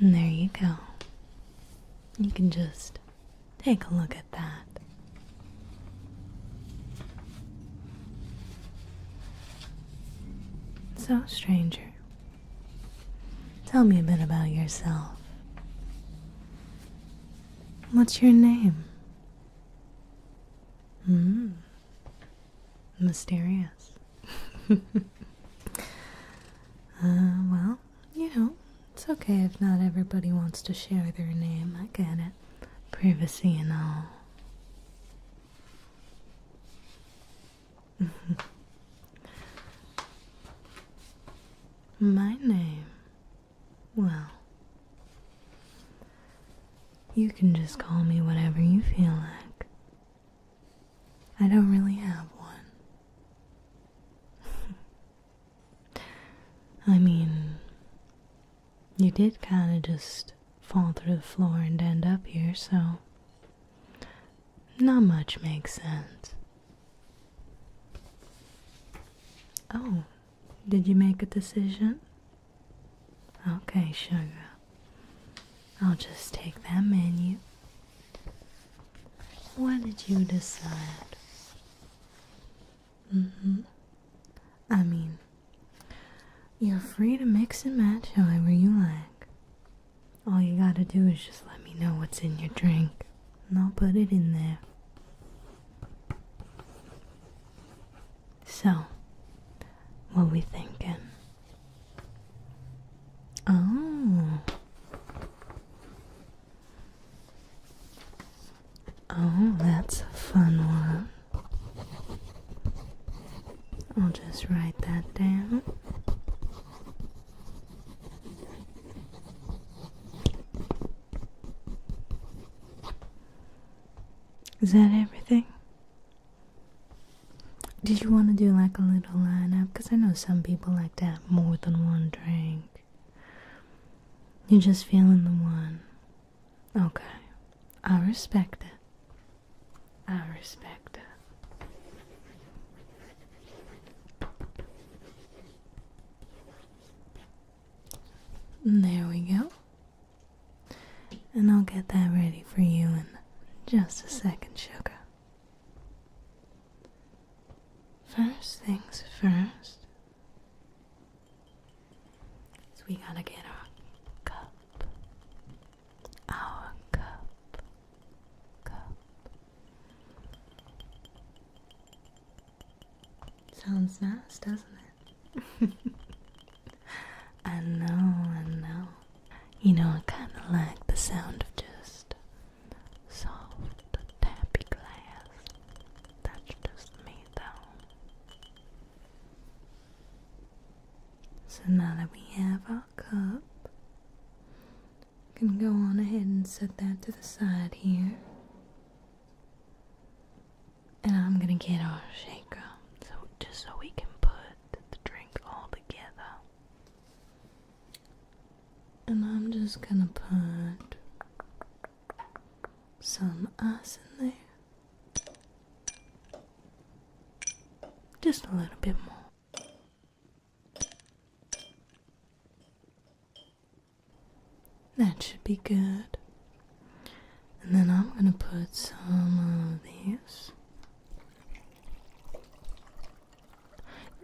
And there you go. You can just take a look at that. So, stranger, tell me a bit about yourself. What's your name? Mysterious. Well, it's okay if not everybody wants to share their name. I get it. Privacy and all. My name? Well, you can just call me whatever you feel like. I don't really have one. I mean, you did kind of just fall through the floor and end up here, so not much makes sense. Oh, did you make a decision? Okay, sugar. I'll just take that menu. What did you decide? I mean, you're free to mix and match however you like. All you gotta do is just let me know what's in your drink, and I'll put it in there. So, what we thinking? Oh, that's a fun one. I'll just write that down. Is that everything? Did you want to do like a little lineup? Because I know some people like to have more than one drink. You're just feeling the one. Okay. I respect it. I respect it. And there we go. And I'll get that ready for you in just a second, sugar. First things first, is we gotta get our cup. Our cup. Sounds nice, doesn't it? I know. I kinda like the sound of just soft, tappy glass. That's just me, though. So now that we have our cup, we can go on ahead and set that to the side here. And I'm gonna get our shaker, so we can put the drink all together. And I'm just gonna put some ice in there. Just a little bit more. That should be good. And then I'm gonna put some of this.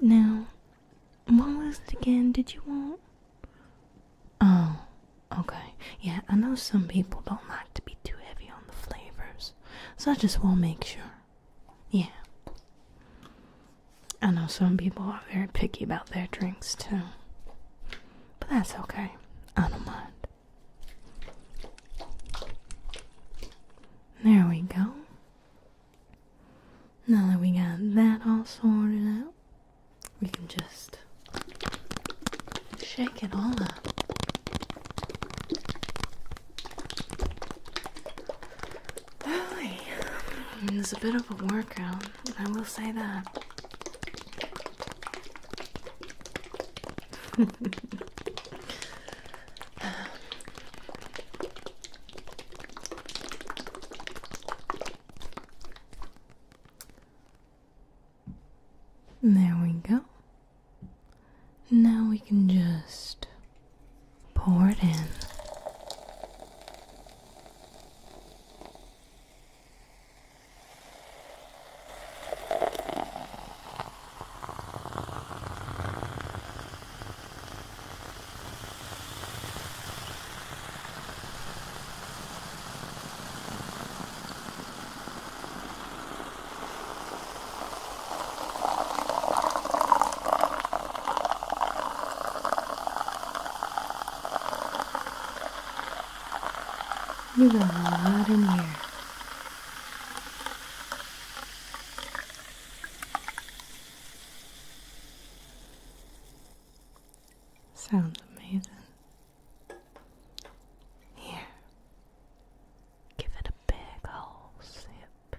Now, what was it again did you want? Oh, okay. Yeah, I know some people don't like to be too heavy on the flavors, so I just want to make sure. Yeah. I know some people are very picky about their drinks too, but that's okay. I don't mind. There we go. Now that we got that all sorted out, we can just shake it all up. It's a bit of a workout, I will say that. There we go. Now we can just pour it in. You got a lot in here. Sounds amazing. Here. Give it a big ol' sip.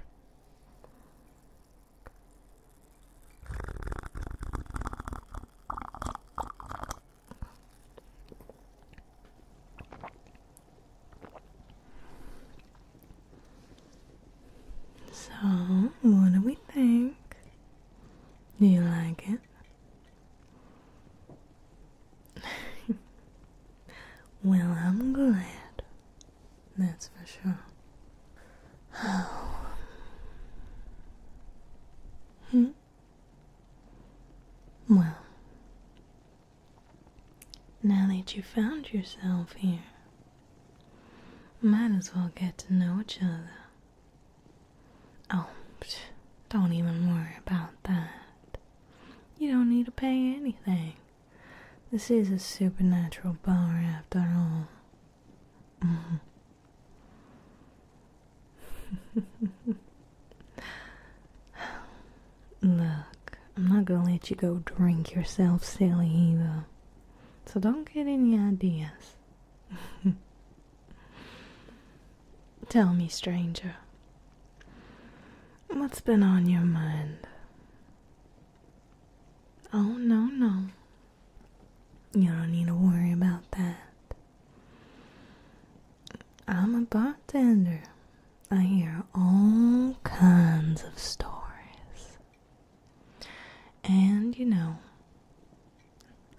So, what do we think? Do you like it? Well, I'm glad. That's for sure. Oh. Well, now that you found yourself here, might as well get to know each other. Oh, don't even worry about that. You don't need to pay anything. This is a supernatural bar after all. Look, I'm not gonna let you go drink yourself silly either. So don't get any ideas. Tell me, stranger, what's been on your mind? Oh, no. You don't need to worry about that. I'm a bartender. I hear all kinds of stories. And, you know,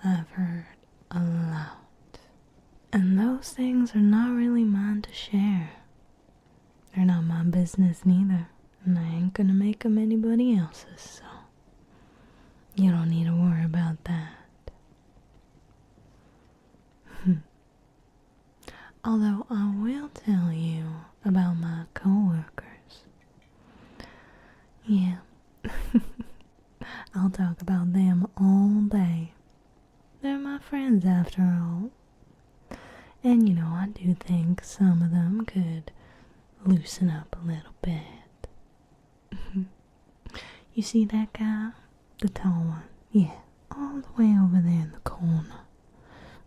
I've heard a lot. And those things are not really mine to share. They're not my business neither. And I ain't gonna make them anybody else's, so you don't need to worry about that. Although I will tell you about my coworkers. Yeah. I'll talk about them all day. They're my friends after all. And you know, I do think some of them could loosen up a little bit. You see that guy? The tall one? Yeah, all the way over there in the corner.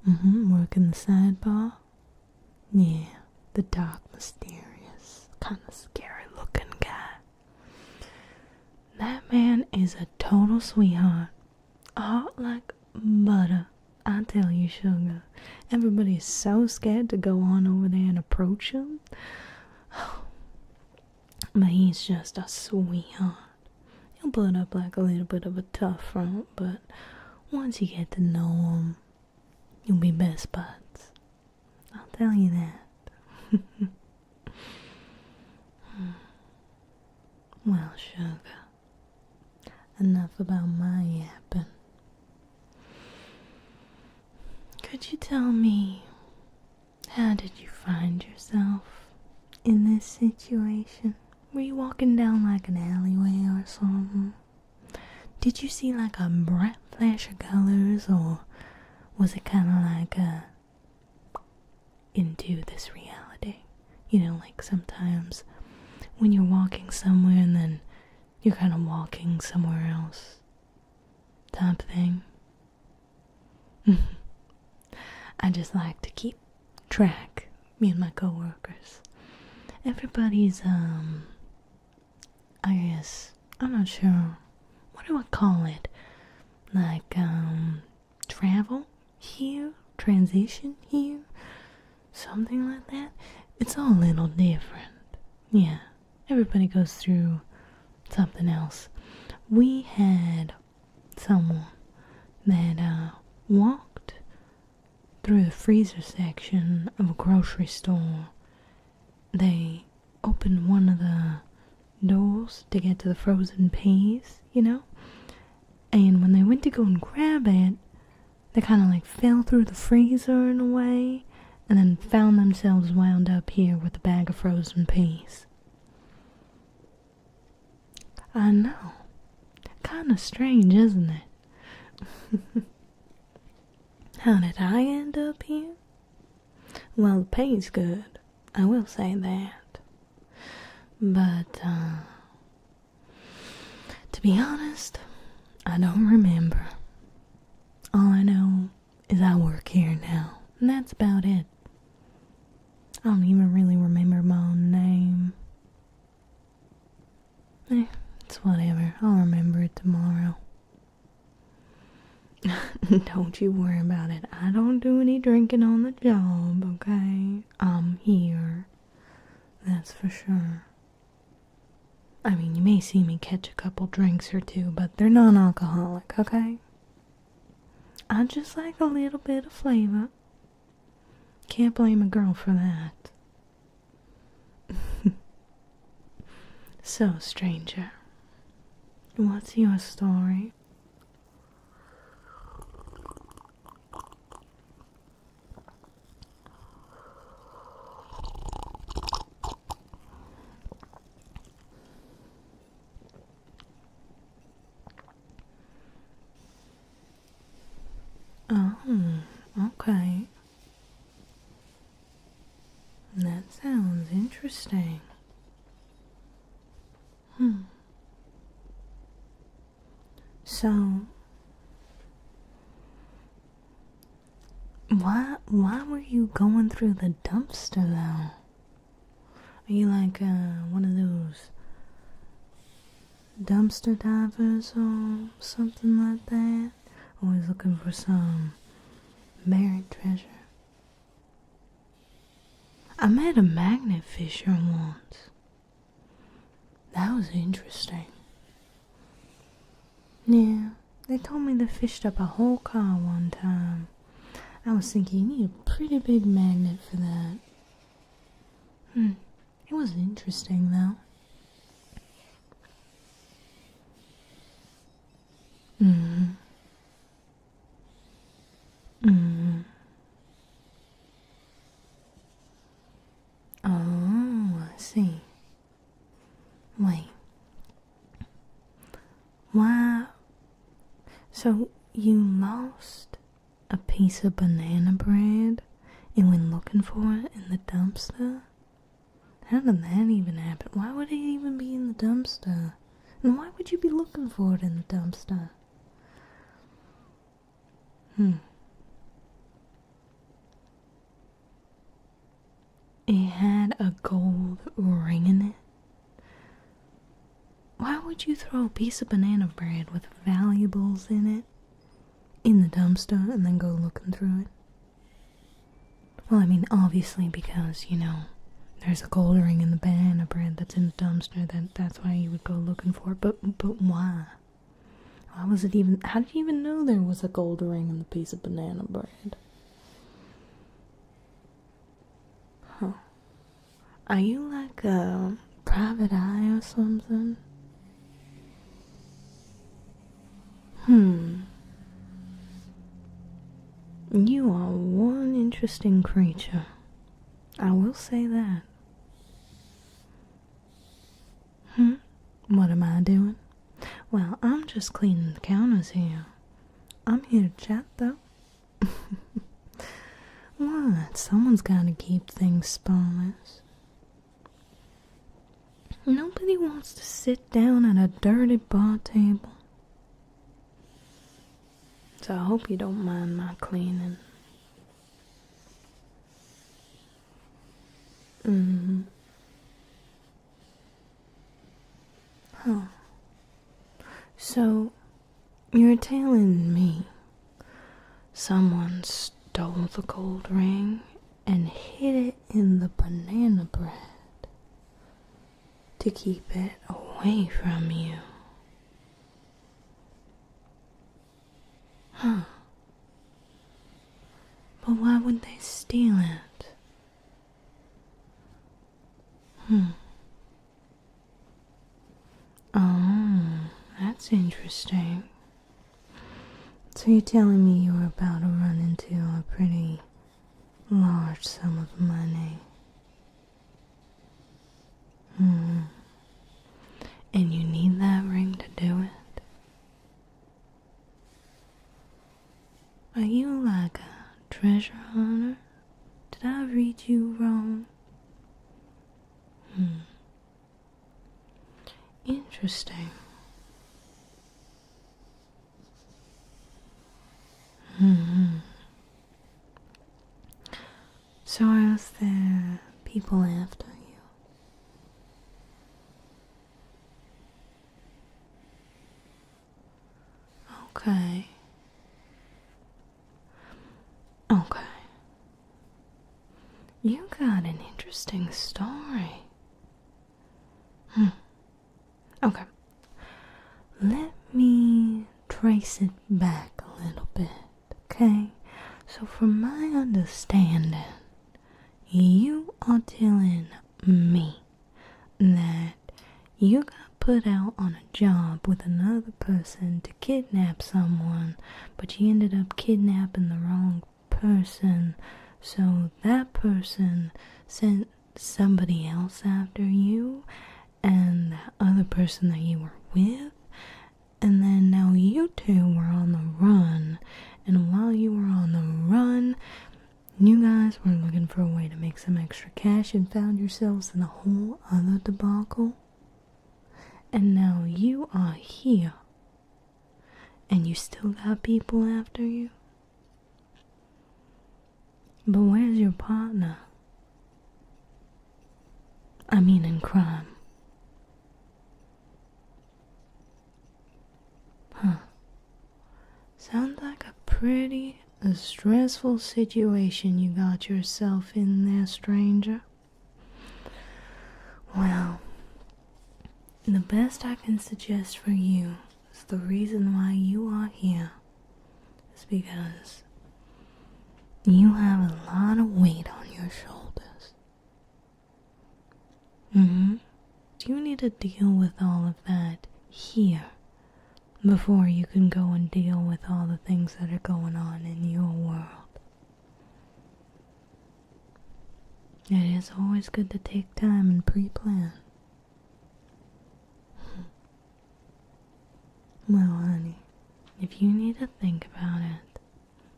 Working the sidebar. Yeah, the dark, mysterious, kind of scary looking guy. That man is a total sweetheart. Hot like butter, I tell you, sugar. Everybody's so scared to go on over there and approach him. But he's just a sweetheart. He'll put up like a little bit of a tough front, but once you get to know him, you'll be best buds. I'll tell you that. Well, sugar, enough about my yapping. Could you tell me, how did you find yourself in this situation? Were you walking down like an alleyway or something? Did you see like a bright flash of colors, or was it kind of like a into this reality? You know, like sometimes when you're walking somewhere and then you're kind of walking somewhere else type thing. I just like to keep track, me and my coworkers. Everybody's, I guess, I'm not sure, what do I call it? Like, travel here? Transition here? Something like that? It's all a little different. Yeah, everybody goes through something else. We had someone that, walked through the freezer section of a grocery store. They opened one of the doors to get to the frozen peas, you know? And when they went to go and grab it, they kind of like fell through the freezer in a way, and then found themselves wound up here with a bag of frozen peas. I know. Kind of strange, isn't it? How did I end up here? Well, the pay's good. I will say that. But, to be honest, I don't remember. All I know is I work here now, and that's about it. I don't even really remember my own name. It's whatever. I'll remember it tomorrow. Don't you worry about it. I don't do any drinking on the job, okay? I'm here. That's for sure. I mean, you may see me catch a couple drinks or two, but they're non-alcoholic, okay? I just like a little bit of flavor. Can't blame a girl for that. So, stranger, what's your story? Oh, okay. That sounds interesting. So, why were you going through the dumpster though? Are you like one of those dumpster divers or something like that? Always looking for some buried treasure. I met a magnet fisher once. That was interesting. Yeah, they told me they fished up a whole car one time. I was thinking you need a pretty big magnet for that. It was interesting though. Oh, I see. Wait. Why? So you lost a piece of banana bread and went looking for it in the dumpster? How did that even happen? Why would it even be in the dumpster? And why would you be looking for it in the dumpster? It had a gold ring in it. Why would you throw a piece of banana bread with valuables in it in the dumpster and then go looking through it? Well, I mean, obviously because, there's a gold ring in the banana bread that's in the dumpster, that's why you would go looking for it. But why? Why was it even... How did you even know there was a gold ring in the piece of banana bread? Huh. Are you like a private eye or something? You are one interesting creature. I will say that. What am I doing? Well, I'm just cleaning the counters here. I'm here to chat, though. What? Someone's gotta keep things spotless. Nobody wants to sit down at a dirty bar table. So I hope you don't mind my cleaning. Huh. So, you're telling me someone stole the gold ring and hid it in the banana bread to keep it away from you? Huh. But why would they steal it? Oh, that's interesting. So you're telling me you were about to run into a pretty large sum of money. And you need that ring to do it? Are you like a treasure hunter? Did I read you wrong? Interesting. Hmm. So is there people after you? Okay. Okay. You got an interesting story. Okay. Let me trace it back a little bit, okay? So from my understanding, you are telling me that you got put out on a job with another person to kidnap someone, but you ended up kidnapping the wrong person, so that person sent somebody else after you, and that other person that you were with, and then now you two were on the run, and while you were on the run, you guys were looking for a way to make some extra cash and found yourselves in a whole other debacle. And now you are here. And you still got people after you. But where's your partner? I mean in crime. Huh. Sounds like a pretty stressful situation you got yourself in there, stranger. Well, the best I can suggest for you is the reason why you are here is because you have a lot of weight on your shoulders. You need to deal with all of that here before you can go and deal with all the things that are going on in your world. It is always good to take time and pre-plan. Well, honey, if you need to think about it,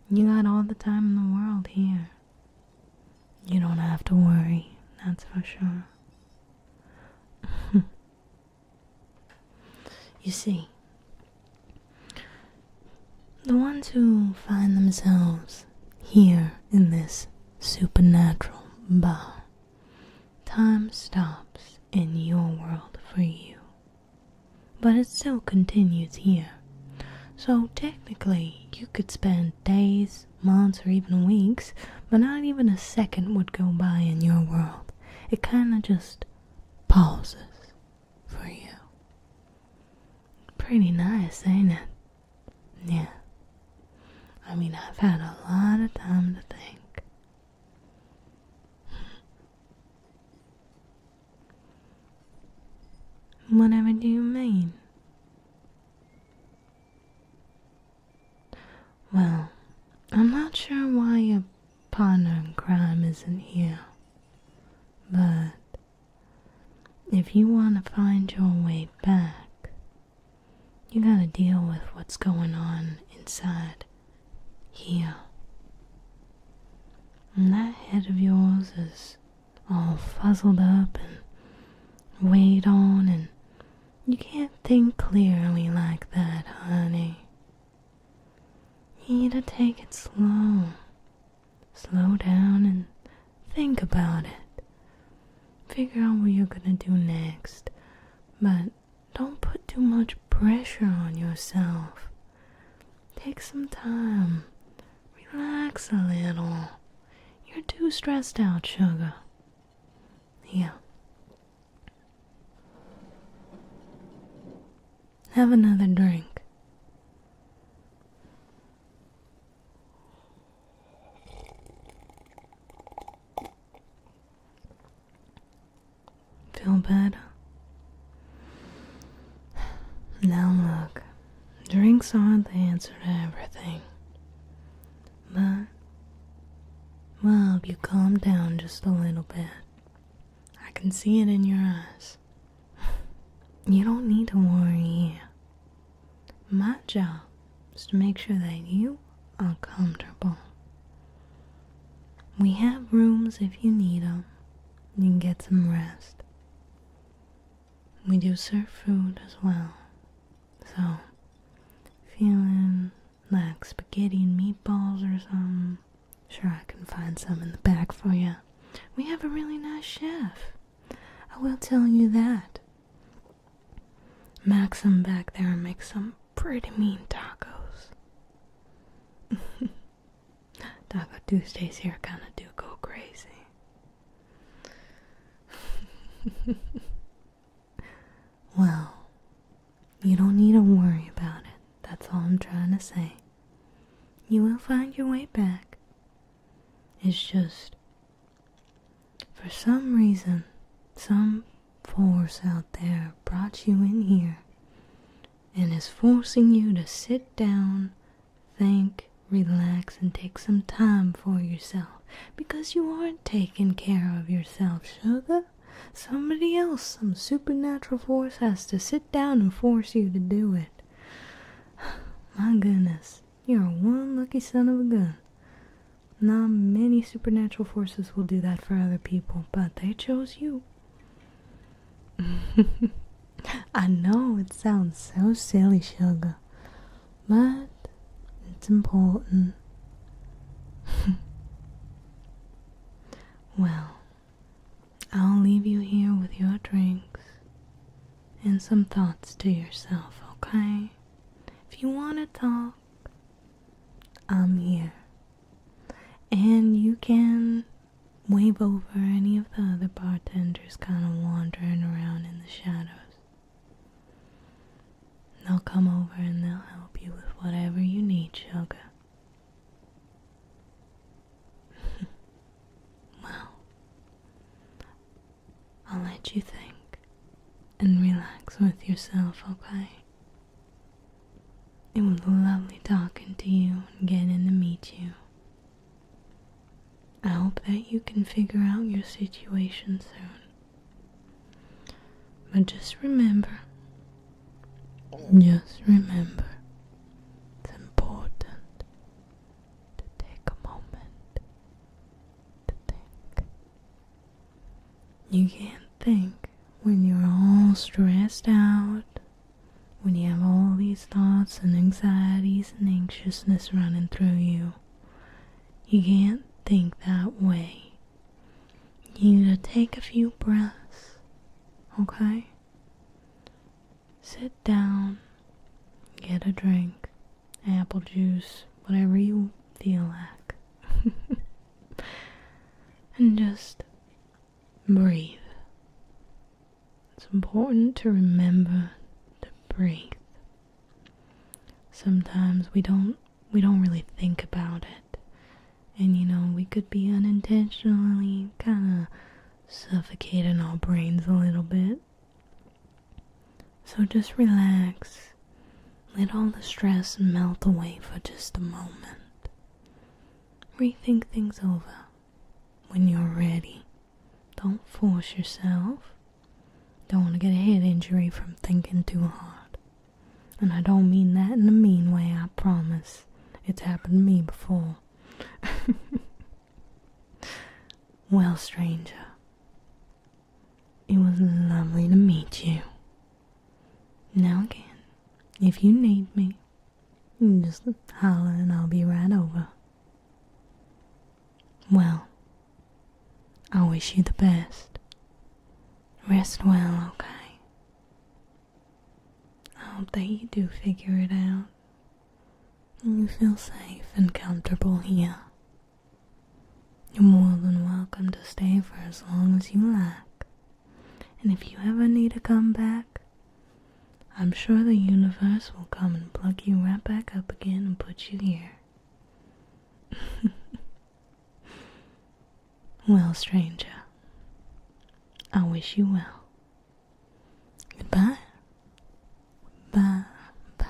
you got all the time in the world here. You don't have to worry, that's for sure. You see, the ones who find themselves here in this supernatural bar, time stops in your world for you. But it still continues here. So technically, you could spend days, months, or even weeks, but not even a second would go by in your world. It kinda just pauses for you. Pretty nice, ain't it? Yeah. I mean, I've had a lot of time to think. Whatever do you mean? Well, I'm not sure why your partner in crime isn't here, but if you want to find your way back, you gotta deal with what's going on inside here. And that head of yours is all fuzzled up and weighed on, and you can't think clearly like that, honey. You need to take it slow. Slow down and think about it. Figure out what you're gonna do next, but don't put too much pressure on yourself. Take some time. Relax a little. You're too stressed out, sugar. Here. Have another drink. Feel better? Now look, drinks aren't the answer to everything. But we'll help you calm down just a little bit. I can see it in your eyes. You don't need to worry here. My job is to make sure that you are comfortable. We have rooms if you need them. You can get some rest. we do serve food as well. So, feeling like spaghetti and meatballs or something, sure I can find some in the back for you. We have a really nice chef. I will tell you that. Maxim back there makes some pretty mean tacos. Taco Tuesdays here kinda do go crazy. Well, you don't need to worry about it. That's all I'm trying to say. You will find your way back. It's just, for some reason, some force out there brought you in here and is forcing you to sit down, think, relax, and take some time for yourself because you aren't taking care of yourself, sugar. Somebody else, some supernatural force has to sit down and force you to do it. My goodness, you're one lucky son of a gun. Not many supernatural forces will do that for other people, but they chose you. I know it sounds so silly, sugar, but it's important. Well, I'll leave you here with your drinks and some thoughts to yourself, okay? If you want to talk, I'm here. And you can wave over any of the other bartenders kind of wandering around in the shadows. They'll come over and they'll help you with whatever you need, sugar. Well, I'll let you think and relax with yourself, okay? It was lovely talking to you and getting to meet you. I hope that you can figure out your situation soon. But just remember, it's important to take a moment to think. You can't think when you're all stressed out, when you have all these thoughts and anxieties and anxiousness running through you. You can't think that way. You need to take a few breaths, okay? Sit down, get a drink, apple juice, whatever you feel like. And just breathe. It's important to remember to breathe. Sometimes we don't really think about it. And we could be unintentionally kind of suffocating our brains a little bit. So just relax. Let all the stress melt away for just a moment. Rethink things over when you're ready. Don't force yourself. Don't want to get a head injury from thinking too hard. And I don't mean that in a mean way, I promise. It's happened to me before. Well, stranger, it was lovely to meet you. Now again, if you need me, you just holler and I'll be right over. Well, I wish you the best. Rest well, okay? I hope that you do figure it out and you feel safe and comfortable here. You're more than welcome to stay for as long as you like. And if you ever need to come back, I'm sure the universe will come and plug you right back up again and put you here. Well, stranger, I wish you well. Goodbye. Bye. Bye.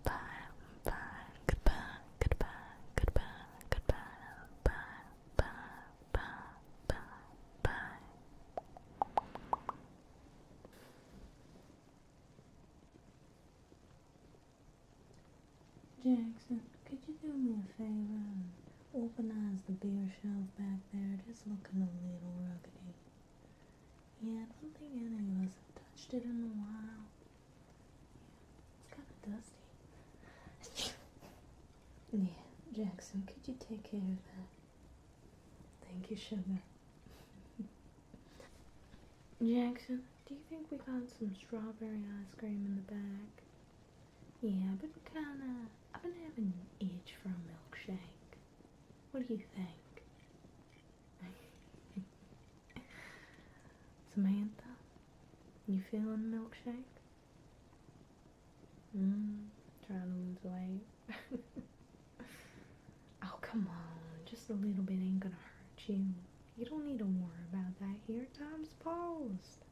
Bye. Bye. Goodbye. Goodbye. Goodbye. Goodbye. Bye. Bye. Bye. Bye. Bye. Jackson, could you do me a favor and organize the beer shelf back there? It is looking a little ruggedy. Yeah, I don't think any of us have touched touched it in a while. It's kind of dusty. Yeah, Jackson, could you take care of that? Thank you, sugar. Jackson, do you think we got some strawberry ice cream in the bag? Yeah, but I've been having an itch for a milkshake. What do you think? Samantha, you feeling a milkshake? Trying to lose weight. Oh, come on, just a little bit ain't gonna hurt you. You don't need to worry about that here. Time's paused.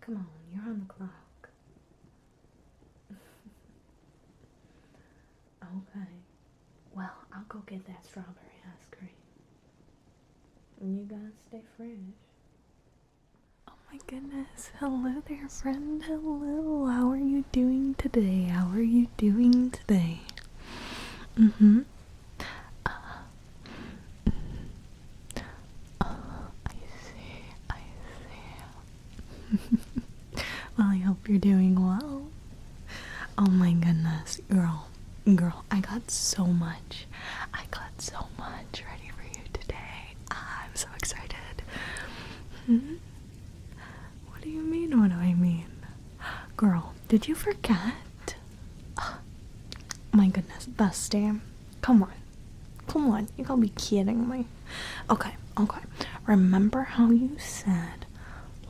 Come on, you're on the clock. Okay. Well, I'll go get that strawberry ice cream. And you gotta stay fresh. Oh my goodness. Hello there, friend. Hello. How are you doing today? How are you doing today? I see. Well, I hope you're doing well. Oh my goodness, girl, I got so much ready for you today. I'm so excited. What do you mean, what do I mean? Girl, did you forget? Oh my goodness, bestie. Come on, you gotta be kidding me. Okay, remember how you said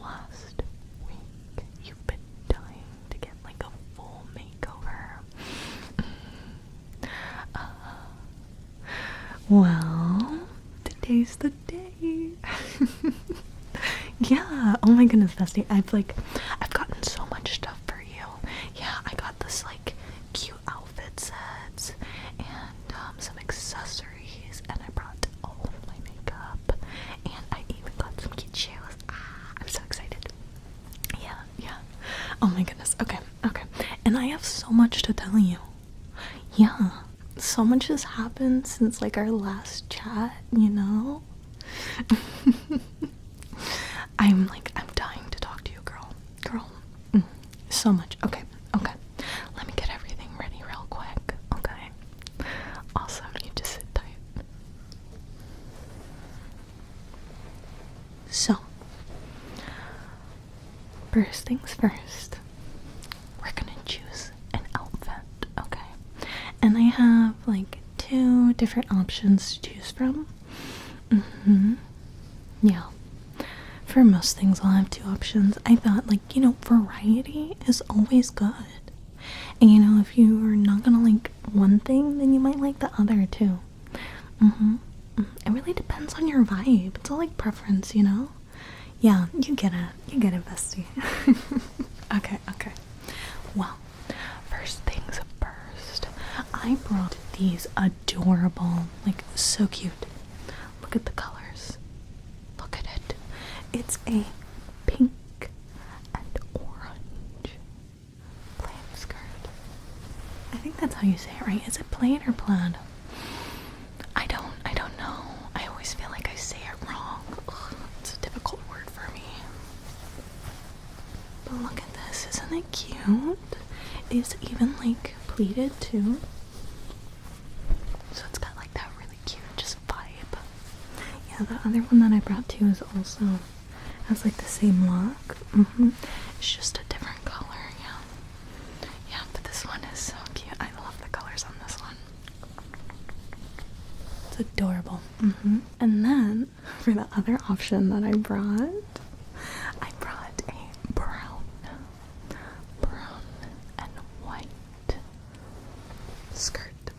last week you've been dying to get like a full makeover? Well, today's the day. Yeah, oh my goodness, bestie, I've gotten so much stuff for you. Yeah, I got this like cute outfit sets and some accessories, and I brought all of my makeup, and I even got some cute shoes. I'm so excited. Yeah. Oh my goodness. Okay. And I have so much to tell you. Yeah, so much has happened since like our last chat, you know? I'm dying to talk to you, girl. So much. Okay. Let me get everything ready real quick, okay? Awesome, you just sit tight. So, first things first, we're gonna choose an outfit, okay? And I have like 2 different options to choose from. Yeah. For most things, I'll have 2 options. I thought, variety is always good. And, if you're not gonna like one thing, then you might like the other too. It really depends on your vibe. It's all like preference, you know? Yeah, you get it, bestie. Okay. Well, first things first. I brought these adorable, so cute. Look at the colors. Look at it. It's a pink and orange plaid skirt. I think that's how you say it, right? Is it plaid or plaid? I don't know. I always feel like I say it wrong. Ugh, it's a difficult word for me. But look at this. Isn't it cute? It's even pleated too. So it's got that really cute just vibe. Yeah, the other one that I brought too is also has the same look. It's just a different color, yeah, but this one is so cute. I love the colors on this one. It's adorable. And then for the other option that I brought a brown and white skirt.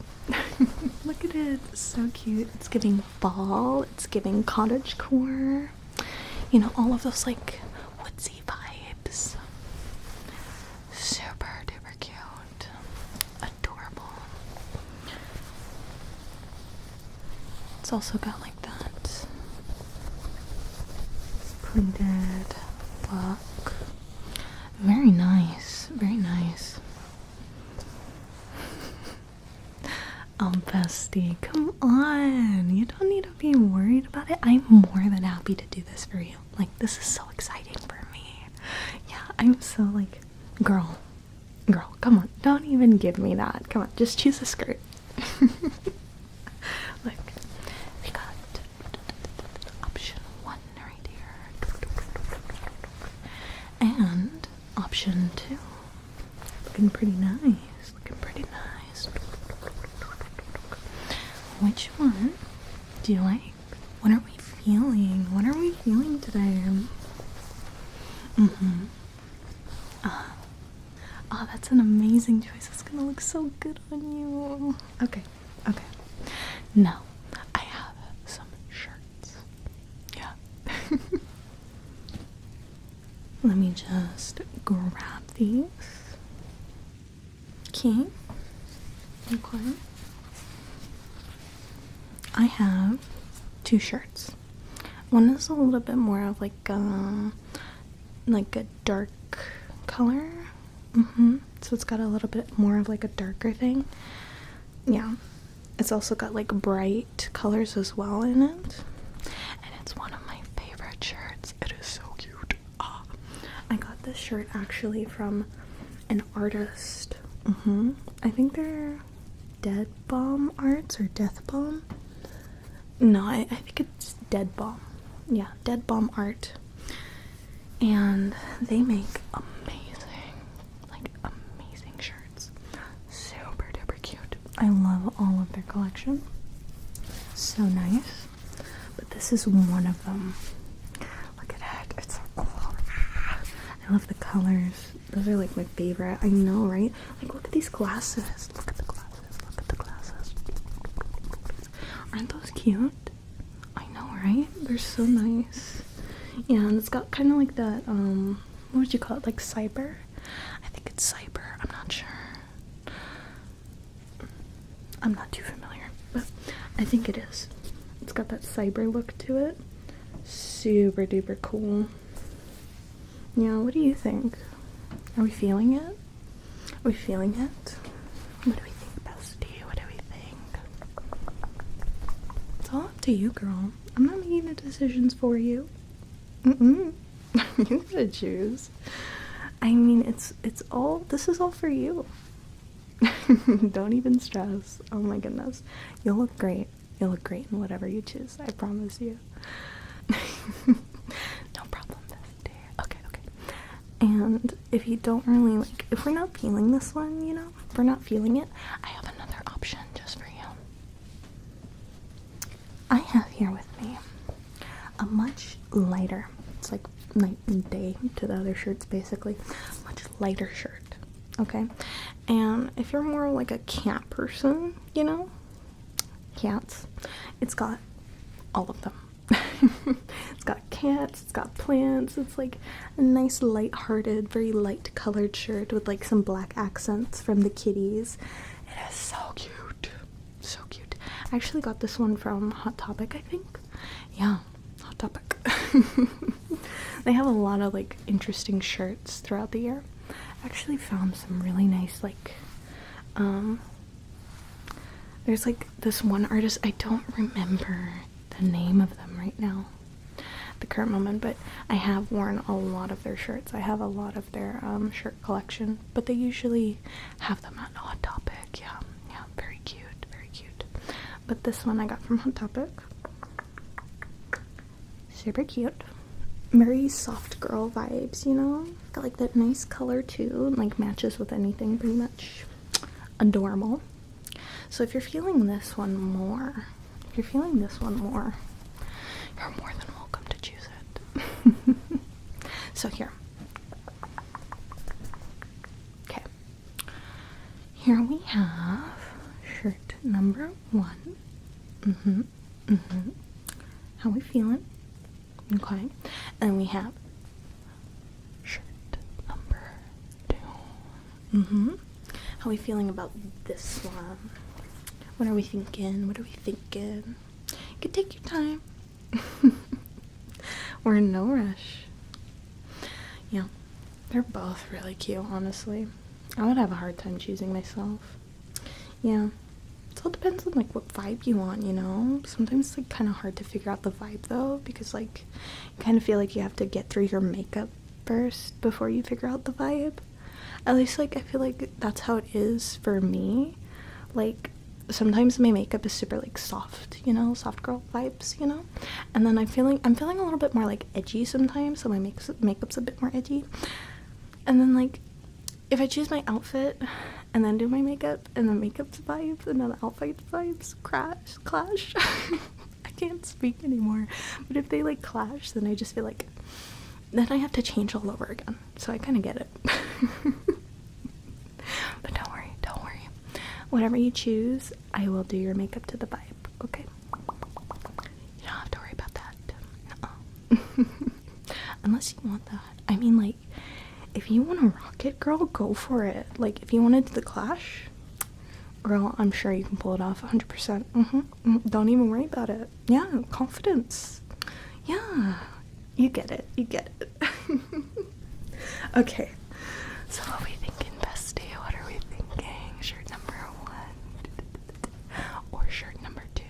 Look at it, it's so cute. It's giving fall, it's giving cottagecore. All of those woodsy vibes. Super duper cute. Adorable. It's also got that pleated look. Very nice. Oh, bestie, come on. You don't need to be worried about it. I'm more than happy to do this for you. This is so exciting for me. Yeah, I'm so like, girl, come on, don't even give me that. Come on, just choose a skirt. Look, we got option 1 right here. And option 2. Looking pretty nice. Which one do you like? What are we feeling? What are we feeling today? Oh, that's an amazing choice. It's gonna look so good on you. Okay. Now, I have some shirts. Yeah. Let me just grab these. Okay. I have 2 shirts. One is a little bit more of like a dark color. So it's got a little bit more of like a darker thing. Yeah. It's also got like bright colors as well in it. And it's one of my favorite shirts. It is so cute. Ah. I got this shirt actually from an artist. I think they're Dead Bomb Arts or Death Bomb. No, I think it's Dead Bomb. Yeah, Dead Bomb Art. And they make amazing shirts. Super duper cute. I love all of their collection. So nice. But this is one of them. Look at it. It's so cool. I love the colors. Those are like my favorite. I know, right? Like, look at these glasses. Look at the glasses. Aren't those cute? I know, right? They're so nice. Yeah, and it's got kind of like that, what would you call it? Like cyber? I think it's cyber. I'm not sure. I'm not too familiar, but I think it is. It's got that cyber look to it. Super duper cool. Yeah, what do you think? Are we feeling it? Are we feeling it? What do we think, bestie? What do we think? It's all up to you, girl. I'm not making the decisions for you. You gotta choose. I mean, it's all, this is all for you. Don't even stress. Oh my goodness. You'll look great. You'll look great in whatever you choose. I promise you. No problem, bestie. Okay. And if you don't really like, if we're not feeling this one, you know, if we're not feeling it, I have another option just for you. I have here with me a much lighter, it's like night and day to the other shirts basically, much lighter shirt, okay? And if you're more like a cat person, you know, cats, it's got all of them. It's got cats, it's got plants, it's like a nice light-hearted, very light colored shirt with like some black accents from the kitties. It is so cute. So cute. I actually got this one from Hot Topic, I think. Yeah, Hot Topic. They have a lot of like interesting shirts throughout the year. I actually found some really nice like there's like this one artist, I don't remember the name of them right now at the current moment, but I have worn a lot of their shirts. I have a lot of their shirt collection, but they usually have them at Hot Topic. Yeah, very cute. But this one I got from Hot Topic. Super cute. Very soft girl vibes, you know? Got like that nice color too, and like matches with anything pretty much. Adorable. So if you're feeling this one more, you're more than welcome to choose it. So here. Okay. Here we have shirt number 1. How we feeling? Okay. And we have shirt number 2. How we feeling about this one? What are we thinking? You can take your time. We're in no rush. Yeah, they're both really cute, honestly. I would have a hard time choosing myself. Yeah, it all depends on like what vibe you want, you know? Sometimes it's like kind of hard to figure out the vibe though, because like you kind of feel like you have to get through your makeup first before you figure out the vibe. At least, like, I feel like that's how it is for me. Like, sometimes my makeup is super, like, soft, you know, soft girl vibes, you know? And then I'm feeling a little bit more, like, edgy sometimes, so my makeup's a bit more edgy. And then, like, if I choose my outfit and then do my makeup, and the makeup's vibes and then the outfit vibes clash. I can't speak anymore. But if they, like, clash, then I just feel like then I have to change all over again. So I kind of get it. But don't worry. Whatever you choose, I will do your makeup to the vibe, okay? You don't have to worry about that. No. Unless you want that. I mean, like, if you want to rock it, girl, go for it. Like, if you want to do the clash, girl, I'm sure you can pull it off 100%. Don't even worry about it. Yeah, confidence. Yeah, you get it. Okay, so what are we thinking, bestie? What are we thinking? Shirt number 1 or shirt number 2?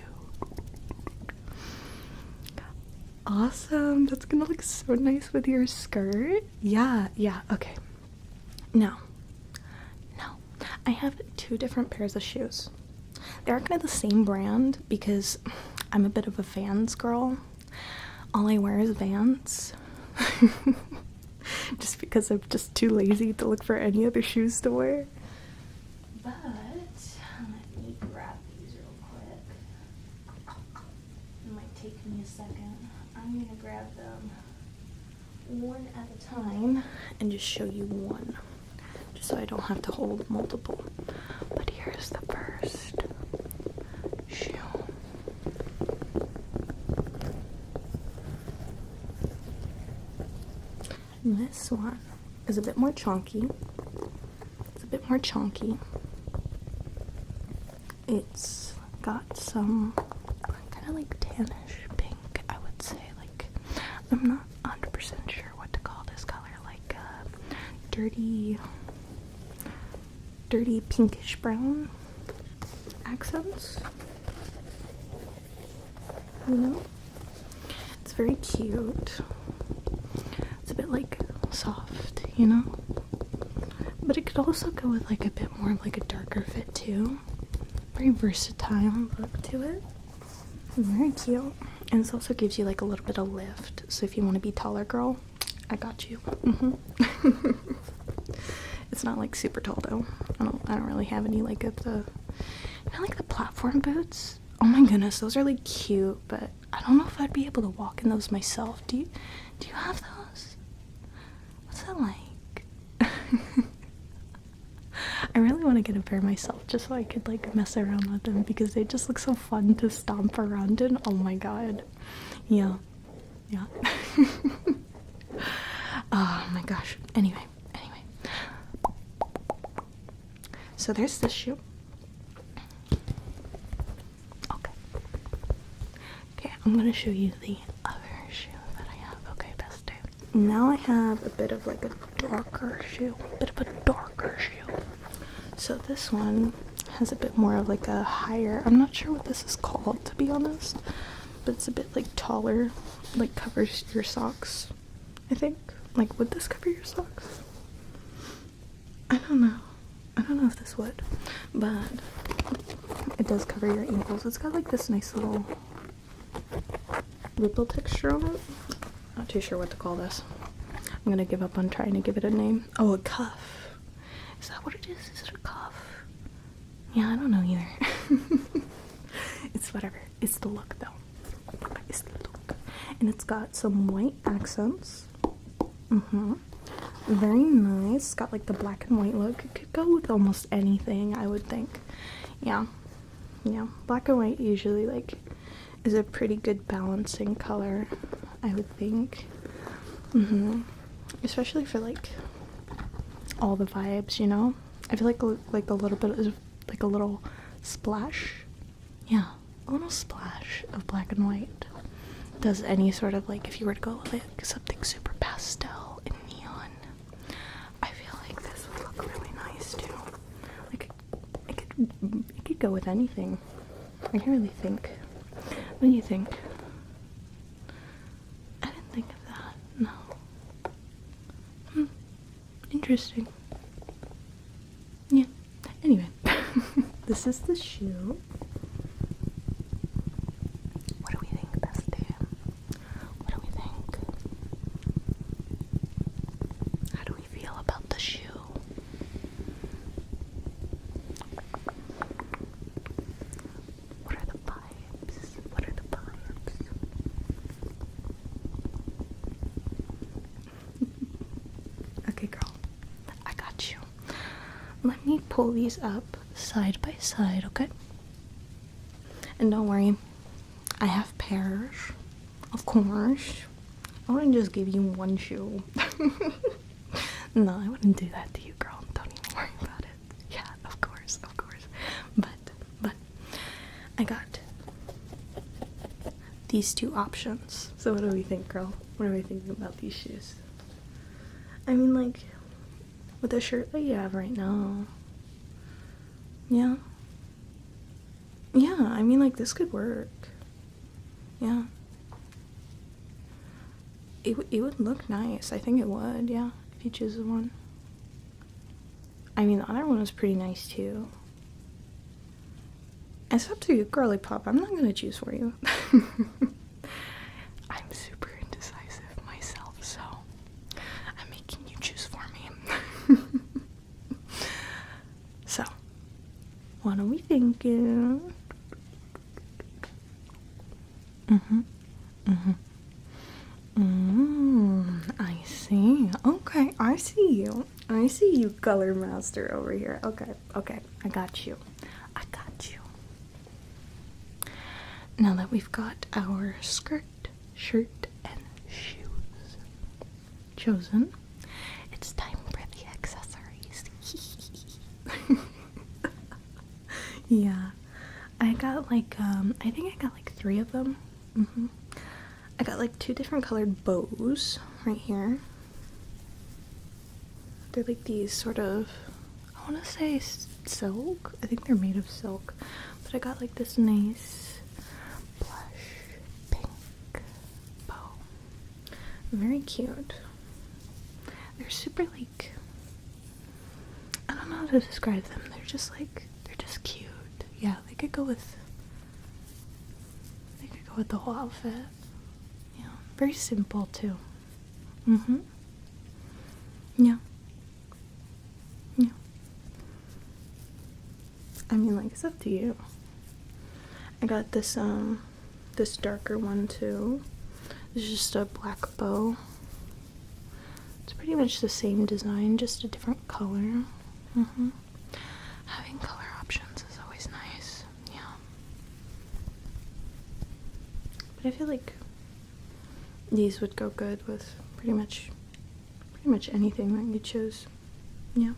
Awesome, that's gonna look so nice with your skirt. Yeah, okay. Now, I have 2 different pairs of shoes. They're kind of the same brand because I'm a bit of a Vans girl. All I wear is Vans. Just because I'm just too lazy to look for any other shoes to wear. But let me grab these real quick. It might take me a second. I'm gonna grab them one at a time and just show you one, just so I don't have to hold multiple. But here's the first shoe. This one is a bit more chunky. It's got some kind of like tannish pink, I would say. Like, I'm not 100% sure what to call this color. Like, dirty pinkish brown accents. You know? It's very cute. It's a bit like soft, you know? But it could also go with like a bit more of like a darker fit too. Very versatile look to it. Very cute. And it also gives you like a little bit of lift. So if you want to be taller, girl, I got you. It's not like super tall though. I don't really have any like of the, you know, like the platform boots. Oh my goodness, those are like cute, but I don't know if I'd be able to walk in those myself. Do you have those? What's that like? I really want to get a pair myself just so I could like mess around with them because they just look so fun to stomp around in. Oh my god. Yeah. Oh my gosh. Anyway. So there's this shoe. Okay, I'm gonna show you the other shoe that I have. Okay, bestie. Now I have a bit of like a darker shoe. So this one has a bit more of like a higher, I'm not sure what this is called to be honest, but it's a bit like taller, like covers your socks, I think. Like, would this cover your socks? I don't know if this would, but it does cover your ankles. It's got like this nice little ripple texture on it. Not too sure what to call this. I'm gonna give up on trying to give it a name. Oh, a cuff. Is that what it is? Is it a cuff? Yeah, I don't know either. It's whatever. It's the look though. It's the look. And it's got some white accents. Very nice. It's got like the black and white look. It could go with almost anything, I would think. Yeah. Black and white usually like is a pretty good balancing color, I would think. Especially for like all the vibes, you know? I feel like a little bit of like a little splash. Yeah, a little splash of black and white does any sort of like, if you were to go like something super pastel and neon, I feel like this would look really nice too. Like it could go with anything. I can really think. What do you think? I didn't think of that. No. interesting. Yeah. Anyway, this is the shoe. What do we think, bestie? What do we think? How do we feel about the shoe? What are the vibes? What are the vibes? Okay, girl. I got you. Let me pull these up side by side, okay? And don't worry, I have pairs, of course. I wouldn't just give you one shoe. No, I wouldn't do that to you, girl. Don't even worry about it. Yeah, of course, of course. But, I got these two options. So what do we think, girl? What are we thinking about these shoes? I mean, like, with the shirt that you have right now. Yeah. Yeah, I mean, like, this could work. Yeah. It would look nice. I think it would, yeah, if you choose one. I mean, the other one was pretty nice, too. It's up to you, girly pop. I'm not gonna choose for you. I'm super indecisive myself, so I'm making you choose for me. So, what are we thinking? I see. Okay, I see you. I see you, color master over here. Okay, I got you. I got you. Now that we've got our skirt, shirt, and shoes chosen, it's time for the accessories. Yeah, I got like, I think I got like 3 of them. I got like 2 different colored bows right here. They're like these sort of, I want to say silk. I think they're made of silk. But I got like this nice blush pink bow. Very cute. They're super like, I don't know how to describe them. They're just cute. Yeah, they could go with the whole outfit. Yeah, very simple too. Yeah. I mean, like, it's up to you. I got this this darker one too. It's just a black bow. It's pretty much the same design, just a different color. Having color options is always nice. Yeah. But I feel like these would go good with pretty much anything that you choose. Yeah.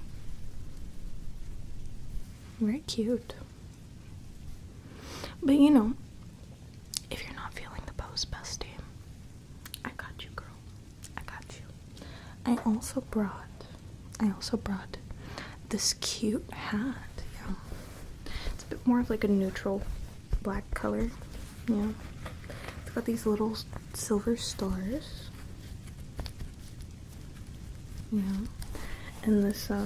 Very cute. But you know, if you're not feeling the pose, bestie, I got you, girl. I got you. I also brought this cute hat. Yeah. It's a bit more of like a neutral black color. Yeah. It's got these little silver stars. Yeah. And this, I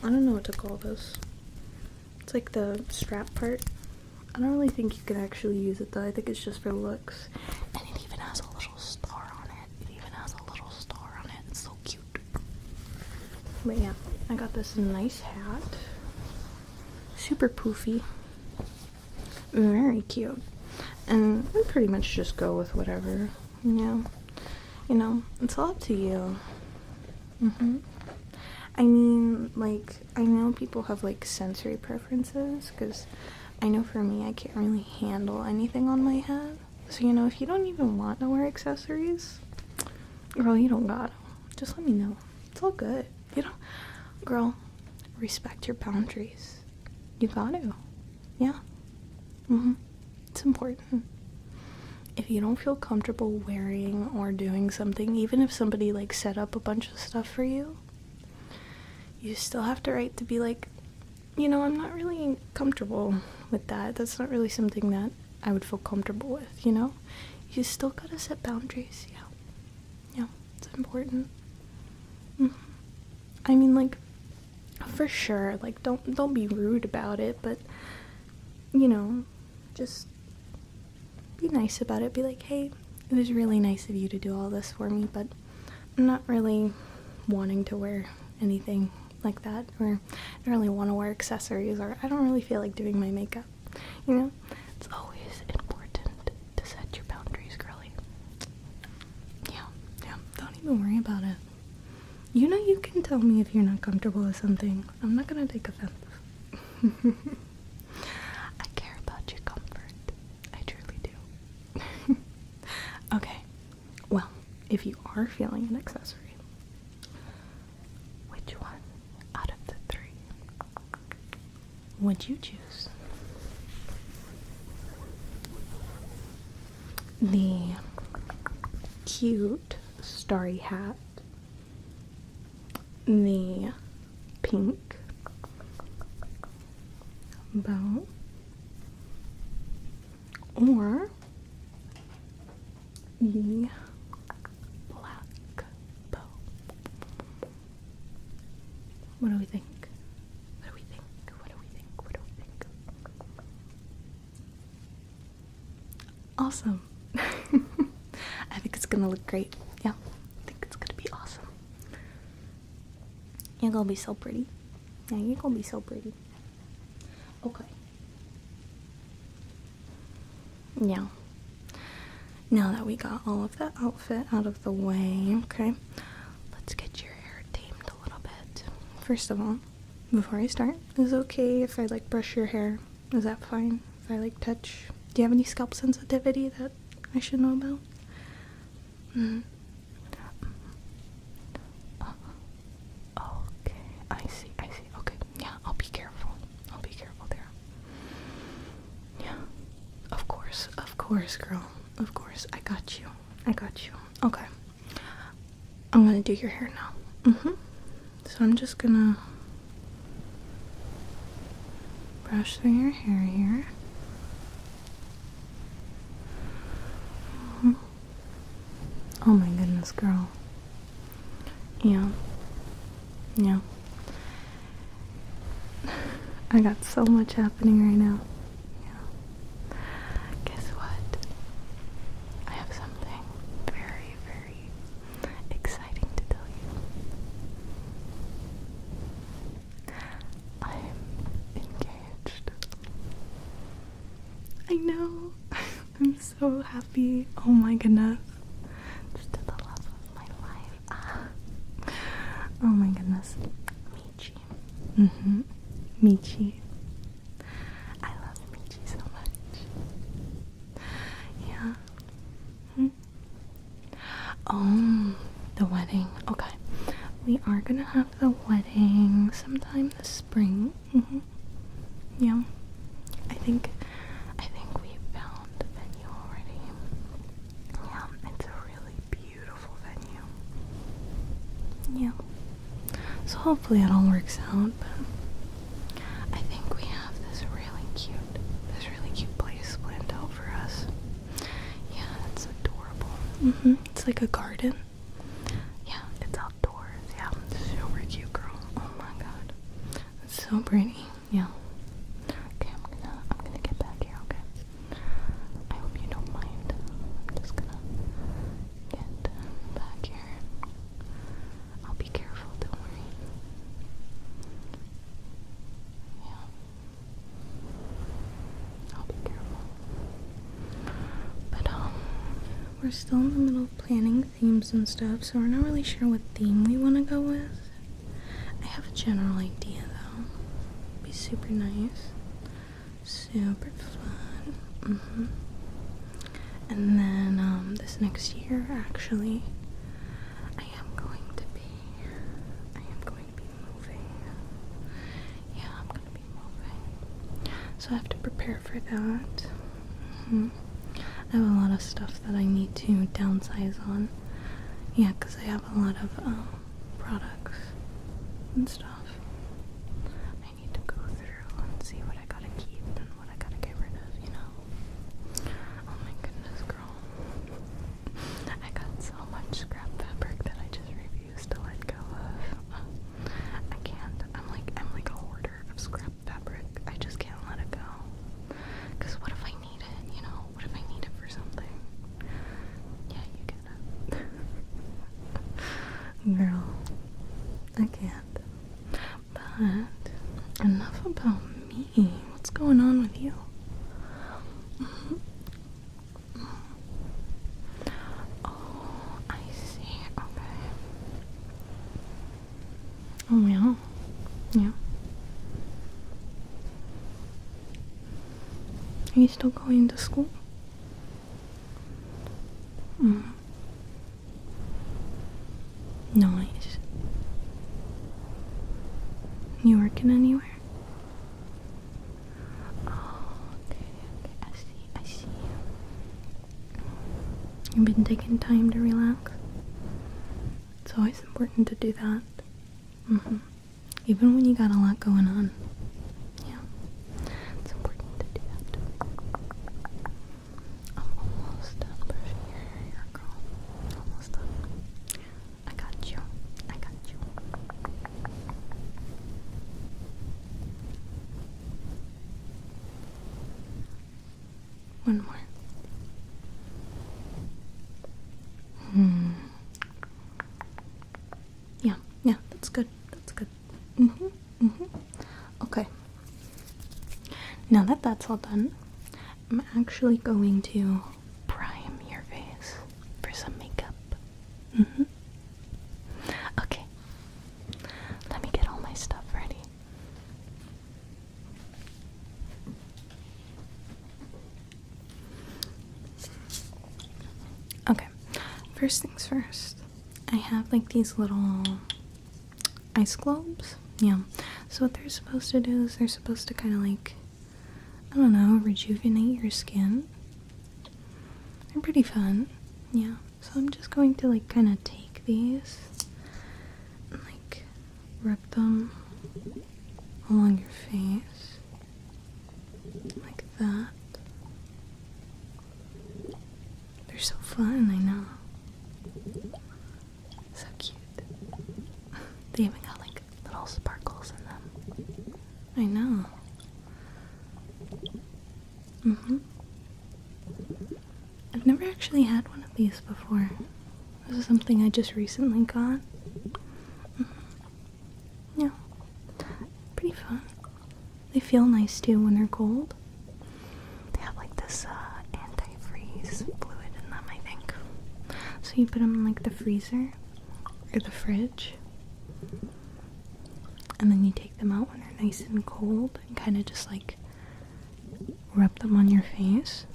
don't know what to call this. It's like the strap part. I don't really think you can actually use it though. I think it's just for looks. And it even has a little star on it. It's so cute. But yeah, I got this nice hat. Super poofy. Very cute. And we pretty much just go with whatever. Yeah. You know, it's all up to you. I mean, like, I know people have, like, sensory preferences, because I know for me, I can't really handle anything on my head. So, you know, if you don't even want to wear accessories, girl, you don't gotta. Just let me know. It's all good. You know, girl, respect your boundaries. You gotta. Yeah. It's important. If you don't feel comfortable wearing or doing something, even if somebody, like, set up a bunch of stuff for you, you still have the right to be like, you know, I'm not really comfortable with that. That's not really something that I would feel comfortable with, you know? You still gotta set boundaries, yeah. Yeah, it's important. I mean, like, for sure, like, don't be rude about it, but, you know, just be nice about it. Be like, hey, it was really nice of you to do all this for me, but I'm not really wanting to wear anything like that, or I don't really want to wear accessories, or I don't really feel like doing my makeup, you know? It's always important to set your boundaries, girly. Yeah, don't even worry about it. You know, you can tell me if you're not comfortable with something. I'm not gonna take offense. I care about your comfort. I truly do. Okay, well, if you are feeling an accessory, which one out of the three would you choose? The cute starry hat, the pink bow, or the black bow? What do we think? What do we think? What do we think? What do we think? Awesome. I think it's gonna look great. Yeah, I think it's gonna be awesome. You're gonna be so pretty. Yeah, you're gonna be so pretty. Okay. Now that we got all of that outfit out of the way, okay, let's get your hair tamed a little bit. First of all, before I start, is it okay if I like brush your hair? Is that fine? If I like touch? Do you have any scalp sensitivity that I should know about? Okay, I see. Okay, yeah, I'll be careful there. Yeah, of course, girl. Of course, I got you. Okay, I'm gonna do your hair now. So I'm just gonna brush through your hair here. Oh my goodness, girl. Yeah. I got so much happening right now. Yeah. Guess what? I have something very, very exciting to tell you. I'm engaged. I know. I'm so happy. Oh my goodness. Just to the love of my life. Oh my goodness. Michi. Michi. I love Michi so much. Yeah. Oh, the wedding. Okay. We are gonna have the wedding sometime this spring. Yeah. I think we found the venue already. Yeah, it's a really beautiful venue. Yeah. So hopefully it all works out, but I think we have this really cute place planned out for us. Yeah, it's adorable. It's like a garden. Yeah, it's outdoors. Yeah, it's super cute, girl. Oh my god. It's so pretty. Yeah. Okay, I'm gonna get back here, okay? I hope you don't mind. I'm just gonna get back here. I'll be careful, don't worry. Yeah. I'll be careful. But, we're still in the middle of planning themes and stuff, so we're not really sure what theme we want to go with. I have a general idea, though. It'd be super nice. Super fun. And then, this next year, actually, I am going to be moving. Yeah, I'm going to be moving. So I have to prepare for that. I have a lot of stuff that I need to downsize on. Yeah, because I have a lot of products and stuff. I need to go through and see what I gotta keep and what I gotta get rid of, you know? Oh my goodness, girl. I got so much scrap fabric that I just refuse to let go of. Girl, I can't. But enough about me. What's going on with you? Oh, I see. Okay. Oh, yeah. Yeah. Are you still going to school? Nice. You working anywhere? Oh, okay, I see. You've been taking time to relax? It's always important to do that. Even when you got a lot going on. Yeah. It's important to do that. I'm almost done brushing your hair, girl. Almost done. I got you. One more. Yeah, that's good. Okay. Now that that's all done, I'm actually going to prime your face for some makeup. Okay. Let me get all my stuff ready. Okay. First things first. I have like these little ice globes. Yeah. So what they're supposed to do is they're supposed to kind of like, I don't know, rejuvenate your skin. They're pretty fun. Yeah. So I'm just going to like kind of take these and like rub them along your face. Like that. They're so fun, I know. So cute. They even got like little sparkles in them. I know. I've never actually had one of these before. This is something I just recently got. Yeah. Pretty fun. They feel nice too when they're cold. They have like this anti-freeze fluid in them, I think. So you put them in like the freezer or the fridge. And then you take them out when they're nice and cold and kind of just like rub them on your face.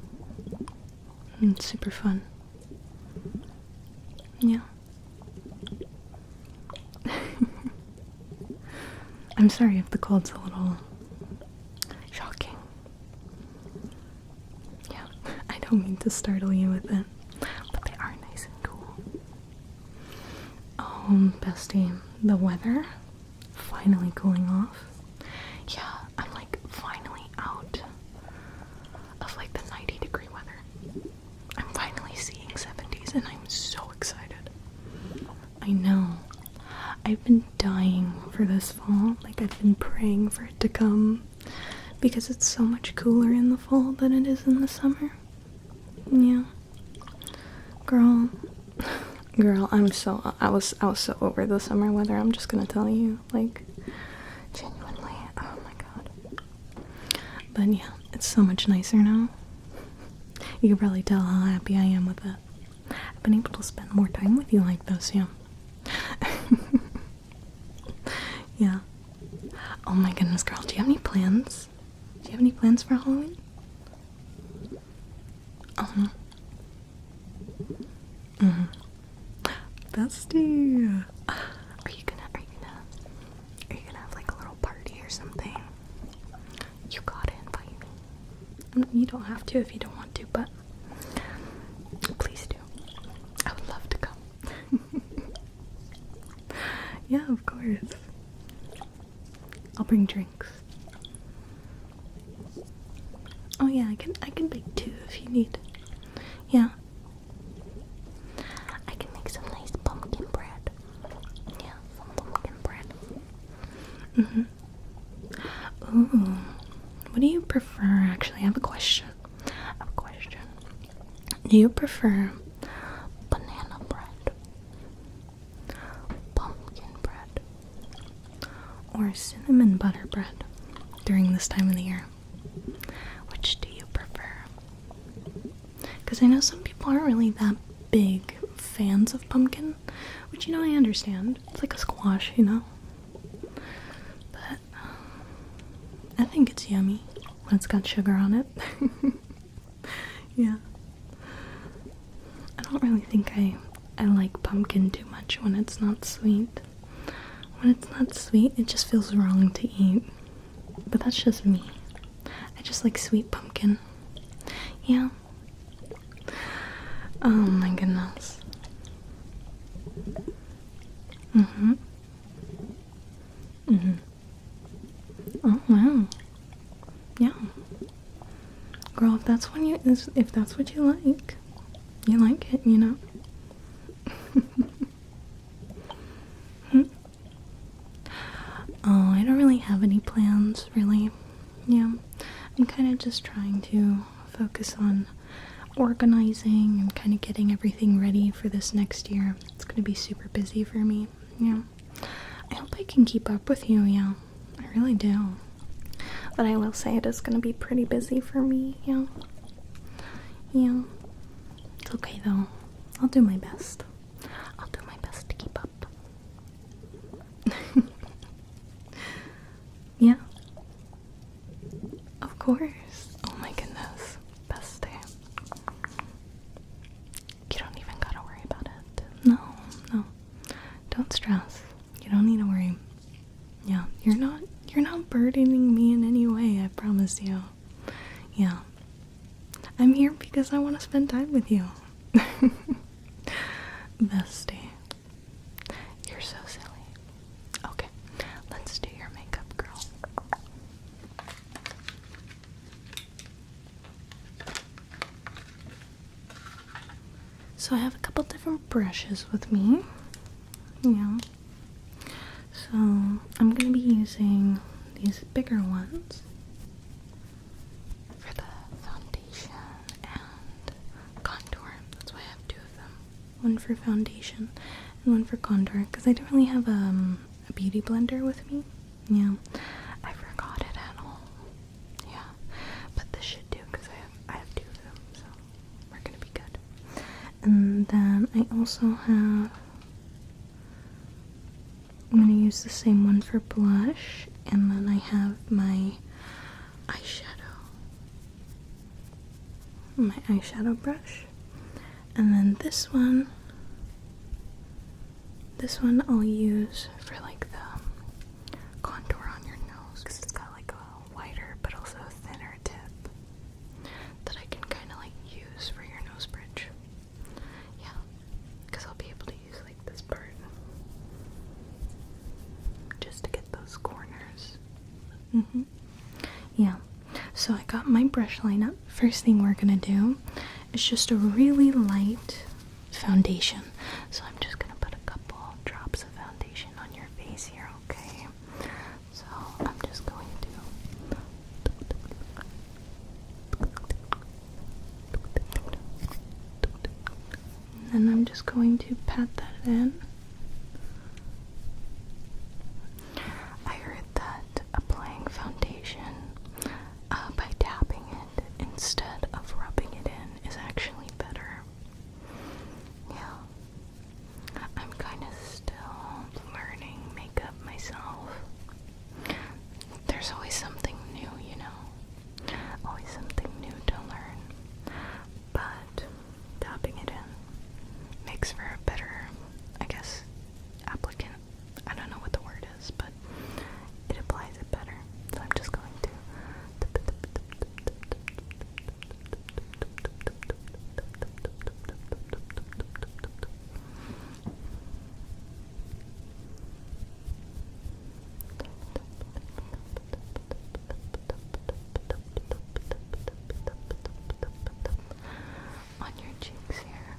And it's super fun. Yeah. I'm sorry if the cold's a little shocking. Yeah, I don't mean to startle you with it, but they are nice and cool. Oh, bestie, the weather finally cooling off. Yeah, I'm like finally out of like the 90-degree weather. I'm finally seeing 70s and I'm so excited. I know. I've been dying for this fall. Like, I've been praying for it to come because it's so much cooler in the fall than it is in the summer. Yeah. Girl, I was so over the summer weather. I'm just gonna tell you, like, genuinely, oh my god. But yeah, it's so much nicer now. You can probably tell how happy I am with it. I've been able to spend more time with you like this, yeah. Yeah. Oh my goodness, girl, do you have any plans? Do you have any plans for Halloween? Bestie. Are you gonna have like a little party or something? You gotta invite me. You don't have to if you don't want to, but please do. I would love to come. Yeah, of course. I'll bring drinks. Oh yeah, I can bake too if you need. Yeah. I can make some nice pumpkin bread. Yeah, some pumpkin bread. Ooh. What do you prefer? Actually, I have a question. Do you prefer banana bread or cinnamon butter bread during this time of the year? Which do you prefer? Because I know some people aren't really that big fans of pumpkin, which, I understand. It's like a squash, But I think it's yummy when it's got sugar on it. Yeah. I don't really think I like pumpkin too much when it's not sweet. When it's not sweet, it just feels wrong to eat. But that's just me. I just like sweet pumpkin. Yeah. Oh my goodness. Oh wow. Yeah. Girl, if that's what you like it, Oh, I don't really have any plans, really. Yeah. I'm kind of just trying to focus on organizing and kind of getting everything ready for this next year. It's going to be super busy for me. Yeah. I hope I can keep up with you. Yeah. I really do. But I will say it is going to be pretty busy for me. Yeah. Yeah. It's okay though. I'll do my best. I'll do my best to keep up. Yeah. Of course. Oh my goodness. Best day. You don't even gotta worry about it. No. Don't stress. You don't need to worry. Yeah, you're not burdening me in any way, I promise you. Yeah. I'm here because I want to spend time with you. Bestie. You're so silly. Okay, let's do your makeup, girl. So I have a couple different brushes with me. Yeah. So I'm going to be using these bigger ones for the foundation and contour. That's why I have two of them. One for foundation and one for contour, because I don't really have a beauty blender with me. Yeah, I forgot it at home. Yeah, but this should do because I have two of them, so we're gonna be good. And then I also have, I'm gonna use the same one for blush, and then I have my eyeshadow brush, and then this one I'll use for like the contour on your nose, because it's got like a wider but also a thinner tip that I can kind of like use for your nose bridge. Yeah, because I'll be able to use like this part just to get those corners. Yeah, so I got my brush lineup. First thing we're gonna do is just a really light foundation. So I'm just gonna put a couple drops of foundation on your face here, okay? So I'm just going to, and then I'm just going to pat that in. I heard that applying foundation by tapping it instead of rubbing it in is actually better. Yeah. I'm kind of still learning makeup myself. There's always something new, always something new to learn. But tapping it in makes for a better, I guess, applicant. I don't know what the word is, but it applies it better. So I'm just going to on your cheeks here.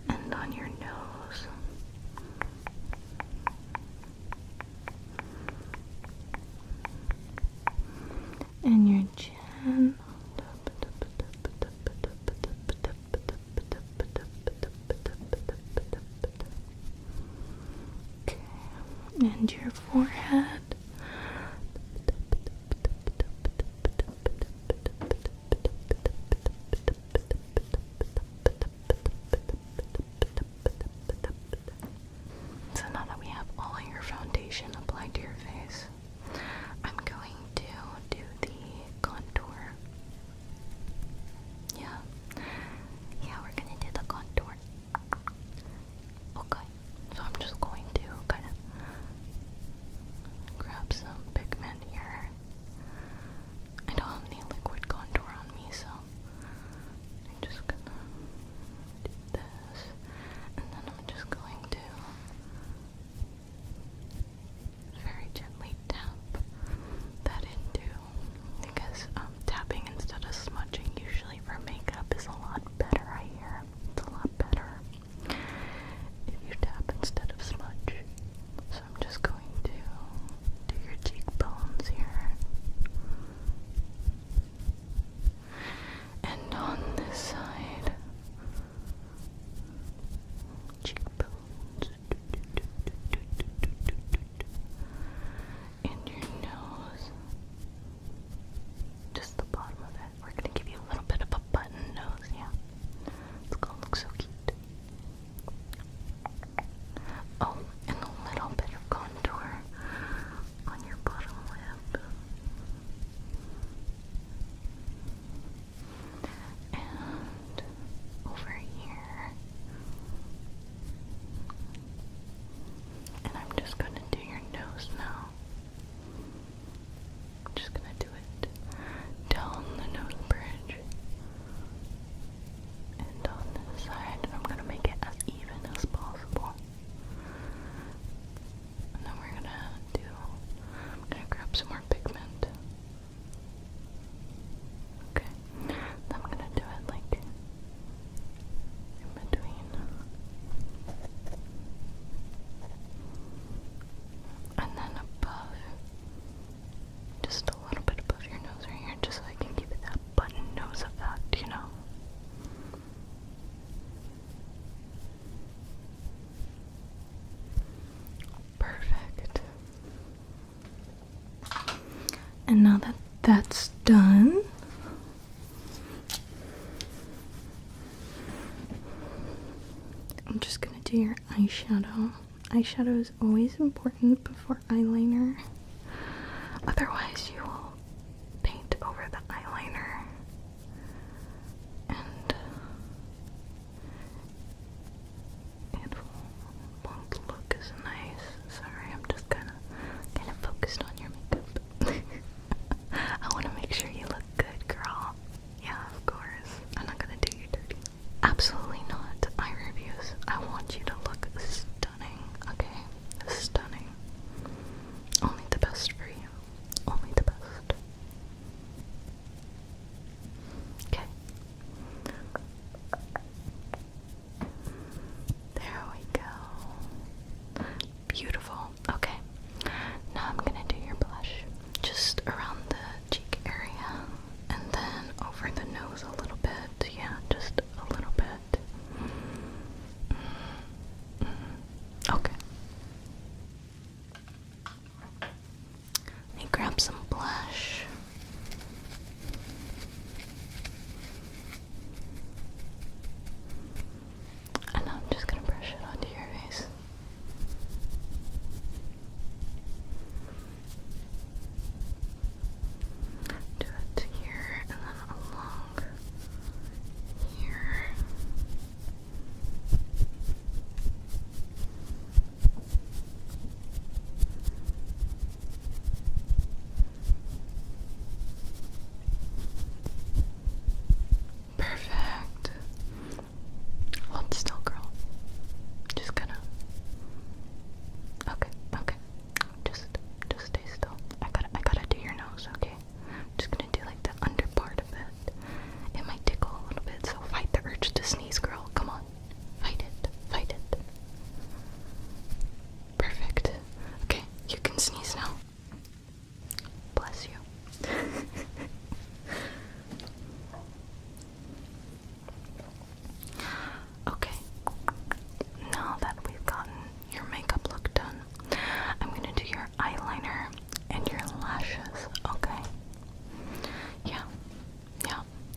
And on your nose. And your chin. just the bottom of it. We're gonna give you a little bit of a button nose, yeah. It's gonna look so cute. Oh, and a little bit of contour on your bottom lip. And over here. And I'm just gonna do your nose now. I'm just gonna do it down the nose bridge and down this side, and I'm gonna make it as even as possible. And then I'm gonna grab some more pigment. Okay, then I'm gonna do it like in between. And then above, just a little bit above your nose right here, just so I can give it that button nose effect, you know? Perfect. And now that that's done, I'm just gonna do your eyeshadow. Eyeshadow is always important before eyeliner. Otherwise, you will paint over the eyeliner and it won't look as nice. Sorry, I'm just kind of focused on your makeup. I want to make sure you look good, girl. Yeah, of course. I'm not gonna do you dirty. Absolutely not. Eye reviews. I want you to look stunning, okay? Stunning. Only the best for you. Only the best. Okay. There we go. Beautiful. Okay. Now I'm gonna do your blush. Just around the cheek area. And then over the nose a little bit. Yeah, just a little bit. Okay. Let me grab some blush. And I'm just gonna brush it onto your face. Do it here and then along here. Perfect. Hold still, girl. Just gonna. Okay. Just stay still. I gotta do your nose, okay? Just gonna do like the under part of it. It might tickle a little bit, so fight the urge to sneeze, girl. Come on. Fight it. Perfect. Okay, you can sneeze now. Bless you. Okay, now that we've gotten your makeup look done, I'm gonna do your eyeliner and your lashes, okay? Yeah,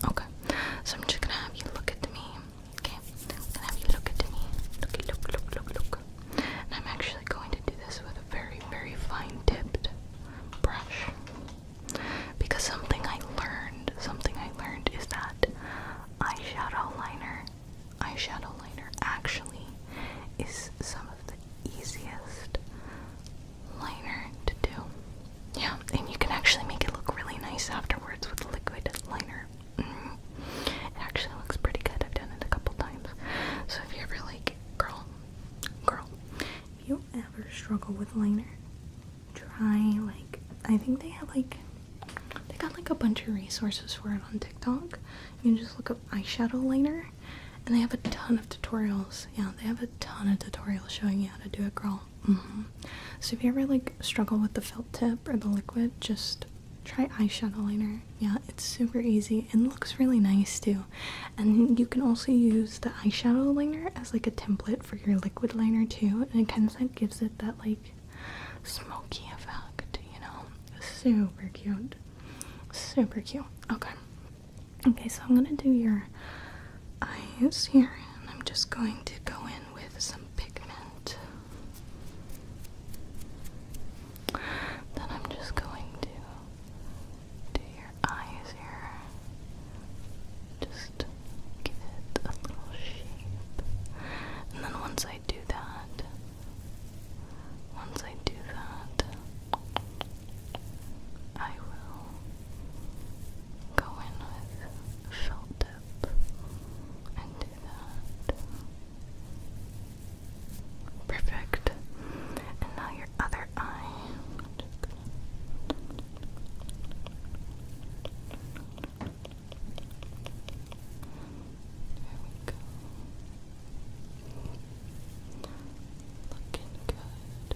okay. So I'm just gonna have you look at me, okay? I'm gonna have you look at me. Look. And I'm actually going to do this with a very, very fine-tipped brush. Because something I learned is that eyeshadow liner actually is some of the easiest liner to do. Yeah, and you can actually make it look really nice afterwards with liquid liner. It actually looks pretty good. I've done it a couple times. So if you ever like, girl, if you ever struggle with liner, try I think they got like a bunch of resources for it on TikTok. You can just look up eyeshadow liner, and they have a ton of tutorials. Yeah, they have a ton of tutorials showing you how to do it, girl. So if you ever struggle with the felt tip or the liquid, just try eyeshadow liner. Yeah, it's super easy and looks really nice too. And you can also use the eyeshadow liner as a template for your liquid liner too, and it kind of gives it that smoky effect, you know. Super cute. Super cute. Okay. Okay, so I'm gonna do your eyes here, and I'm just going to go in with some pigment. Then I'm just going to do your eyes here. Just give it a little shape. And then once I do that, I will go in with felt tip and do that. Perfect. And now your other eye. There we go. Looking good.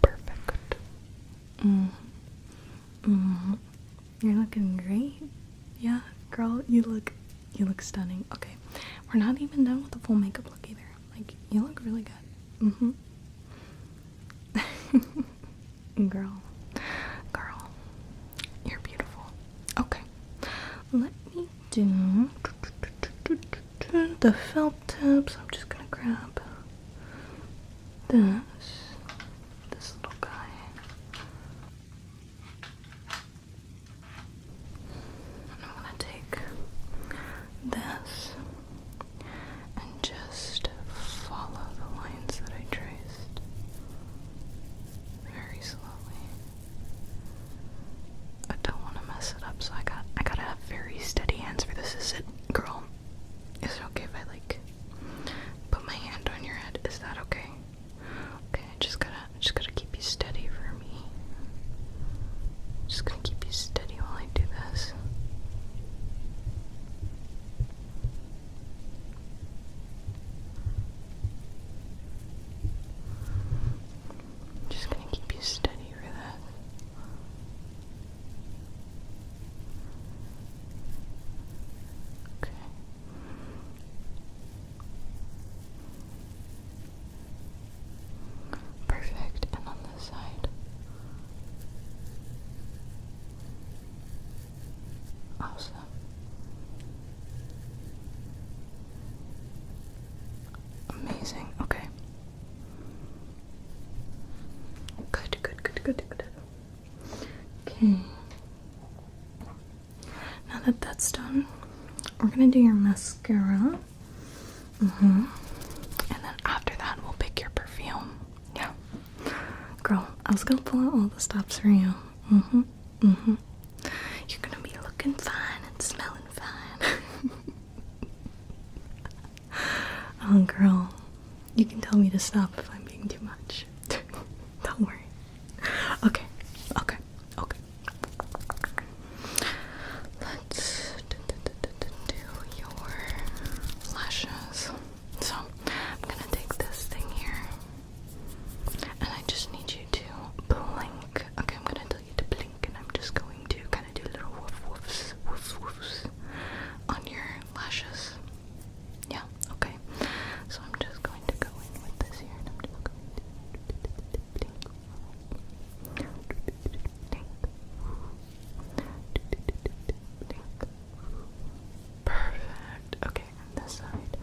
Perfect. You're looking great. Yeah, girl, you look stunning. Okay, we're not even done with the full makeup look either. Like, you look really good. Girl, you're beautiful. Okay, let me do the felt tips. I'm just gonna grab this little guy. And I'm gonna take this and just follow the lines that I traced very slowly. I don't want to mess it up, so I gotta have very steady hands for this. Is it, girl? Is it okay if I put my hand on your head? Is that okay? Okay, I just gotta keep you steady for me. Just gonna keep you steady while I do this. Just gonna keep you steady for that. Okay. Perfect. And on this side. Awesome. Amazing. Okay. Good. Okay. Now that that's done, we're gonna do your mascara. And then after that, we'll pick your perfume. Yeah. Girl, I was gonna pull out all the stops for you. You're gonna be looking fine and smelling fine. Oh, girl. You can tell me to stop if I'm being too much. Don't worry. Okay. Let's do your lashes. So, I'm gonna take this thing here, and I just need you to blink. Okay, I'm gonna tell you to blink, and I'm just going to kind of do little woofs on your lashes. Yeah, okay. So I'm just going to go in with this here, and I'm just going to blink. Perfect. Okay, and this side.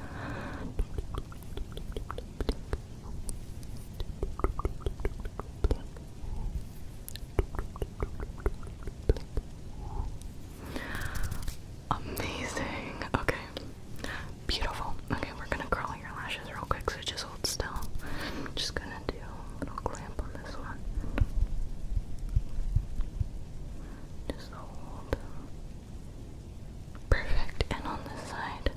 Amazing. Okay. Beautiful. Okay, we're gonna curl your lashes real quick, so just hold still. I'm just gonna do a little clamp on this one. Just hold. Perfect. And on this side.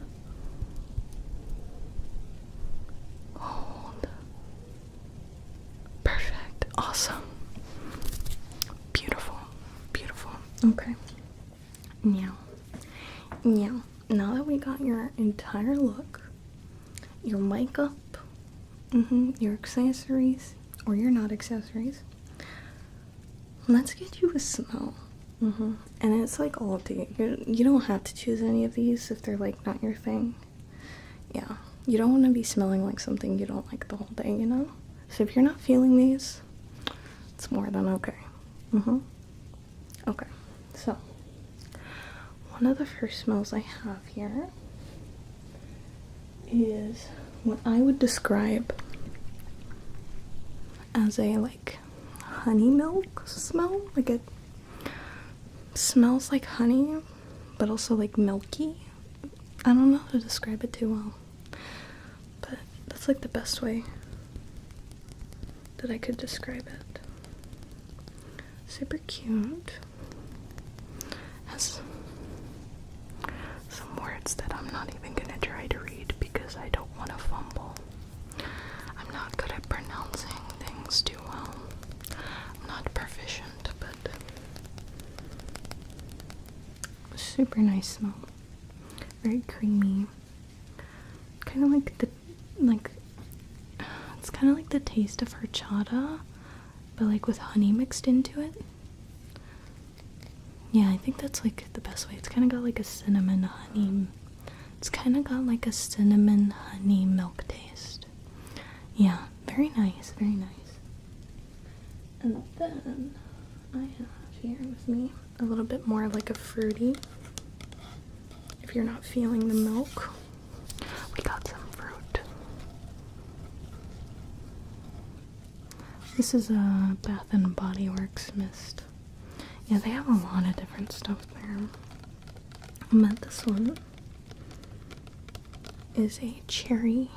Hold. Perfect. Awesome. Beautiful. Okay. Now that we got your entire look, your makeup, your accessories, or your not accessories, let's get you a smell. And it's all up to you. You don't have to choose any of these if they're not your thing. Yeah, you don't want to be smelling like something you don't like the whole day, you know? So if you're not feeling these, it's more than okay. Okay, so one of the first smells I have here is what I would describe as a like honey milk smell. Like it smells like honey, but also like milky. I don't know how to describe it too well, but that's like the best way that I could describe it. Super cute. Has some words that I'm not even gonna try to read because I don't want to fumble. I'm not good at pronouncing things too well. I'm not proficient, but super nice smell. Very creamy. Kind of like it's kind of like the taste of horchata, but like with honey mixed into it. Yeah, I think that's like the best way. It's kind of got like a cinnamon honey. It's kind of got like a cinnamon honey milk taste. Yeah, very nice, very nice. And then I have here with me a little bit more like a fruity. If you're not feeling the milk, we got some fruit. This is a Bath and Body Works mist. Yeah, they have a lot of different stuff there. But this one is a cherry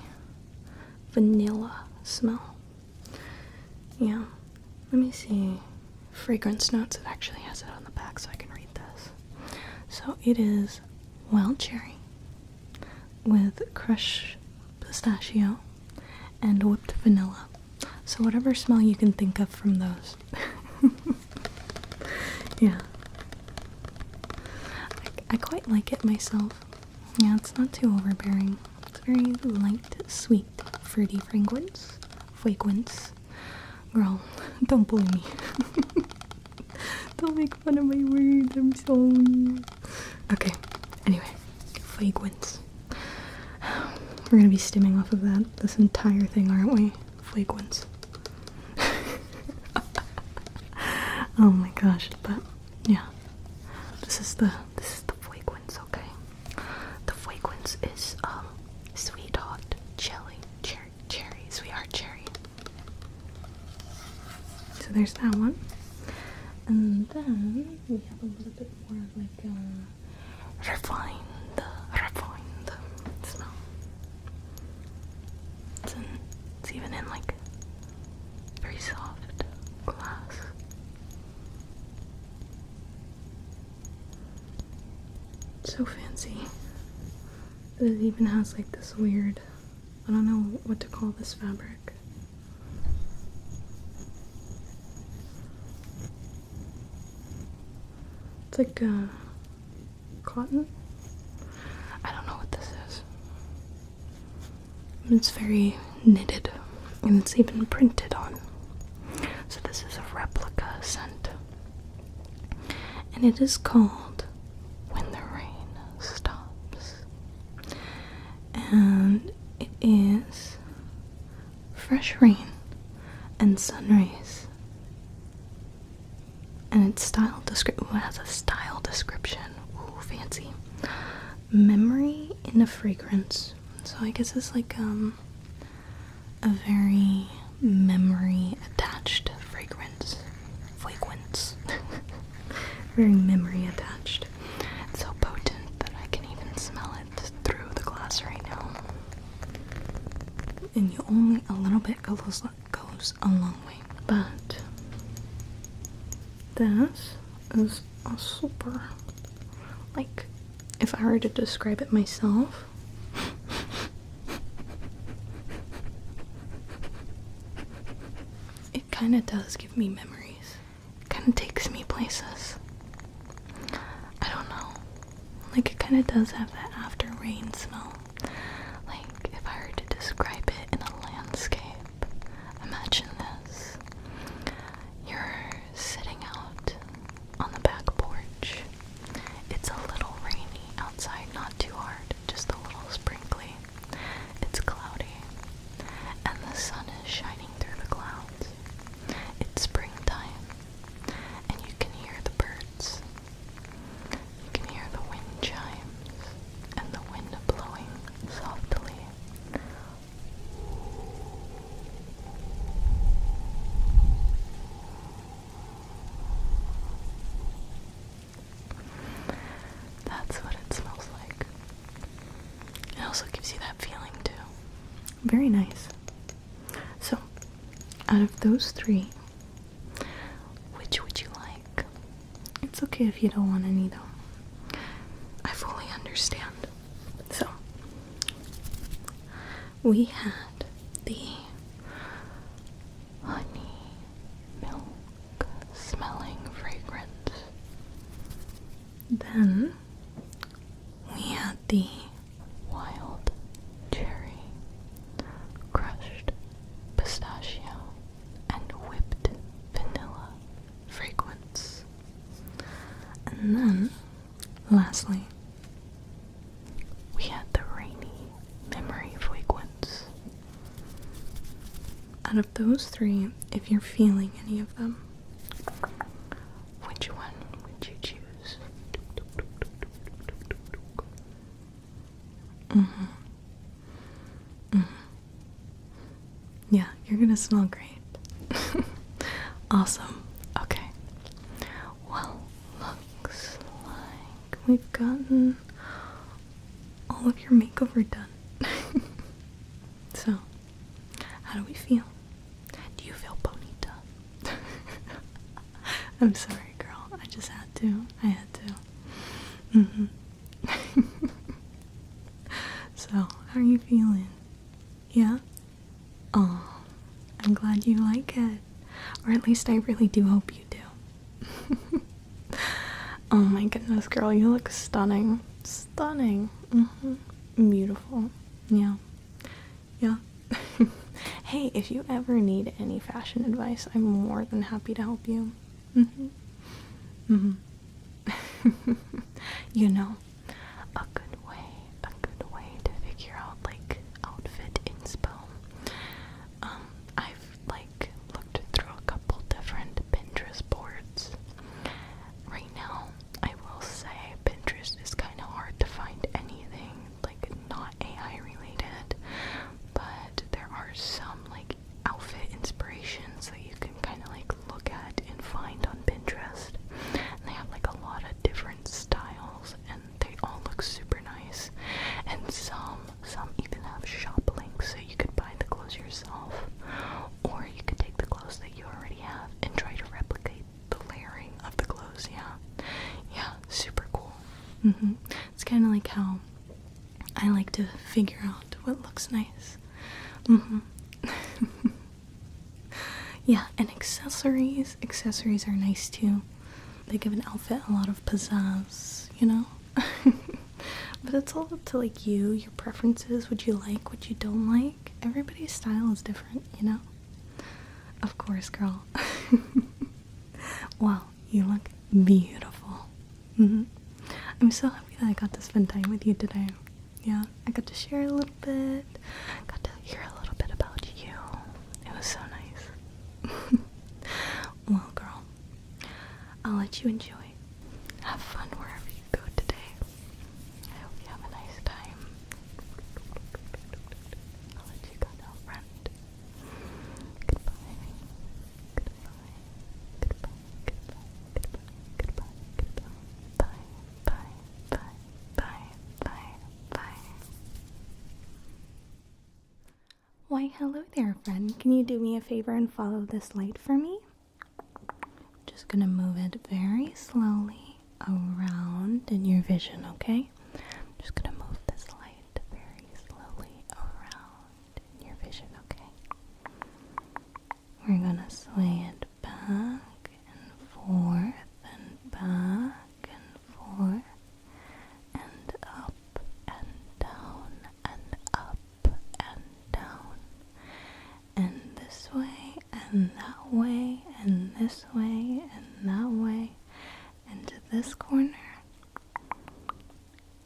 vanilla smell. Yeah, let me see. Fragrance notes, it actually has it on the back so I can read this. So it is wild cherry with crushed pistachio and whipped vanilla. So whatever smell you can think of from those. Yeah. I quite like it myself. Yeah, it's not too overbearing. It's very light, sweet, fruity fragrance. Girl, don't bully me. Don't make fun of my words, I'm sorry. Okay, anyway, fragrance. We're gonna be stimming off of that this entire thing, aren't we? Fragrance. Oh my gosh, but yeah, this is the fragrance, okay? The fragrance is sweetheart cherry, sweetheart cherry. So there's that one, and then we have a little bit more of like a refined smell. It's even in like very soft glass. So fancy. It even has like this weird, I don't know what to call this fabric. It's like cotton. I don't know what this is. It's very knitted, and it's even printed on. So this is a replica scent, and it is called When the Rain Stops, and it is fresh rain and sun rays, and it's it has a style description. Ooh, fancy. Memory in a fragrance. So I guess it's like a very memory attached fragrance. Very memory attached. It's so potent that I can even smell it through the glass right now. And a little bit goes a long way. But this is a super, like, if I were to describe it myself, it kind of does give me memories. It kind of takes me places. I don't know. Like, it kind of does have that after rain smell. Like, if I were to describe it in a landscape, imagine this. You're sitting out on the back porch. It's a little rainy outside, not too hard, just a little sprinkly. It's very nice. So, out of those three, which would you like? It's okay if you don't want any though. I fully understand. So, we had the honey milk smelling fragrance. Then we had the wild cherry, crushed pistachio, and whipped vanilla fragrance. And then, lastly, we had the rainy memory fragrance. Out of those three, if you're feeling any of them, which one would you choose? Yeah, you're gonna smell great. Awesome. Okay. Well, looks like we've gotten all of your makeover done. So, how do we feel? Do you feel bonita? I'm sorry, girl. I just had to. I had to. So, how are you feeling? Yeah? Oh, I'm glad you like it. Or at least I really do hope you do. Oh my goodness, girl, you look stunning. Stunning. Beautiful. Yeah. Yeah. Hey, if you ever need any fashion advice, I'm more than happy to help you. You know, a good way to figure out, like, outfit inspo. I've, like, looked through a couple different Pinterest boards. Right now, I will say Pinterest is kind of hard to find anything, like, not AI related, but there are some, like, outfit inspirations that you can kind of, like, look at and find on Pinterest. And they have, like, a lot of different styles, and they all look super nice. And some even have shop links, so you could buy the clothes yourself, or you could take the clothes that you already have and try to replicate the layering of the clothes. Yeah, super cool. It's kind of like how I like to figure out what looks nice. Yeah, and accessories are nice too. They give an outfit a lot of pizzazz, you know? But it's all up to, like, you, your preferences, what you like, what you don't like. Everybody's style is different, you know? Of course, girl. Wow, you look beautiful. I'm so happy that I got to spend time with you today. Yeah, I got to share a little bit, got to hear a little bit about you. It was so nice. Well, girl, I'll let you enjoy. Have fun wherever you go today. I hope you have a nice time. I'll let you go now, friend. Goodbye. Bye. Why, hello there, friend. Can you do me a favor and follow this light for me? Just gonna move it very slowly around in your vision, okay? I'm just gonna move this light very slowly around in your vision, okay? We're gonna sway it back and forth and back and forth and up and down and up and down and this way and that way and this way and that way and to this corner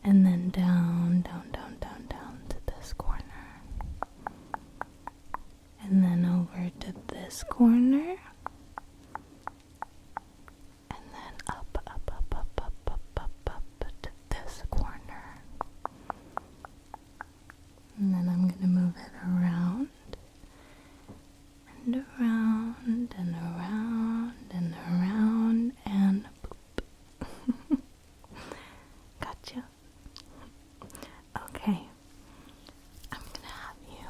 and then down, down, down, down, down to this corner and then over to this corner and then up, up, up, up, up, up, up, up to this corner. And then I'm going to move it around and around and around and around and boop. Gotcha. Okay. I'm going to have you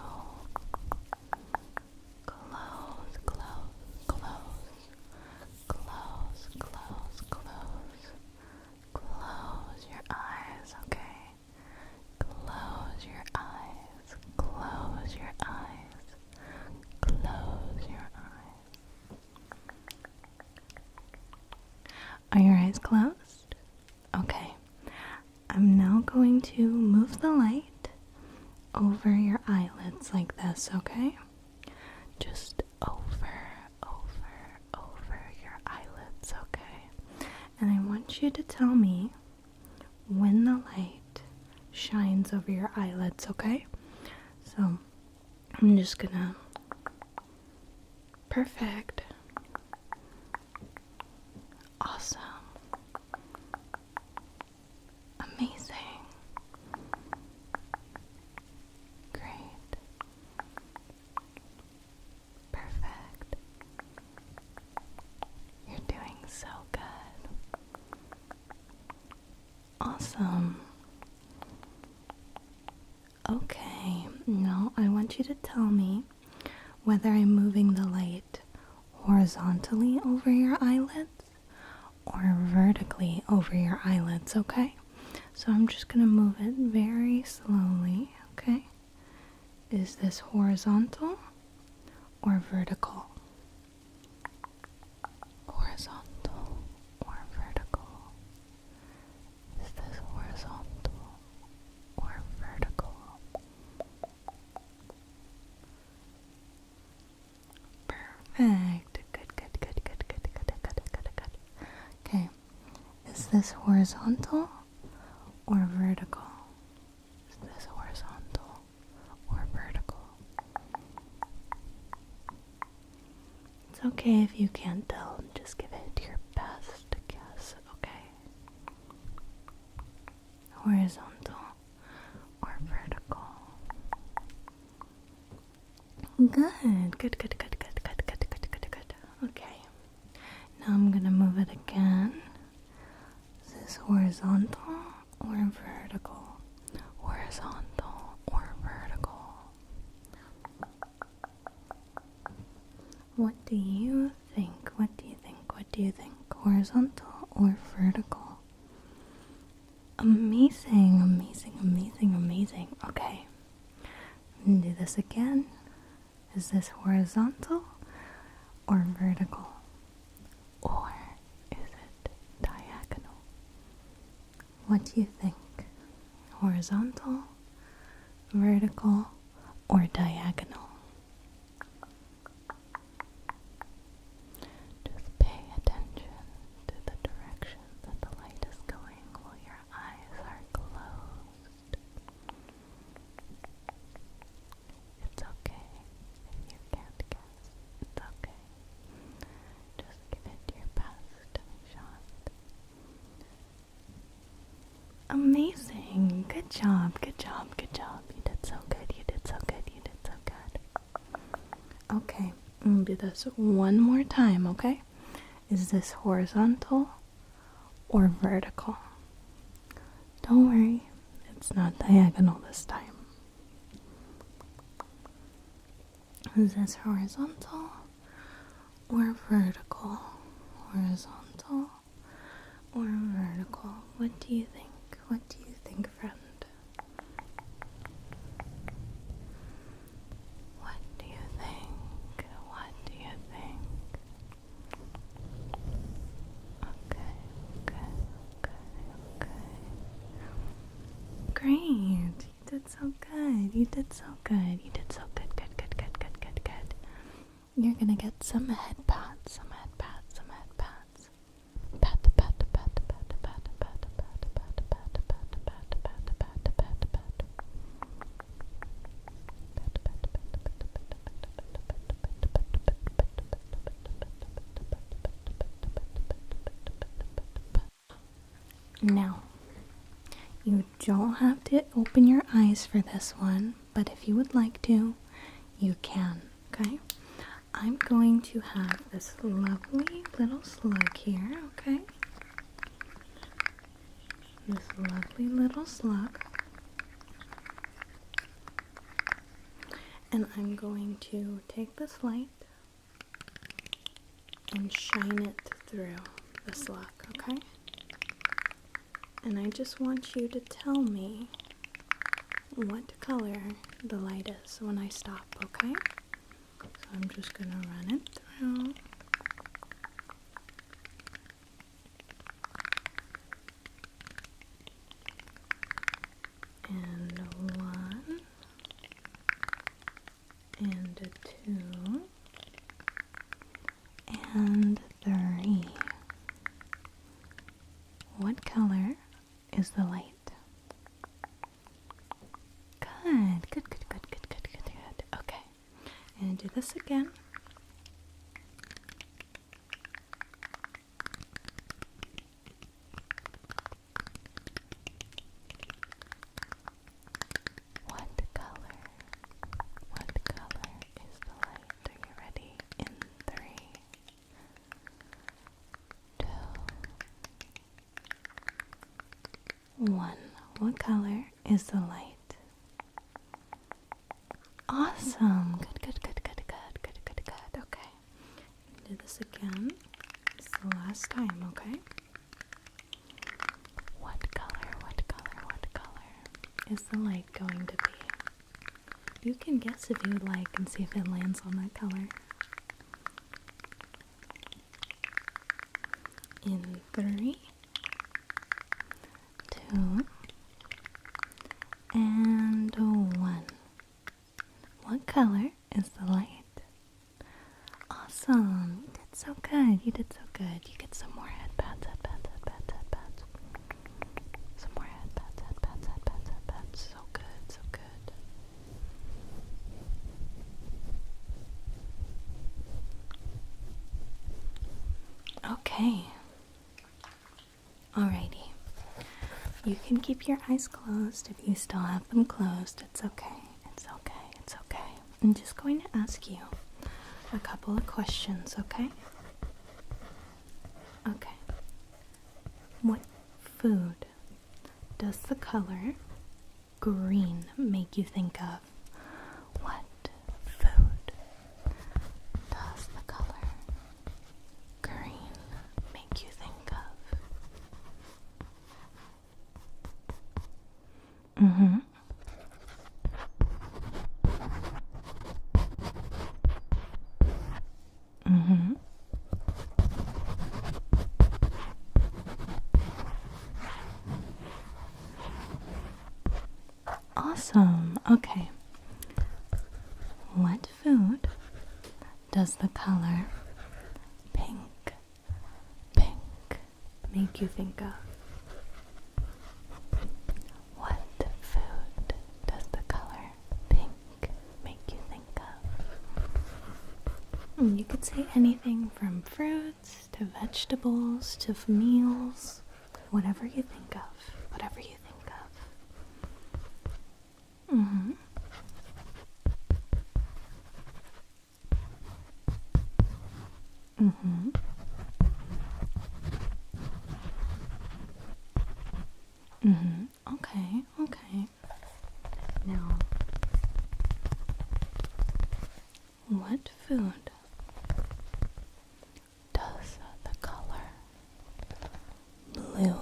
Are your eyes closed? Okay. I'm now going to move the light over your eyelids like this, okay? Just over your eyelids, okay? And I want you to tell me when the light shines over your eyelids, okay? So I'm just gonna. Perfect. Awesome. Amazing. Great. Perfect. You're doing so good. Awesome. Okay, now I want you to tell me whether I'm moving the light horizontally over your eyelids or vertically over your eyelids, okay? So I'm just going to move it very slowly, okay? Is this horizontal or vertical? Horizontal or vertical? Is this horizontal or vertical? Perfect. Good. Okay. Is this horizontal or vertical? Is this horizontal or vertical? It's okay if you can't tell. Just give it your best guess, okay? Horizontal or vertical? Good. Okay. Now I'm gonna move it again. Is this horizontal or vertical? Horizontal or vertical? What do you think? What do you think? Horizontal or vertical? Amazing. Okay. I'm gonna do this again. Is this horizontal or vertical? Or is it diagonal? What do you think? Horizontal, vertical, or diagonal? Just pay attention to the direction that the light is going while your eyes are closed. It's okay if you can't guess. It's okay. Just give it your best shot. Amazing. Good job. You did so good. Okay, I'm gonna do this one more time, okay? Is this horizontal or vertical? Don't worry, it's not diagonal this time. Is this horizontal or vertical? Horizontal or vertical? What do you think? Friend? What do you think? Okay. Great. You did so good. Good. You're gonna get some head pats. Now, you don't have to open your eyes for this one, but if you would like to, you can, okay? I'm going to have this lovely little slug here, okay? This lovely little slug. And I'm going to take this light and shine it through the slug, okay? And I just want you to tell me what color the light is when I stop, okay? So I'm just gonna run it through. And 3. What color is the light? Good, good, good, good, good, good, good, good. Okay, I'm gonna do this again. What color is the light? Are you ready? In 3, 2, 1. What color is the light? Awesome. Good, good, good, good, good, good, good, good. Okay. Do this again. It's the last time, okay? What color is the light going to be? You can guess if you would like and see if it lands on that color. In 3, 2, and 1. What color is the light? Awesome. You did so good. You did so good. You get some more headpats, headpats, headpats, headpats. Some more headpats, headpats, headpats, headpats. So good, so good. Okay. Alrighty. You can keep your eyes closed if you still have them closed. It's okay. It's okay. It's okay. I'm just going to ask you a couple of questions, okay? Okay. What food does the color green make you think of? What food does the color green make you think of? Mm-hmm. Mm-hmm. Awesome. Okay. What food does the color pink make you think of? What food does the color pink make you think of? You could say anything from fruits to vegetables to meals, whatever you think of. Whatever you think of. Mm-hmm. Mm-hmm. Mm-hmm. Okay, okay. Now, what food does the color blue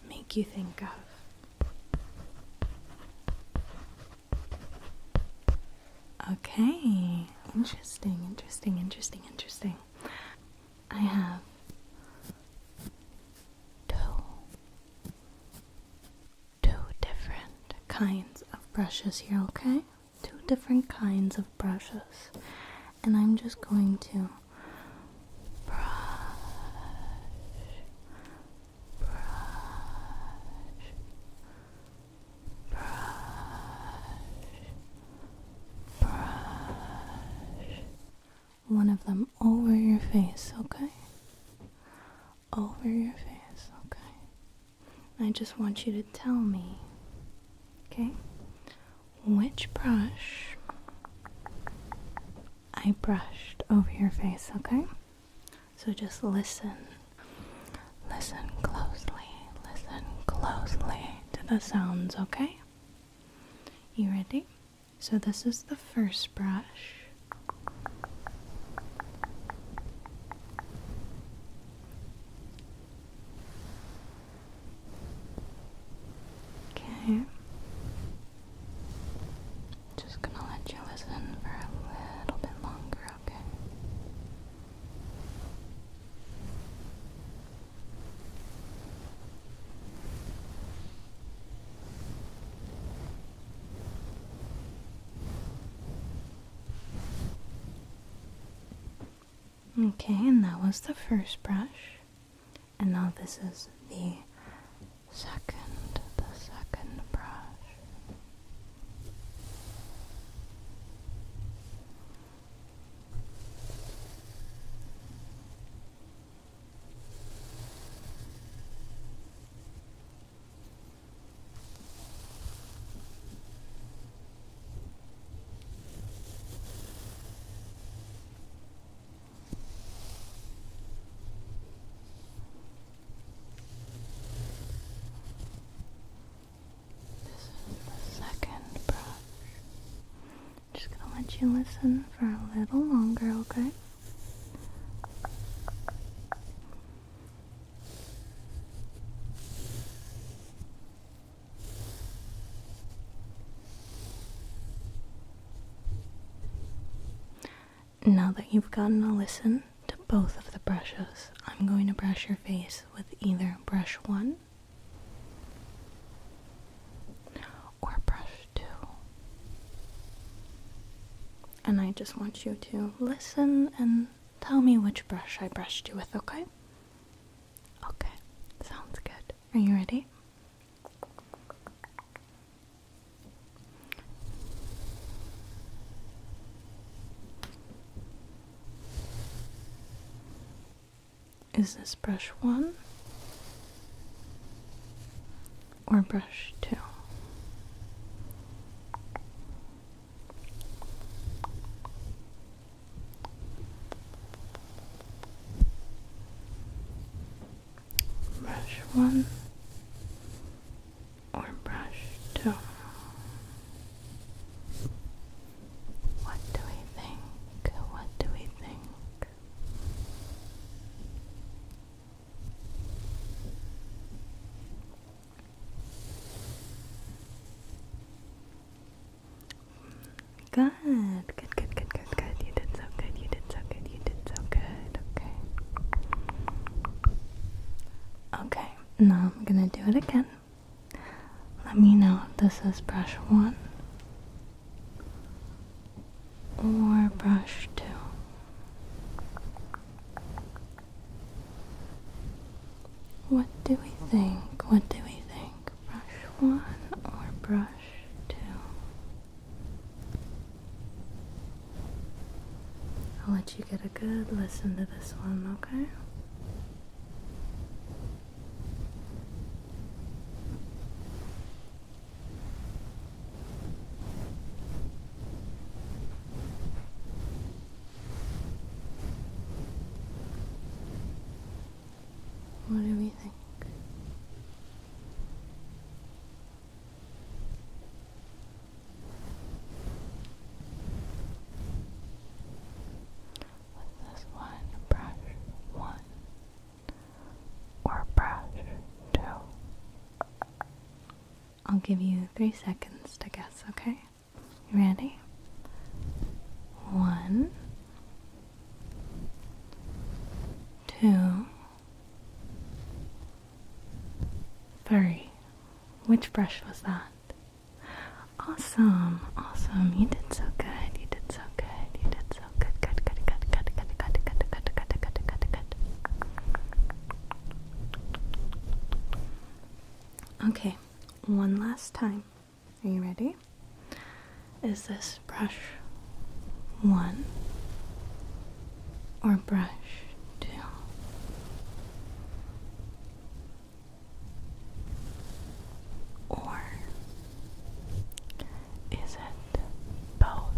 make you think of? Okay, interesting. I have two different kinds of brushes here, okay? 2 different kinds of brushes. And I'm just going to brush, one of them over your face, okay? Over your face, okay? I just want you to tell me, okay, which brush I brushed over your face, okay? So just listen closely to the sounds, okay? You ready? So this is the first brush. Okay. Just gonna let you listen for a little bit longer, okay? Okay, and that was the first brush. And now this is the second brush. Second brush. Just gonna let you listen for a little longer, okay? Now that you've gotten to listen to both of the brushes, I'm going to brush your face with either brush 1 or brush 2. And I just want you to listen and tell me which brush I brushed you with, okay? Okay, sounds good. Are you ready? Is this brush 1 or brush 2? Brush 1 or brush 2? What do we think? What do we think? Good. You did so good. You did so good. You did so good. Okay. Okay, now I'm gonna do it again. Let me know if this is brush 1 or brush 2. What do we think? What do we think? Brush 1 or brush 2? I'll let you get a good listen to this one, okay? What do we think? Was this one brush 1 or brush 2? I'll give you 3 seconds to guess, okay? You ready? 1, 2, Furry. Which brush was that? Awesome, awesome. You did so good. You did so good. You did so good. Good. Okay, one last time. Are you ready? Is this brush 1 or brush 2? Or is it both?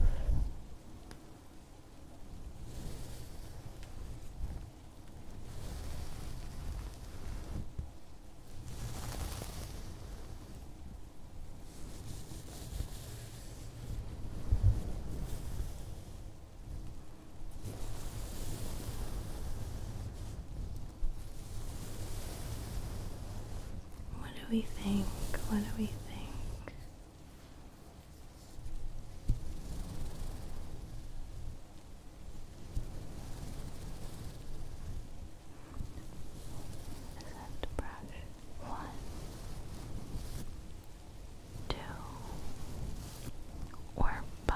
What do we think? What do we think? Is it brush 1, 2, or both?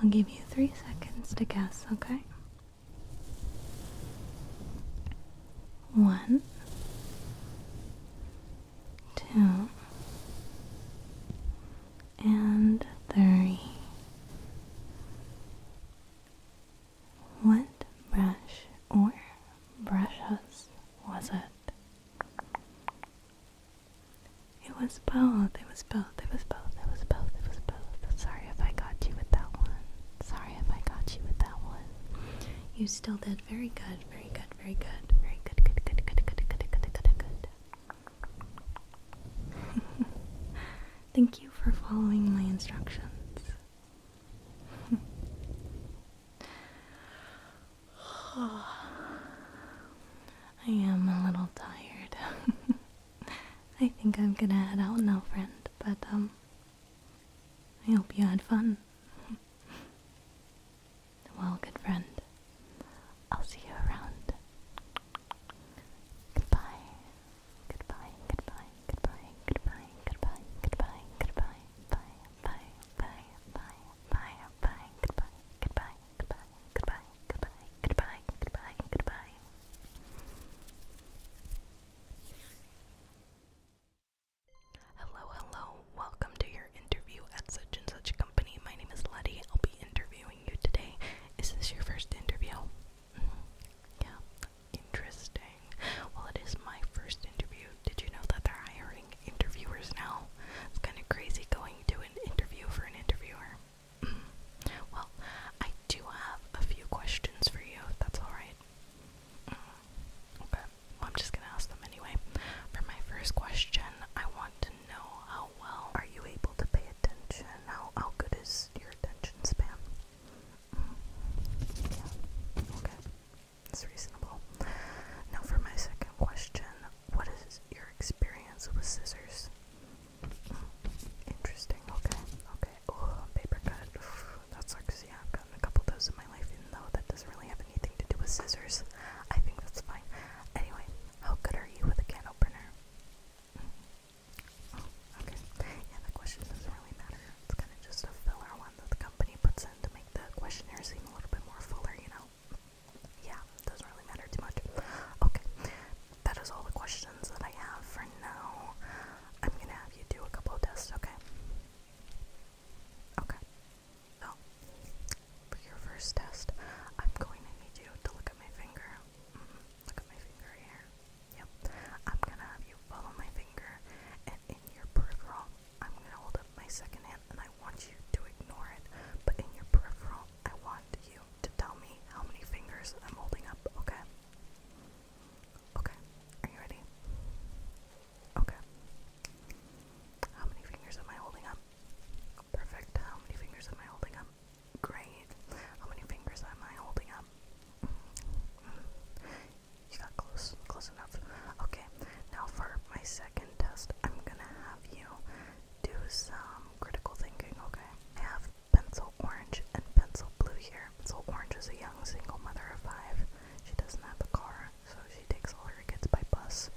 I'll give you 3 seconds to guess, okay? 1, 2, and 3. What brush or brushes was it? It was both. It was both. It was both. It was both. It was both. Sorry if I got you with that one. Sorry if I got you with that one. You still did very good. Very good. Very good. Very good. Good. Good. Good. Good. Good. Good. Good. Good. Thank you for following my instructions. I am a little tired. I think I'm gonna head out now, friend, but I hope you had fun. Well, good friend, I'll see you around. Goodbye. Goodbye. Goodbye. Goodbye. Goodbye. Goodbye. Goodbye. Goodbye. Bye. Bye. Bye. Bye. Bye. Bye. Goodbye. Goodbye. Goodbye. Goodbye. Goodbye. Goodbye. Goodbye. Goodbye. Hello, hello. Welcome to your interview at such and such company. My name is Letty. I'll be interviewing you today. Is this your first interview? Yeah. Interesting. Well, it is my first interview. Did you know that they're hiring interviewers now? It's kind of crazy going to an interview for an interviewer. Well, I do have a few questions for you, if that's alright. Okay. Well, I'm just gonna ask them anyway. For my first question, I want to know how well are you able to pay attention? How good is your attention span? Yeah. Okay. That's reasonable. Now for my second question, what is your experience with scissors? Interesting. Okay. Okay. Oh, paper cut. That sucks. Yeah, I've gotten a couple of those in my life, even though that doesn't really have anything to do with scissors. I think that's fine. Anyway, how good are you with a can opener? Oh, okay. Yeah, the question doesn't really matter. It's kind of just a filler one that the company puts in to make the questionnaire seem a little bit more fuller, you know? Yeah, it doesn't really matter too much. Okay, that is all the questions that I have for now. I'm gonna have you do a couple of tests, okay? Okay. So, for your first test, I'm going to need you to look at my finger. Look at my finger here. Yep. I'm gonna have you follow my finger, and in your peripheral, I'm gonna hold up my second hand, and I want you to ignore it. But in your peripheral, I want you to tell me how many fingers I'm holding up, okay? Okay. Are you ready? Okay. How many fingers am I holding up? Perfect. How many fingers am I holding up? Great. How many fingers am I holding up? You got close enough. Okay, now for my second test, I'm gonna have you do some critical thinking, okay? I have pencil orange and pencil blue here. Pencil orange is a young single mother of 5. She doesn't have a car, so she takes all her kids by bus.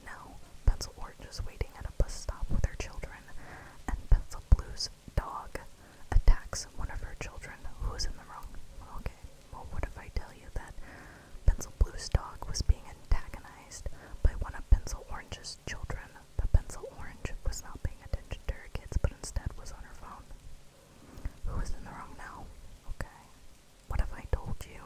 Now, pencil orange is waiting at a bus stop with her children, and pencil blue's dog attacks one of her children who is in the wrong. Okay, well, what if I tell you that Pencil Blue's dog was being antagonized by one of Pencil Orange's children, but Pencil Orange was not paying attention to her kids, but instead was on her phone? Who is in the wrong now? Okay. What if I told you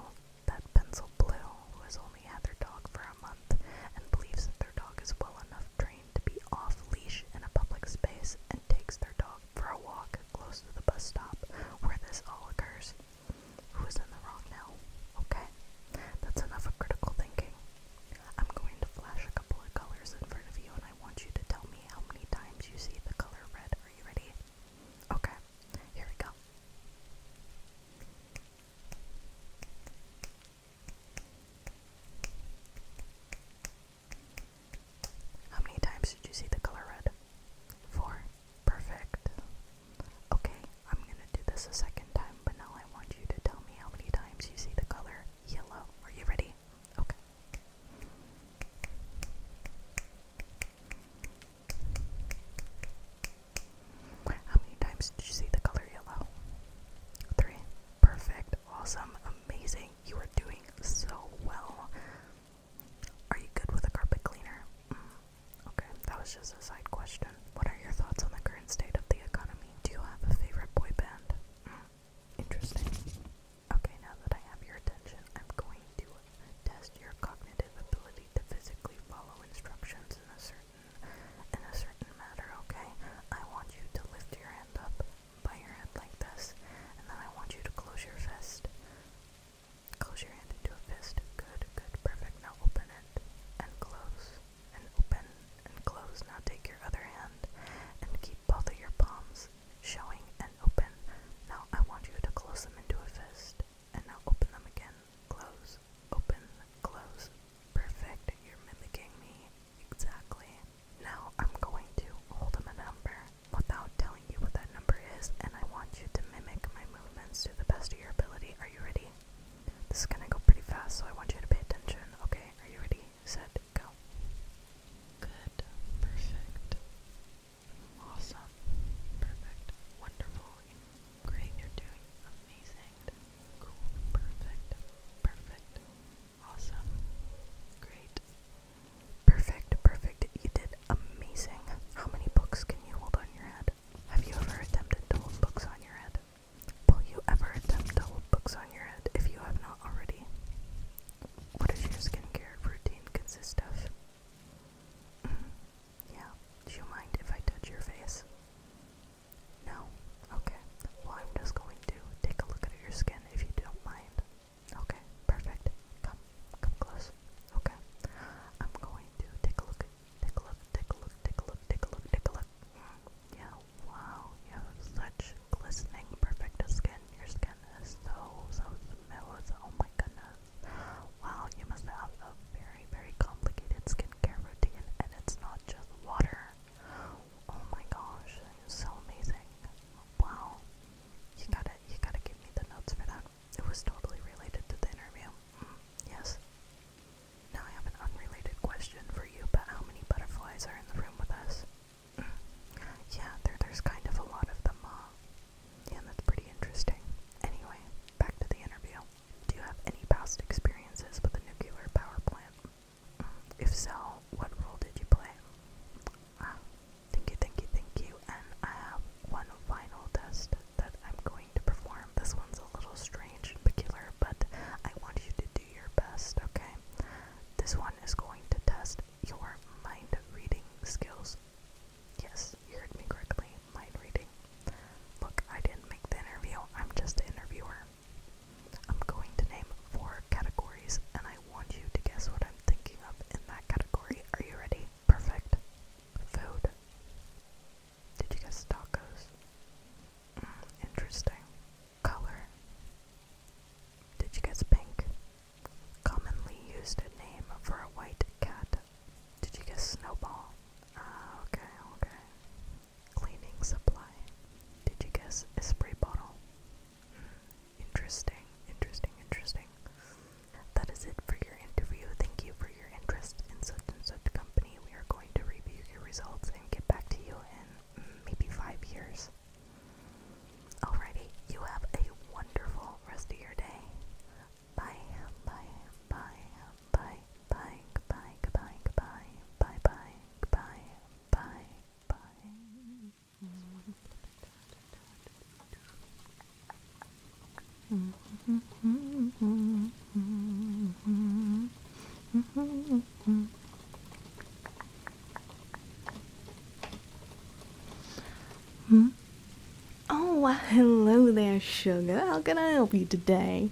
sugar. How can I help you today?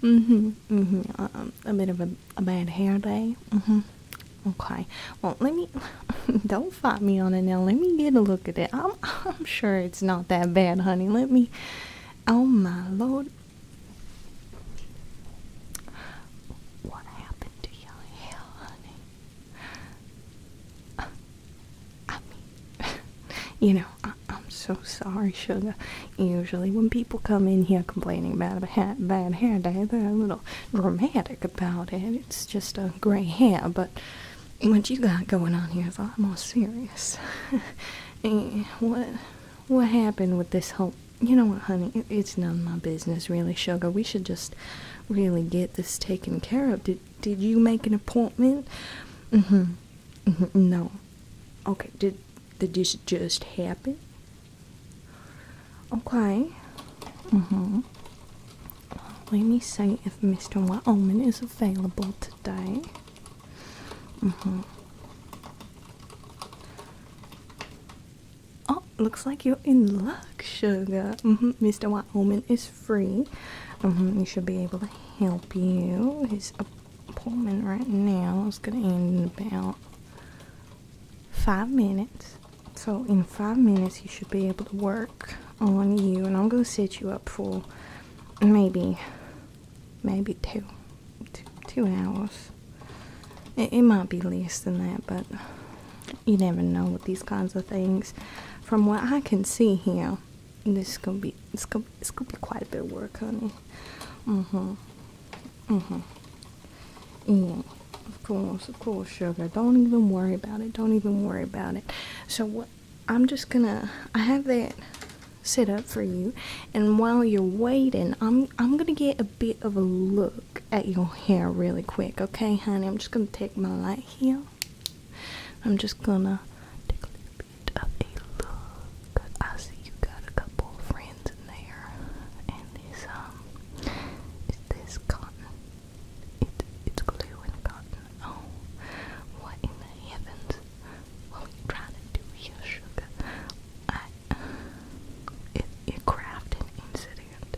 A bit of a bad hair day. Okay. Well, let me. Don't fight me on it now. Let me get a look at it. I'm sure it's not that bad, honey. Let me. Oh my lord. What happened to your hair, honey? I mean, I'm so sorry, sugar. Usually when people come in here complaining about a bad hair day, they're a little dramatic about it. It's just a gray hair, but what you got going on here is a lot more serious. What happened with this whole... You know what, honey? It's none of my business, really, sugar. We should just really get this taken care of. Did you make an appointment? No. Okay, did this just happen? Okay. Let me see if Mr. Wyoming is available today. Oh, looks like you're in luck, sugar. Mr. Wyoming is free. He should be able to help you. His appointment right now is gonna end in about 5 minutes. So in 5 minutes, he should be able to work on you, and I'm gonna set you up for maybe 2 hours. It might be less than that, but you never know with these kinds of things. From what I can see here, it's gonna be quite a bit of work, honey. Yeah, of course, sugar. Don't even worry about it. So what? I have that set up for you, and while you're waiting, I'm gonna get a bit of a look at your hair really quick, okay, honey? I'm just gonna take my light here. I'm just gonna take a little bit of a look. I see you got a couple of friends in there, and is this cotton? It's glue and cotton. Oh, what in the heavens? What are you trying to do here, sugar? It crafted an incident.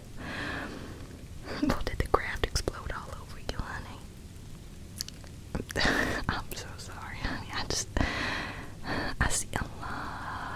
Well, did the craft explode all over you, honey? I'm so sorry, honey. I see a lot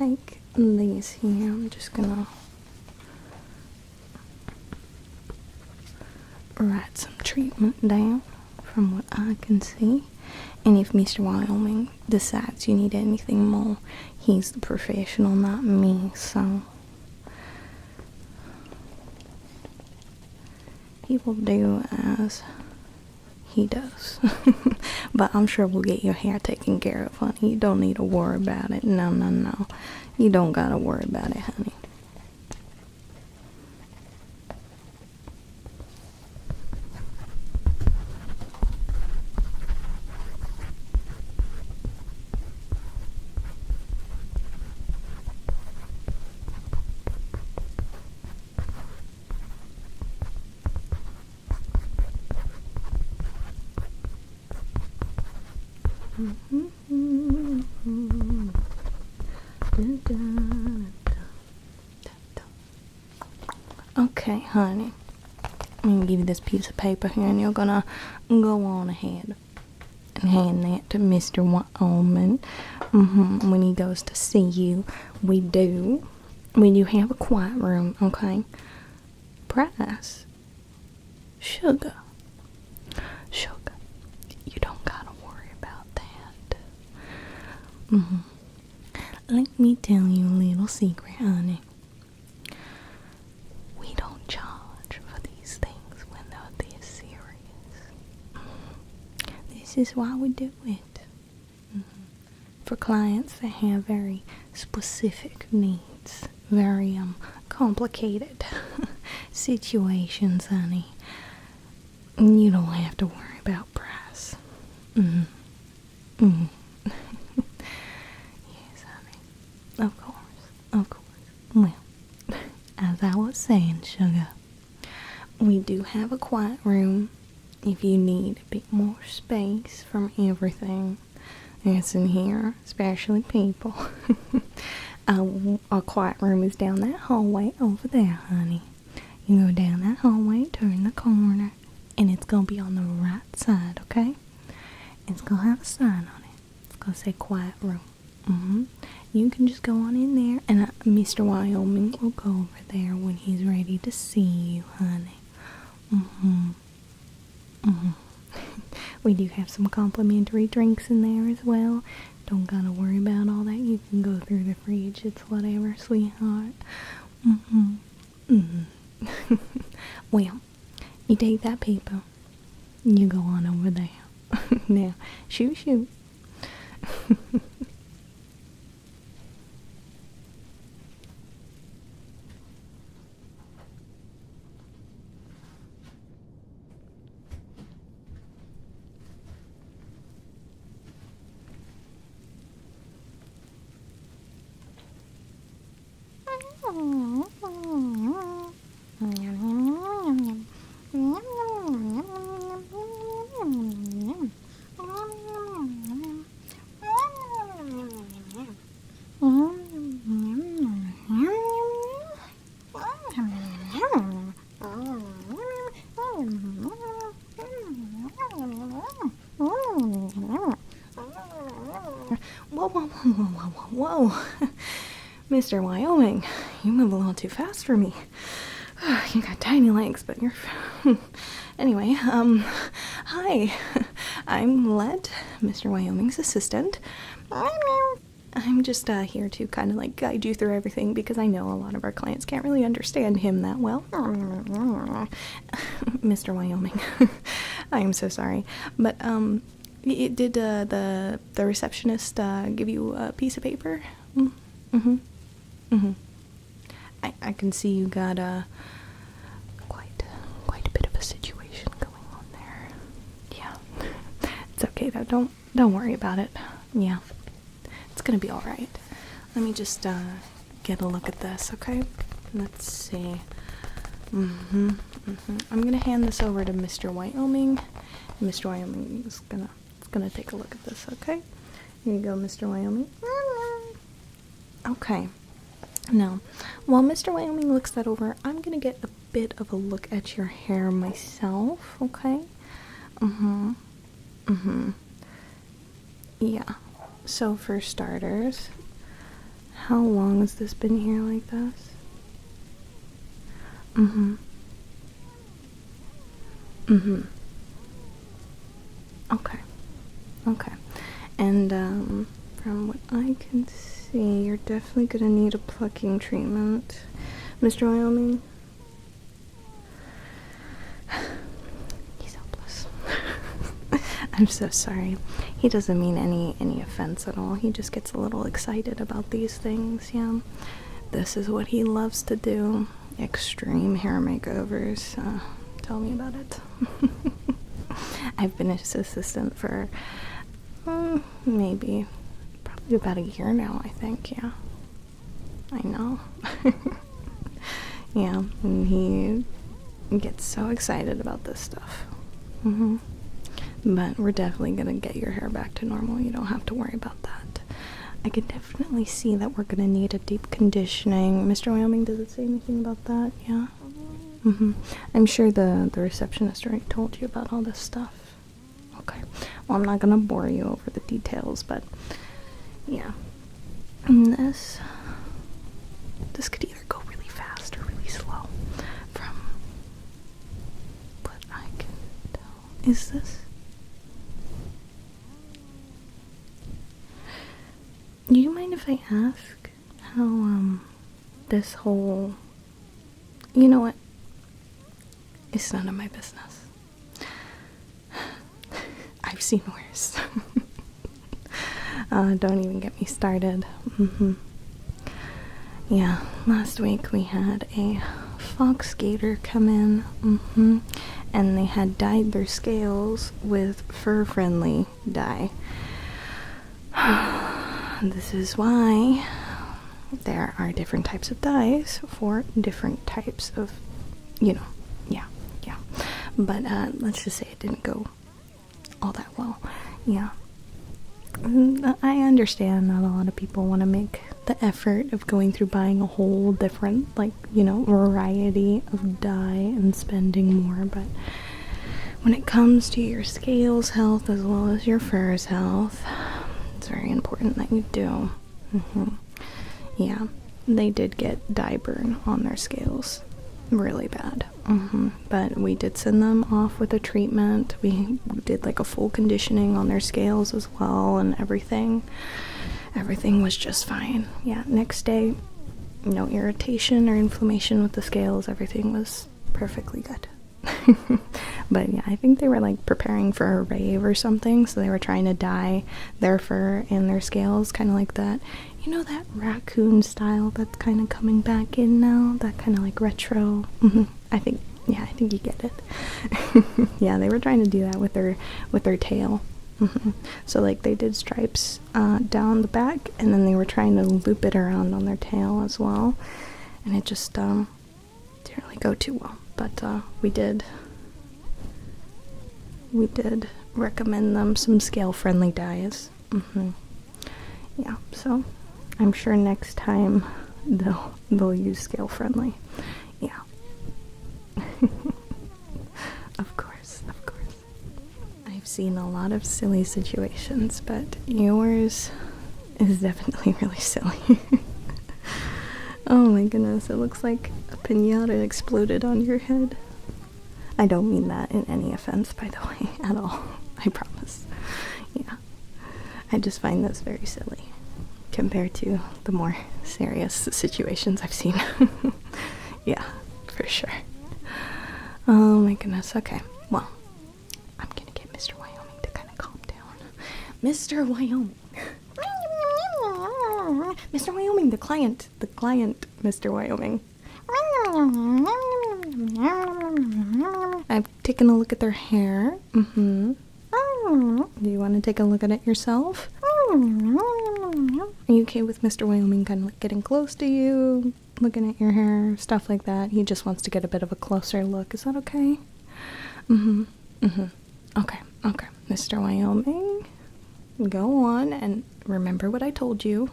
take these here. I'm just gonna write some treatment down from what I can see. And if Mr. Wyoming decides you need anything more, he's the professional, not me, so he will do as he does. But I'm sure we'll get your hair taken care of, honey. You don't need to worry about it. No, no, no. You don't gotta worry about it, honey. Okay, honey. I'm gonna give you this piece of paper here, and you're gonna go on ahead and hand that to Mr. Wyoming. When he goes to see you, we do have a quiet room, okay? Price. Sugar. You don't gotta worry about that. Let me tell you a little secret, honey. We don't charge for these things when they're this serious. This is why we do it. For clients that have very specific needs, very complicated situations, honey. You don't have to worry about price. Yes, honey. Of course. Well, as I was saying, sugar, we do have a quiet room if you need a bit more space from everything that's in here, especially people. Our quiet room is down that hallway over there, honey. You go down that hallway, turn the corner, and it's gonna be on the right side, okay? It's gonna have a sign on it. It's gonna say quiet room. You can just go on in there, and Mr. Wyoming will go over there when he's ready to see you, honey. We do have some complimentary drinks in there as well. Don't gotta worry about all that. You can go through the fridge. It's whatever, sweetheart. Well, you take that paper, you go on over there. Now, shoot. Whoa. Mr. Wyoming, you move a little too fast for me. You got tiny legs, but you're... Anyway, hi. I'm Let, Mr. Wyoming's assistant. I'm just here to kind of like guide you through everything because I know a lot of our clients can't really understand him that well. Mr. Wyoming, I am so sorry. But, did the receptionist give you a piece of paper? I can see you got quite a bit of a situation going on there. Yeah, it's okay though. Don't worry about it. Yeah, it's gonna be all right. Let me just get a look at this, okay? Let's see. I'm gonna hand this over to Mr. Wyoming. Mr. Wyoming is gonna take a look at this, okay? Here you go, Mr. Wyoming. Okay. Now, while Mr. Wyoming looks that over, I'm gonna get a bit of a look at your hair myself, okay? Yeah. So for starters, How long has this been here like this? Mm-hmm. Mm-hmm. Okay. Okay. And, from what I can see, you're definitely gonna need a plucking treatment. Mr. Wyoming? He's helpless. I'm so sorry. He doesn't mean any offense at all. He just gets a little excited about these things, yeah. This is what he loves to do. Extreme hair makeovers. Tell me about it. I've been his assistant for probably about a year now, I think, yeah. I know. Yeah, and he gets so excited about this stuff. But we're definitely gonna get your hair back to normal. You don't have to worry about that. I can definitely see that we're gonna need a deep conditioning. Mr. Wyoming, does it say anything about that? Yeah? I'm sure the receptionist already told you about all this stuff. Okay. Well, I'm not gonna bore you over the details, but yeah. And this could either go really fast or really slow from what I can tell. Is this? Do you mind if I ask how, this whole... You know what? It's none of my business. I've seen worse. Don't even get me started. Yeah, last week we had a fox gator come in, and they had dyed their scales with fur-friendly dye. This is why there are different types of dyes for different types of, yeah. But let's just say it didn't go all that well. Yeah. I understand not a lot of people want to make the effort of going through buying a whole different, variety of dye and spending more, but when it comes to your scales health as well as your fur's health, it's very important that you do. Yeah, they did get dye burn on their scales. Really bad. But we did send them off with a treatment. We did a full conditioning on their scales as well, and everything was just fine. Yeah, next day, no irritation or inflammation with the scales. Everything was perfectly good. But yeah, I think they were preparing for a rave or something, so they were trying to dye their fur and their scales kind of like that. You know, that raccoon style that's kind of coming back in now? That kind of retro. I think you get it. Yeah, they were trying to do that with their tail. So they did stripes down the back, and then they were trying to loop it around on their tail as well. And it just didn't really go too well. But we did recommend them some scale-friendly dyes. Yeah, so I'm sure next time they'll use scale-friendly. Yeah. Of course. I've seen a lot of silly situations, but yours is definitely really silly. Oh my goodness, it looks like a piñata exploded on your head. I don't mean that in any offense, by the way, at all. I promise. Yeah. I just find this very silly compared to the more serious situations I've seen. Yeah, for sure. Oh my goodness, okay. Well, I'm gonna get Mr. Wyoming to kind of calm down. Mr. Wyoming. Mr. Wyoming, the client, Mr. Wyoming. I've taken a look at their hair. Do you want to take a look at it yourself? Are you okay with Mr. Wyoming kind of getting close to you, looking at your hair, stuff like that? He just wants to get a bit of a closer look. Is that okay? Okay. Mr. Wyoming, go on and remember what I told you.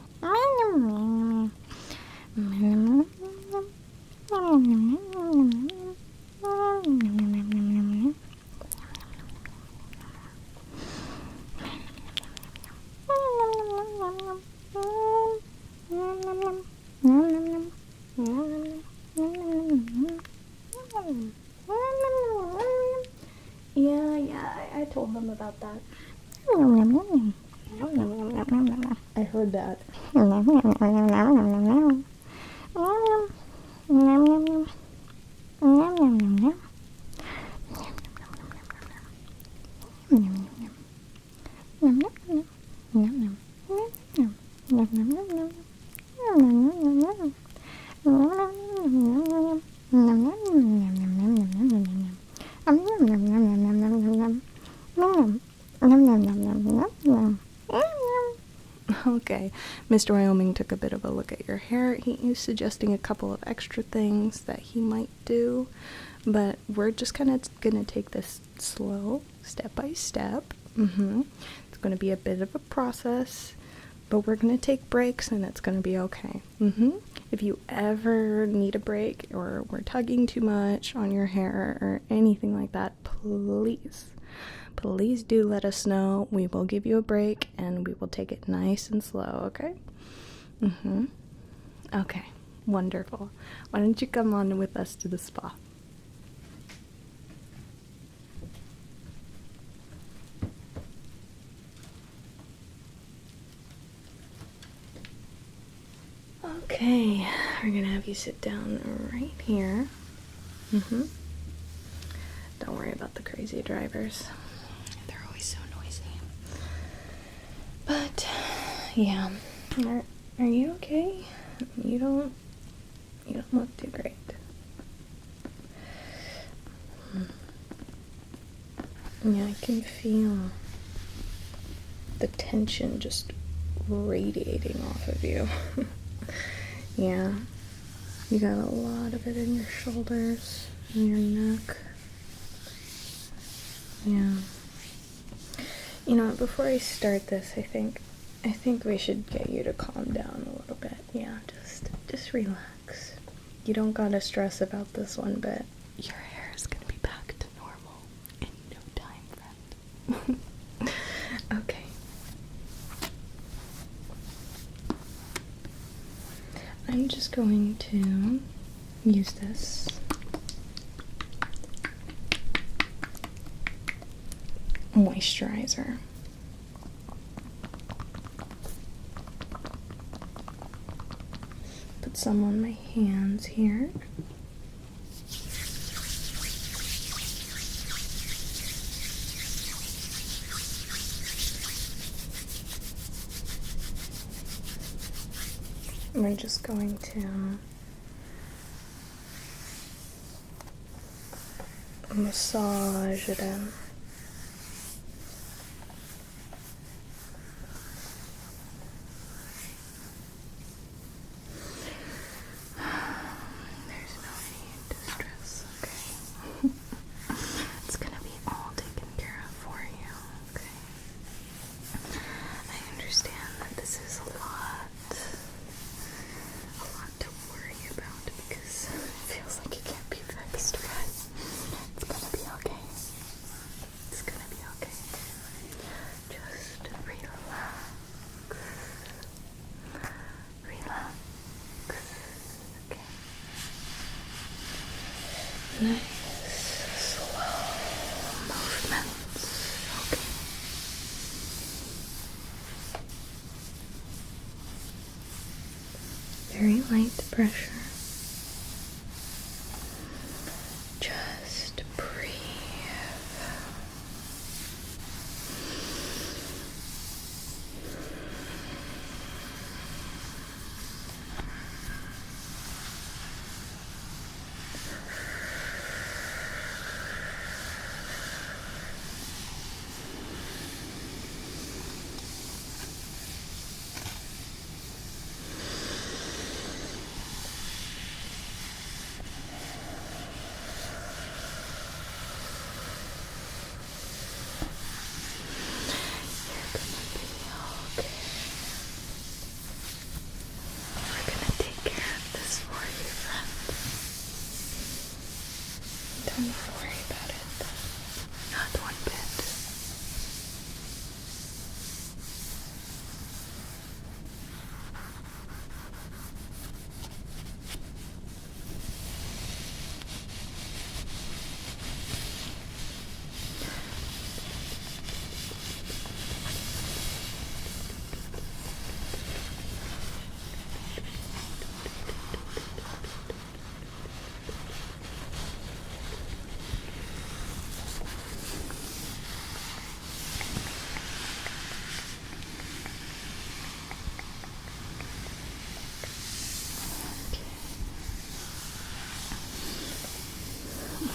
Yeah, I told them about that. I heard that. Okay, Mr. Wyoming took a bit of a look at your hair. He's suggesting a couple of extra things that he might do, but we're just kind of gonna take this slow, step by step. It's gonna be a bit of a process, but we're gonna take breaks and it's gonna be okay. If you ever need a break or we're tugging too much on your hair or anything like that, please do let us know. We will give you a break and we will take it nice and slow, okay? Okay, wonderful. Why don't you come on with us to the spa? Okay, we're gonna have you sit down right here. Don't worry about the crazy drivers. They're always so noisy. But yeah, are you okay? You don't look too great. Yeah, I can feel the tension just radiating off of you. Yeah, you got a lot of it in your shoulders and your neck. Yeah. You know, before I start this, I think we should get you to calm down a little bit. Yeah, just relax. You don't gotta stress about this one bit. Your hair is gonna be back to normal in no time, friend. Okay. I'm just going to use this moisturizer. Put some on my hands here. We're just going to massage it in. There's no need to stress, okay? It's gonna be all taken care of for you, okay? I understand that this is a lot to worry about because it feels like it can't be fixed, but it's gonna be okay. It's gonna be okay. Just relax. Relax. Okay. Nice, slow movements. Okay. Very light pressure. Just breathe.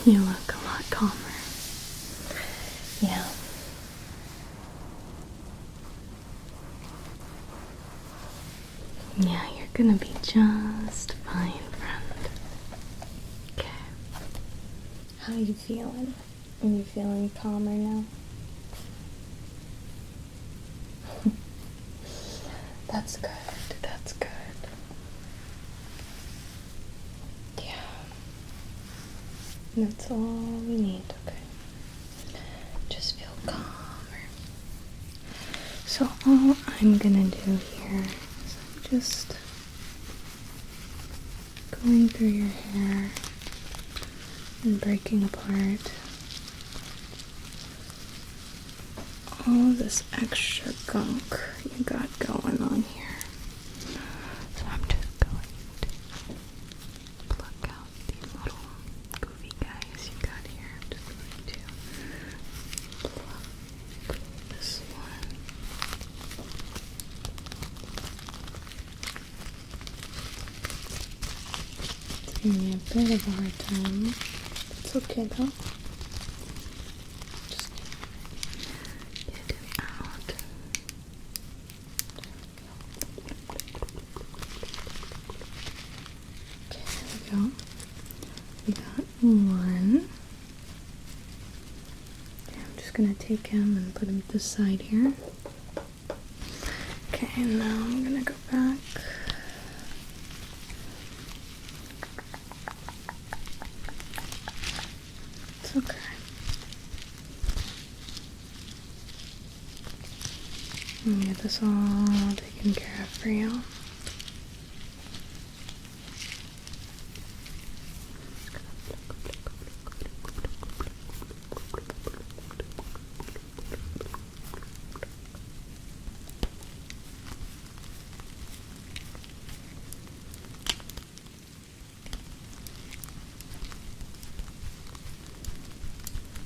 You look a lot calmer. Yeah. Yeah, you're gonna be just fine, friend. Okay. How you feeling? Are you feeling calmer now? That's good. That's good. Yeah. That's all we need, okay? Just feel calmer. So all I'm gonna do here is I'm just going through your hair and breaking apart all of this extra gunk you got going on here. So I'm just going to pluck out these little goofy guys you got here. I'm just going to pluck this one. It's giving me a bit of a hard time. It's okay though. Just get it out. Okay, there we go. We got one. Okay, I'm just gonna take him and put him to the side here. Okay, and now I'm gonna go back. It's okay. Let me get this all taken care of for you.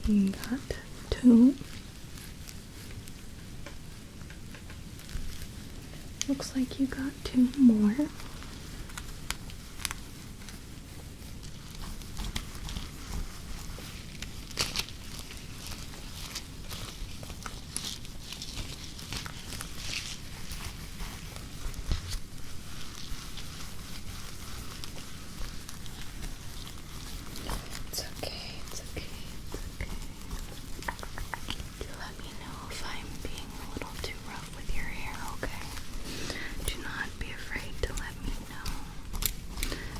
You got two. Looks like you got two more. It's okay, it's okay, it's okay. Do let me know if I'm being a little too rough with your hair, okay? Do not be afraid to let me know.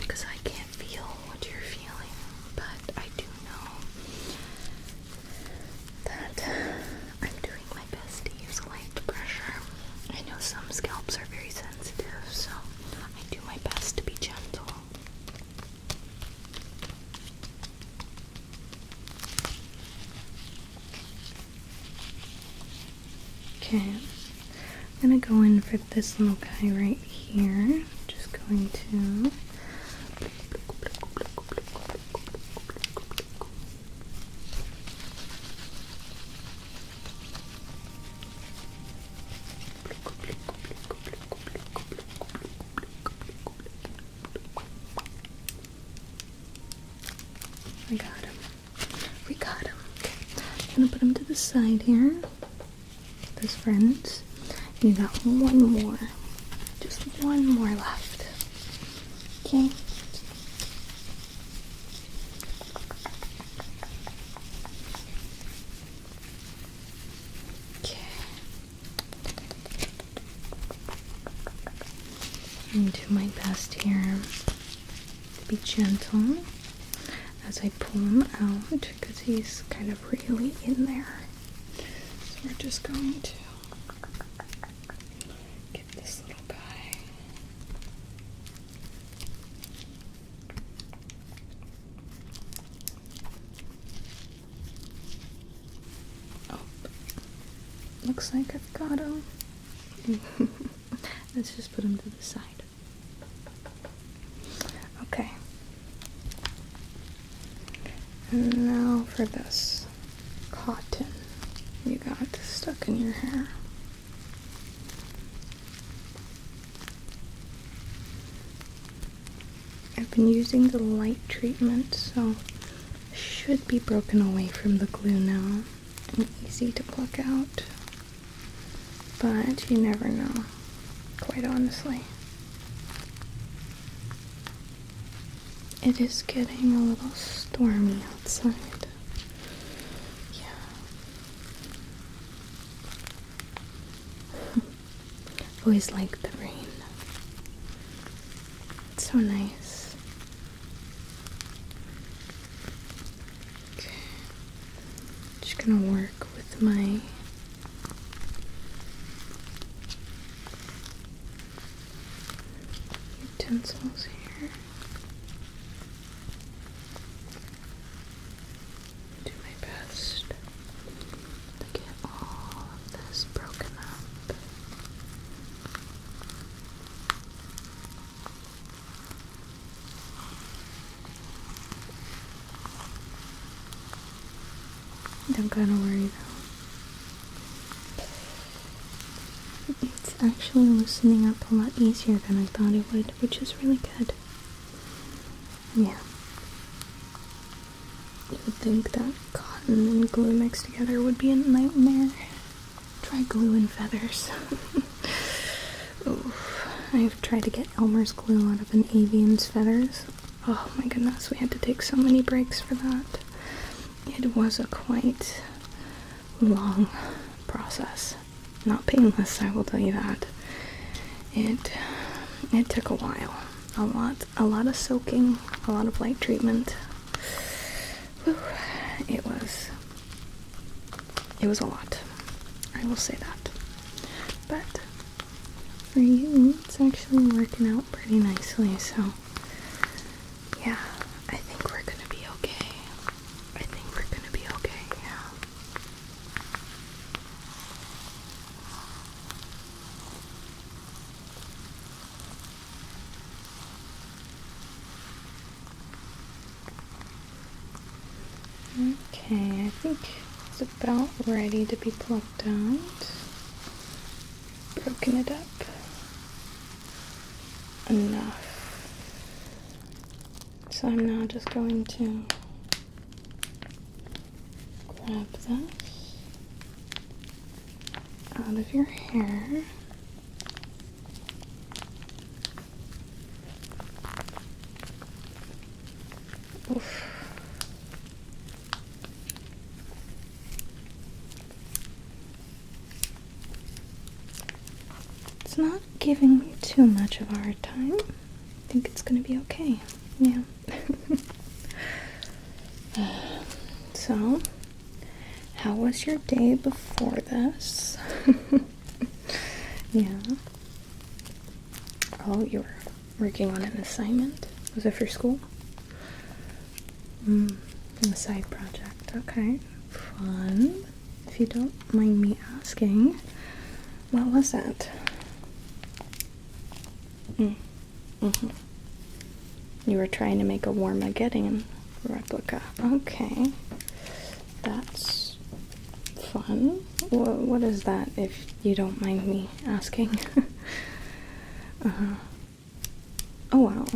Because I can't feel what you're feeling, but I do know that I'm doing my best to use light pressure. I know some scalps are very sensitive, so I do my best to be gentle. Okay, I'm gonna go in for this little guy right here. Just going to I got him. We got him. Okay. I'm gonna put him to the side here. This friends. You got one more. Just one more left. Okay. Okay. I'm do my best here to be gentle as I pull him out because he's kind of really in there. So we're just going to get this little guy. Oh, looks like I've got him. Let's just put him to the side. Okay. And now for this cotton you got stuck in your hair. I've been using the light treatment, so shh. should be broken away from the glue now and easy to pluck out, but you never know, quite honestly. It is getting a little stormy outside. Yeah. I've always liked the rain. It's so nice. Okay. Just gonna work with my utensils here. Do my best to get all of this broken up. Don't gotta worry though. It's actually loosening up a lot easier than I thought it would, which is really good. Yeah. You would think that cotton and glue mixed together would be a nightmare. Try glue and feathers. Oof. I've tried to get Elmer's glue out of an avian's feathers. Oh my goodness, we had to take so many breaks for that. It was a quite long process. Not painless, I will tell you that. It took a while. A lot of soaking, a lot of light treatment. Whew. It was a lot. I will say that. But for you, it's actually working out pretty nicely, so yeah, I think we're gonna be okay. I think we're gonna be okay, yeah. Okay, I think it's about ready to be plucked out. Broken it up enough. So I'm now just going to grab this out of your hair. Oof. It's not giving me too much of a hard time. I think it's gonna be okay. Yeah. So, how was your day before this? Yeah. Oh, you were working on an assignment? Was it for school? A side project. Okay. Fun. If you don't mind me asking, what was that? You were trying to make a Warmageddon replica. Okay. That's fun. What is that, if you don't mind me asking? Oh, wow.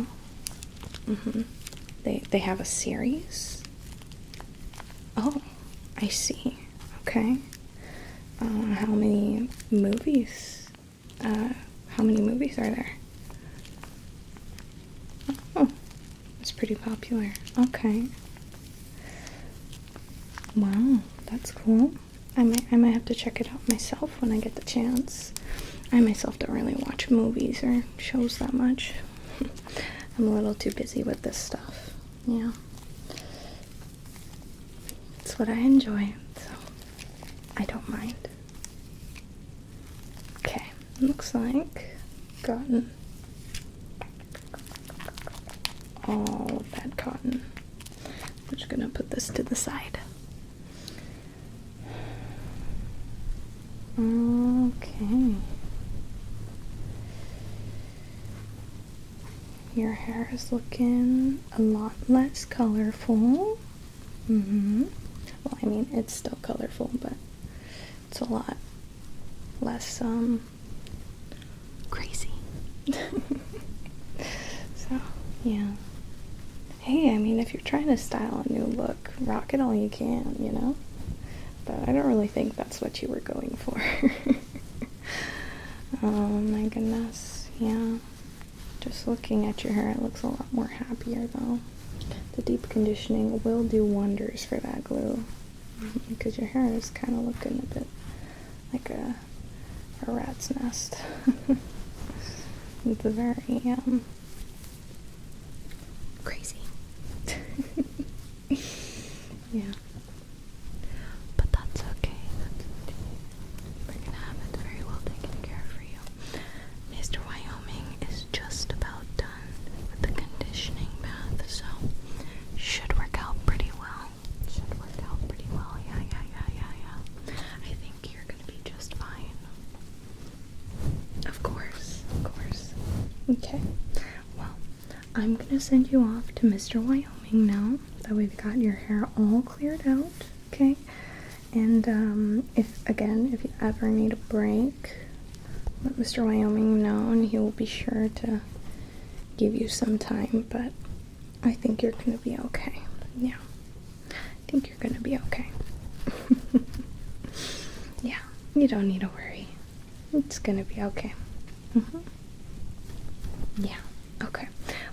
They have a series? Oh, I see. Okay. How many movies? How many movies are there? Oh, it's pretty popular. Okay. Wow, that's cool. I might have to check it out myself when I get the chance. I myself don't really watch movies or shows that much. I'm a little too busy with this stuff. Yeah. It's what I enjoy, so I don't mind. Okay, looks like gotten all of that cotton. I'm just gonna put this to the side. Okay. Your hair is looking a lot less colorful. Well, I mean, it's still colorful, but it's a lot less, crazy. So, yeah. Hey, Hey, I mean, if you're trying to style a new look, rock it all you can, you know? But I don't really think that's what you were going for. Oh my goodness, yeah. Just looking at your hair, it looks a lot more happier though. The deep conditioning will do wonders for that glue. Because your hair is kind of looking a bit like a rat's nest. It's very, crazy. Yeah. But that's okay. We're gonna have it very well taken care of for you. Mr. Wyoming is just about done with the conditioning bath, so should work out pretty well. Yeah. I think you're gonna be just fine. Of course. Okay. Well, I'm gonna send you off to Mr. Wyoming now. That we've got your hair all cleared out, okay? And if you ever need a break, let Mr. Wyoming know and he will be sure to give you some time, but I think you're gonna be okay. Yeah. I think you're gonna be okay. Yeah, you don't need to worry. It's gonna be okay. Yeah, okay.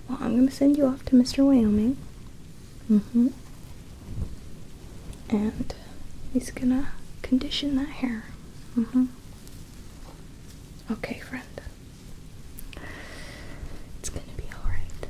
Well, I'm gonna send you off to Mr. Wyoming. And he's gonna condition that hair. Okay, friend. It's gonna be alright.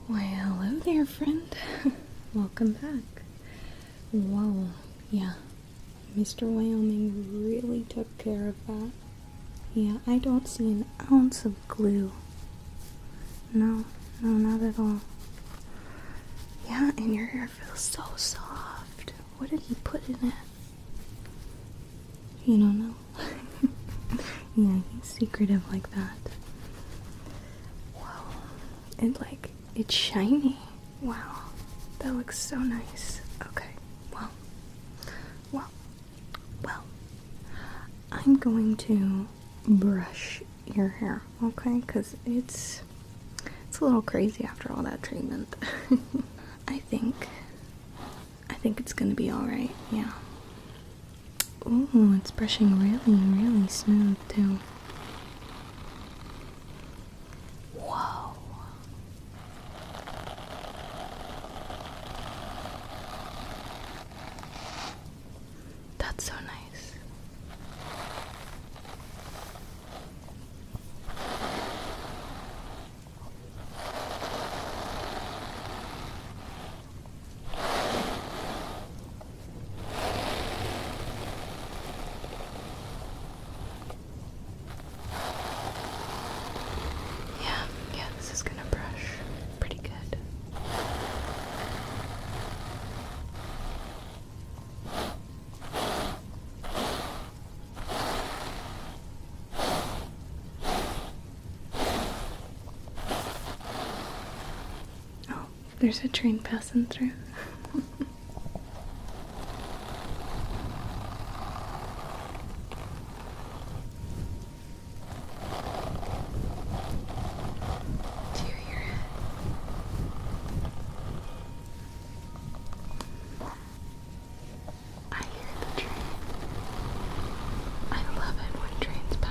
Why, hello there, friend. Welcome back. Whoa, yeah. Mr. Wyoming really took care of that. Yeah, I don't see an ounce of glue. No, not at all. Yeah, and your hair feels so soft. What did he put in it? You don't know? Yeah, he's secretive like that. Wow. It's shiny. Wow. That looks so nice. Okay, well. I'm going to brush your hair, okay? Because it's a little crazy after all that treatment. I think it's gonna be alright, yeah. Ooh, it's brushing really smooth too. Whoa. That's so nice. Yeah, this is gonna brush pretty good. Oh, there's a train passing through. Do you hear it? I hear the train. I love it when trains pass.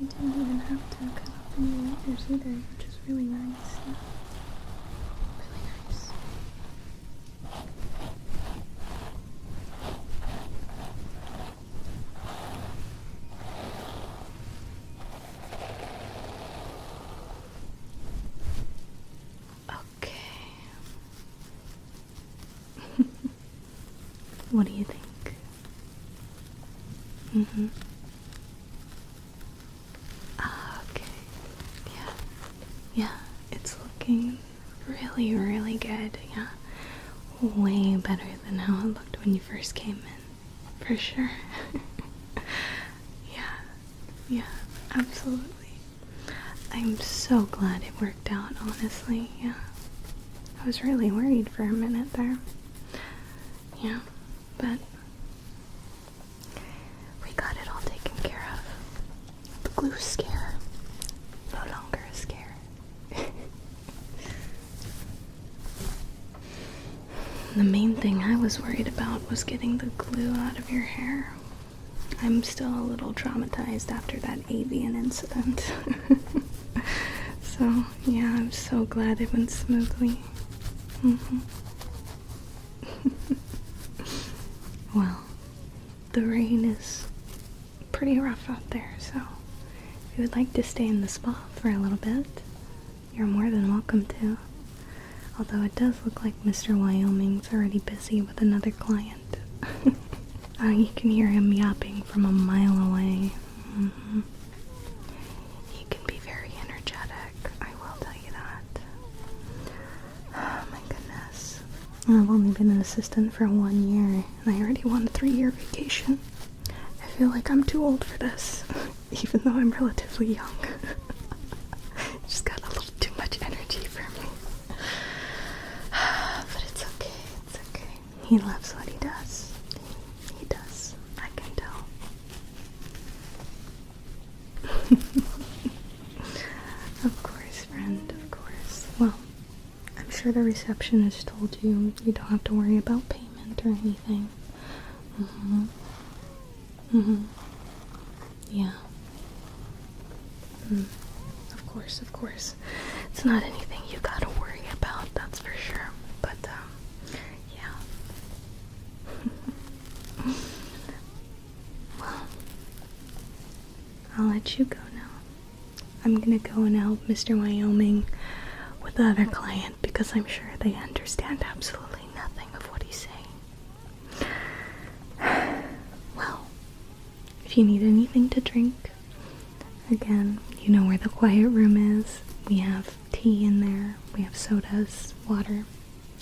I didn't even have to cut off any layers either, which is really nice. Yeah. Really nice. Okay. What do you think? Okay. Yeah, it's looking really, really good. Yeah. Way better than how it looked when you first came in. For sure. Yeah, absolutely. I'm so glad it worked out, honestly. Yeah. I was really worried for a minute there. Yeah, but we got it all taken care of. The glue scare. No longer a scare. The main thing I was worried about was getting the glue out of your hair. I'm still a little traumatized after that avian incident. So, yeah, I'm so glad it went smoothly. Well, the rain is pretty rough out there, so if you would like to stay in the spa for a little bit, you're more than welcome to. Although it does look like Mr. Wyoming's already busy with another client. You can hear him yapping from a mile away. He can be very energetic, I will tell you that. Oh my goodness. I've only been an assistant for 1 year, and I already want a 3-year vacation. I feel like I'm too old for this, even though I'm relatively young. Just got a little too much energy for me. But it's okay, it's okay. He loves what he does. He does. I can tell. Of course, friend, of course. Well, I'm sure the receptionist told you you don't have to worry about payment or anything. Yeah. Of course. It's not anything you gotta worry about, that's for sure. But, yeah. Well, I'll let you go now. I'm gonna go and help Mr. Wyoming with the other client because I'm sure they understand absolutely nothing of what he's saying. Well, if you need anything to drink, again, you know where the quiet room is. We have tea in there, we have sodas, water,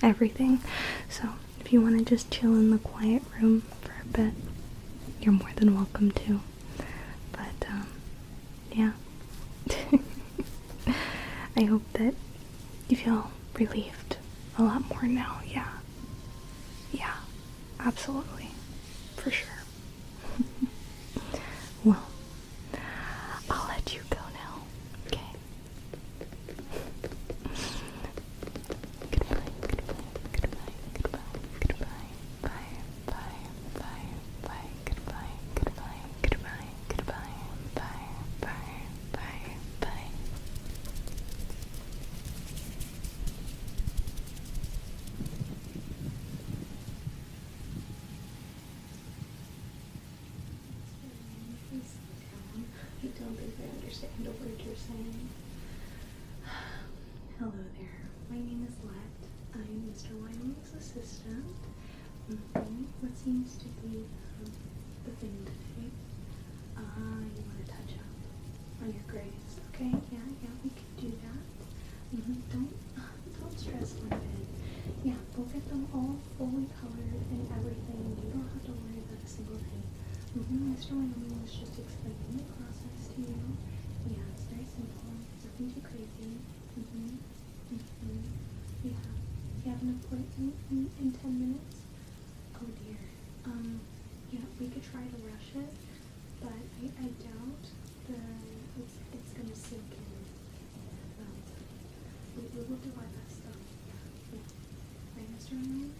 everything. So if you want to just chill in the quiet room for a bit, you're more than welcome to. But, yeah. I hope that you feel relieved a lot more now. Yeah, absolutely, for sure. Well, I'll let you go now, okay? Goodbye, bye, goodbye, bye. I don't think I understand a word you're saying. Hello there. My name is Let. I'm Mr. Wyoming's assistant. What seems to be the thing today? You want to touch up on your grays, okay? Yeah, we can do that. Don't stress one bit. Yeah, we'll get them all fully colored and everything. You don't have to worry about a single thing. Mr. Wyoming was just explaining the process to you. Yeah, it's very simple. Nothing too crazy. Yeah. You have an appointment in 10 minutes? Oh dear. Yeah, we could try to rush it, but I doubt it's gonna sink in. We will do our best though. Yeah. Right, Mr. Wyoming?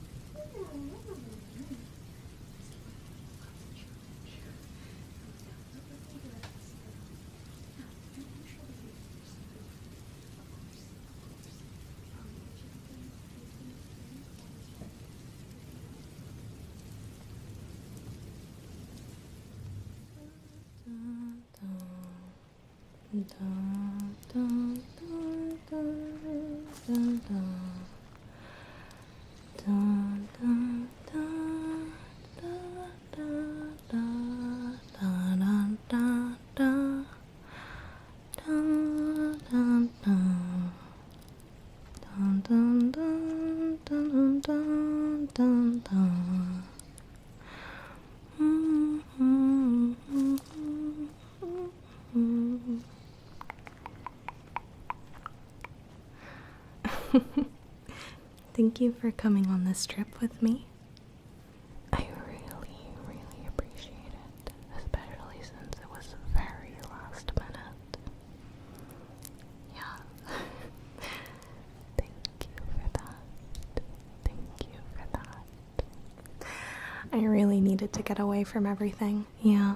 Thank you for coming on this trip with me. I really, really appreciate it, especially since it was very last minute. Yeah. Thank you for that. Thank you for that. I really needed to get away from everything. Yeah.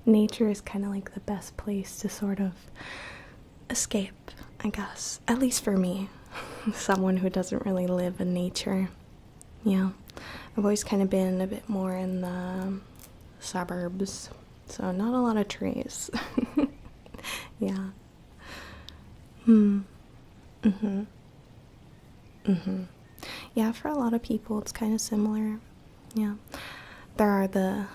Nature is kind of like the best place to sort of escape, I guess. At least for me. Someone who doesn't really live in nature. Yeah. I've always kind of been a bit more in the suburbs. So not a lot of trees. Yeah. Yeah, for a lot of people it's kind of similar. Yeah. There are the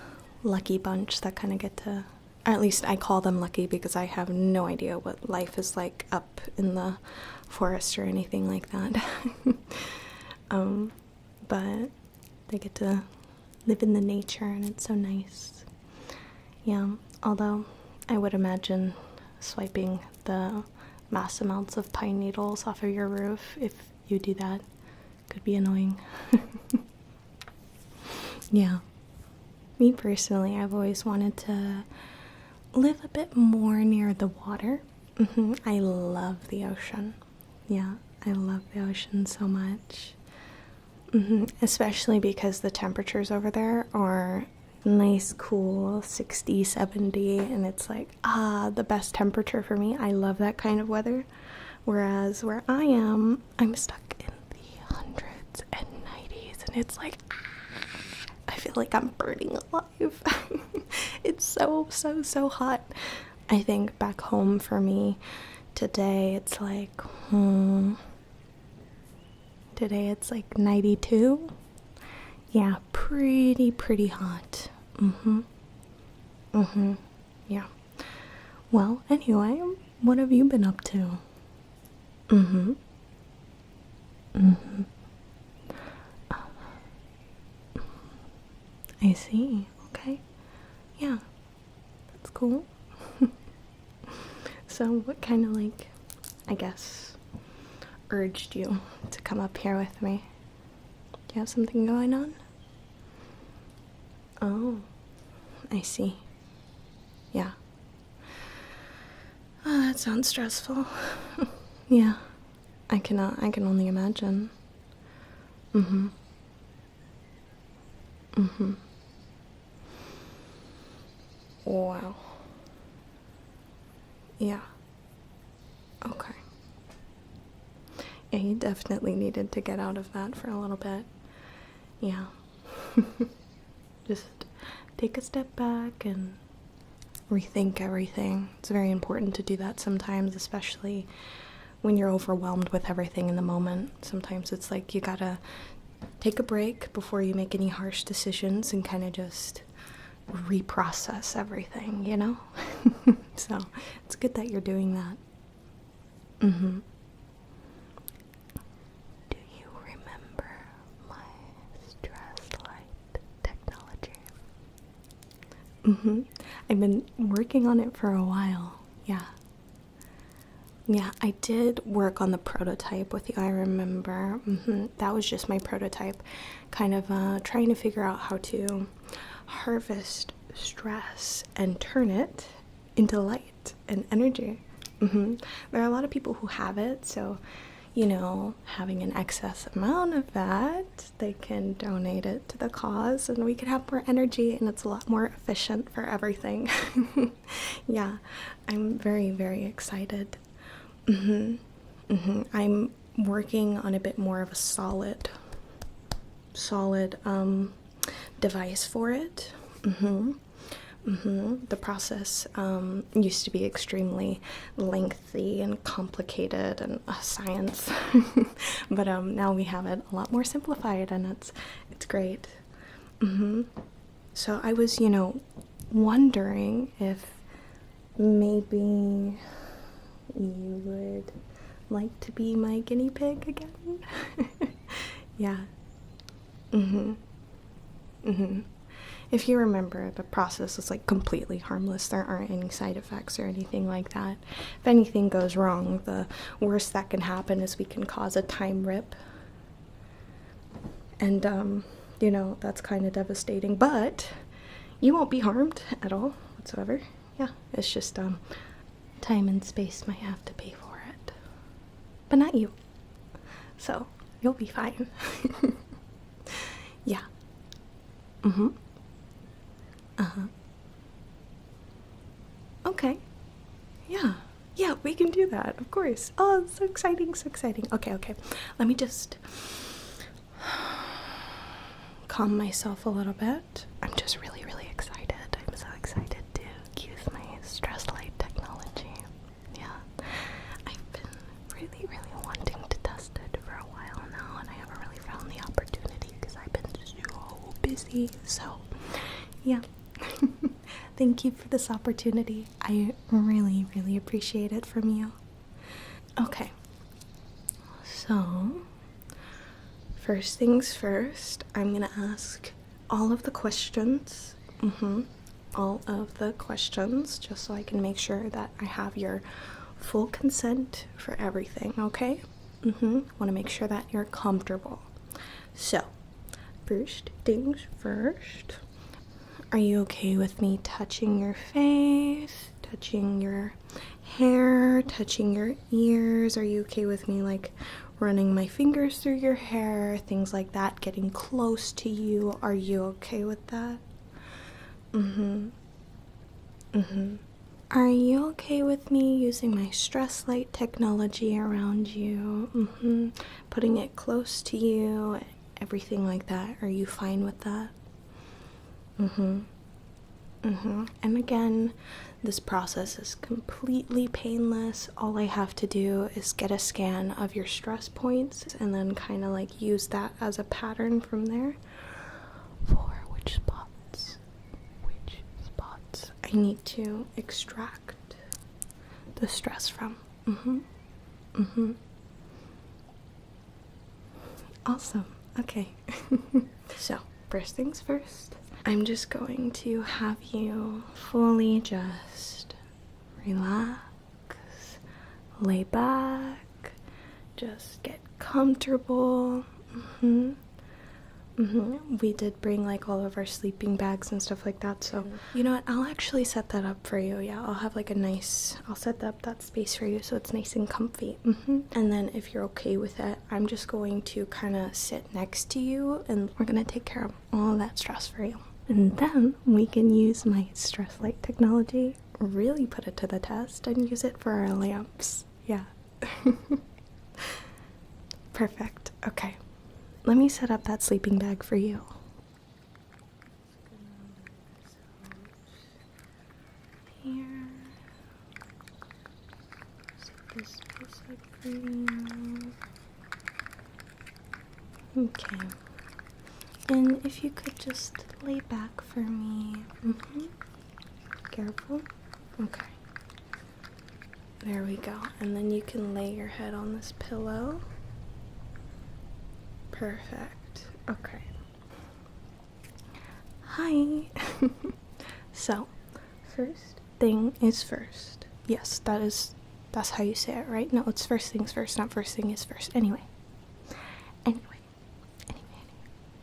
lucky bunch that kind of get to, or at least I call them lucky because I have no idea what life is like up in the forest or anything like that. But they get to live in the nature and it's so nice. Yeah, although I would imagine swiping the mass amounts of pine needles off of your roof, if you do that, could be annoying. Yeah. Me personally, I've always wanted to live a bit more near the water. I love the ocean. Yeah, I love the ocean so much. Especially because the temperatures over there are nice, cool 60, 70, and it's like, the best temperature for me. I love that kind of weather. Whereas where I am, I'm stuck in the hundreds and 90s, and it's like, I feel like I'm burning alive. It's so, so, so hot. I think back home for me today, it's like, today it's like 92. Yeah, pretty hot. Yeah. Well, anyway, what have you been up to? I see. Okay. Yeah. That's cool. So what kind of like, I guess, urged you to come up here with me? Do you have something going on? Oh, I see. Yeah. Oh, that sounds stressful. Yeah. I can only imagine. Wow. Yeah. Okay. Yeah, you definitely needed to get out of that for a little bit. Yeah. Just take a step back and rethink everything. It's very important to do that sometimes, especially when you're overwhelmed with everything in the moment. Sometimes it's like you gotta take a break before you make any harsh decisions and kind of just reprocess everything, you know? So it's good that you're doing that. Do you remember my stress light technology? I've been working on it for a while. Yeah. Yeah, I did work on the prototype with you, I remember. That was just my prototype. Kind of trying to figure out how to harvest stress and turn it into light and energy. There are a lot of people who have it, so, you know, having an excess amount of that, they can donate it to the cause and we can have more energy and it's a lot more efficient for everything. Yeah, I'm very, very excited. I'm working on a bit more of a solid device for it. The process used to be extremely lengthy and complicated and a science, but now we have it a lot more simplified, and it's great. So I was, wondering if maybe you would like to be my guinea pig again. Yeah. If you remember, the process is like completely harmless. There aren't any side effects or anything like that. If anything goes wrong, the worst that can happen is we can cause a time rip. And, that's kind of devastating. But you won't be harmed at all whatsoever. Yeah, it's just, time and space might have to pay for it. But not you. So, you'll be fine. Yeah. Okay. Yeah. Yeah, we can do that, of course. Oh, it's so exciting, so exciting. Okay. Let me just calm myself a little bit. I'm just really, really excited. I'm so excited to use my stress light technology. Yeah. I've been really, really wanting to test it for a while now, and I haven't really found the opportunity because I've been so busy. So, yeah. Thank you for this opportunity. I really, really appreciate it from you. Okay. So, first things first, I'm gonna ask all of the questions. All of the questions, just so I can make sure that I have your full consent for everything, okay? Want to make sure that you're comfortable. So, first things first. Are you okay with me touching your face, touching your hair, touching your ears? Are you okay with me, like, running my fingers through your hair, things like that, getting close to you? Are you okay with that? Are you okay with me using my stress light technology around you? Putting it close to you, everything like that. Are you fine with that? And again, this process is completely painless. All I have to do is get a scan of your stress points and then kind of like use that as a pattern from there for which spots I need to extract the stress from. Awesome. Okay. So, first things first. I'm just going to have you fully just relax, lay back, just get comfortable. We did bring like all of our sleeping bags and stuff like that, so you know what, I'll actually set that up for you. Yeah, I'll have like I'll set up that space for you so it's nice and comfy. And then if you're okay with it, I'm just going to kind of sit next to you and we're gonna take care of all that stress for you. And then we can use my stress light technology, really put it to the test, and use it for our lamps. Yeah. Perfect. Okay. Let me set up that sleeping bag for you. Here. Set this aside for you. Okay. And if you could just lay back for me. Careful. Okay. There we go. And then you can lay your head on this pillow. Perfect. Okay. Hi. So, first thing is first. Yes, that's how you say it, right? No, it's first things first, not first thing is first. Anyway.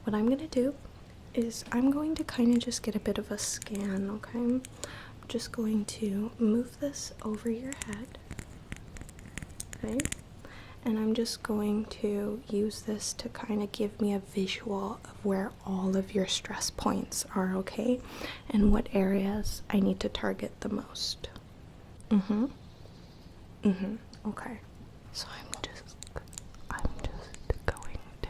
What I'm gonna do is I'm going to kind of just get a bit of a scan, okay? I'm just going to move this over your head, okay? And I'm just going to use this to kind of give me a visual of where all of your stress points are, okay? And what areas I need to target the most. Okay. So I'm just going to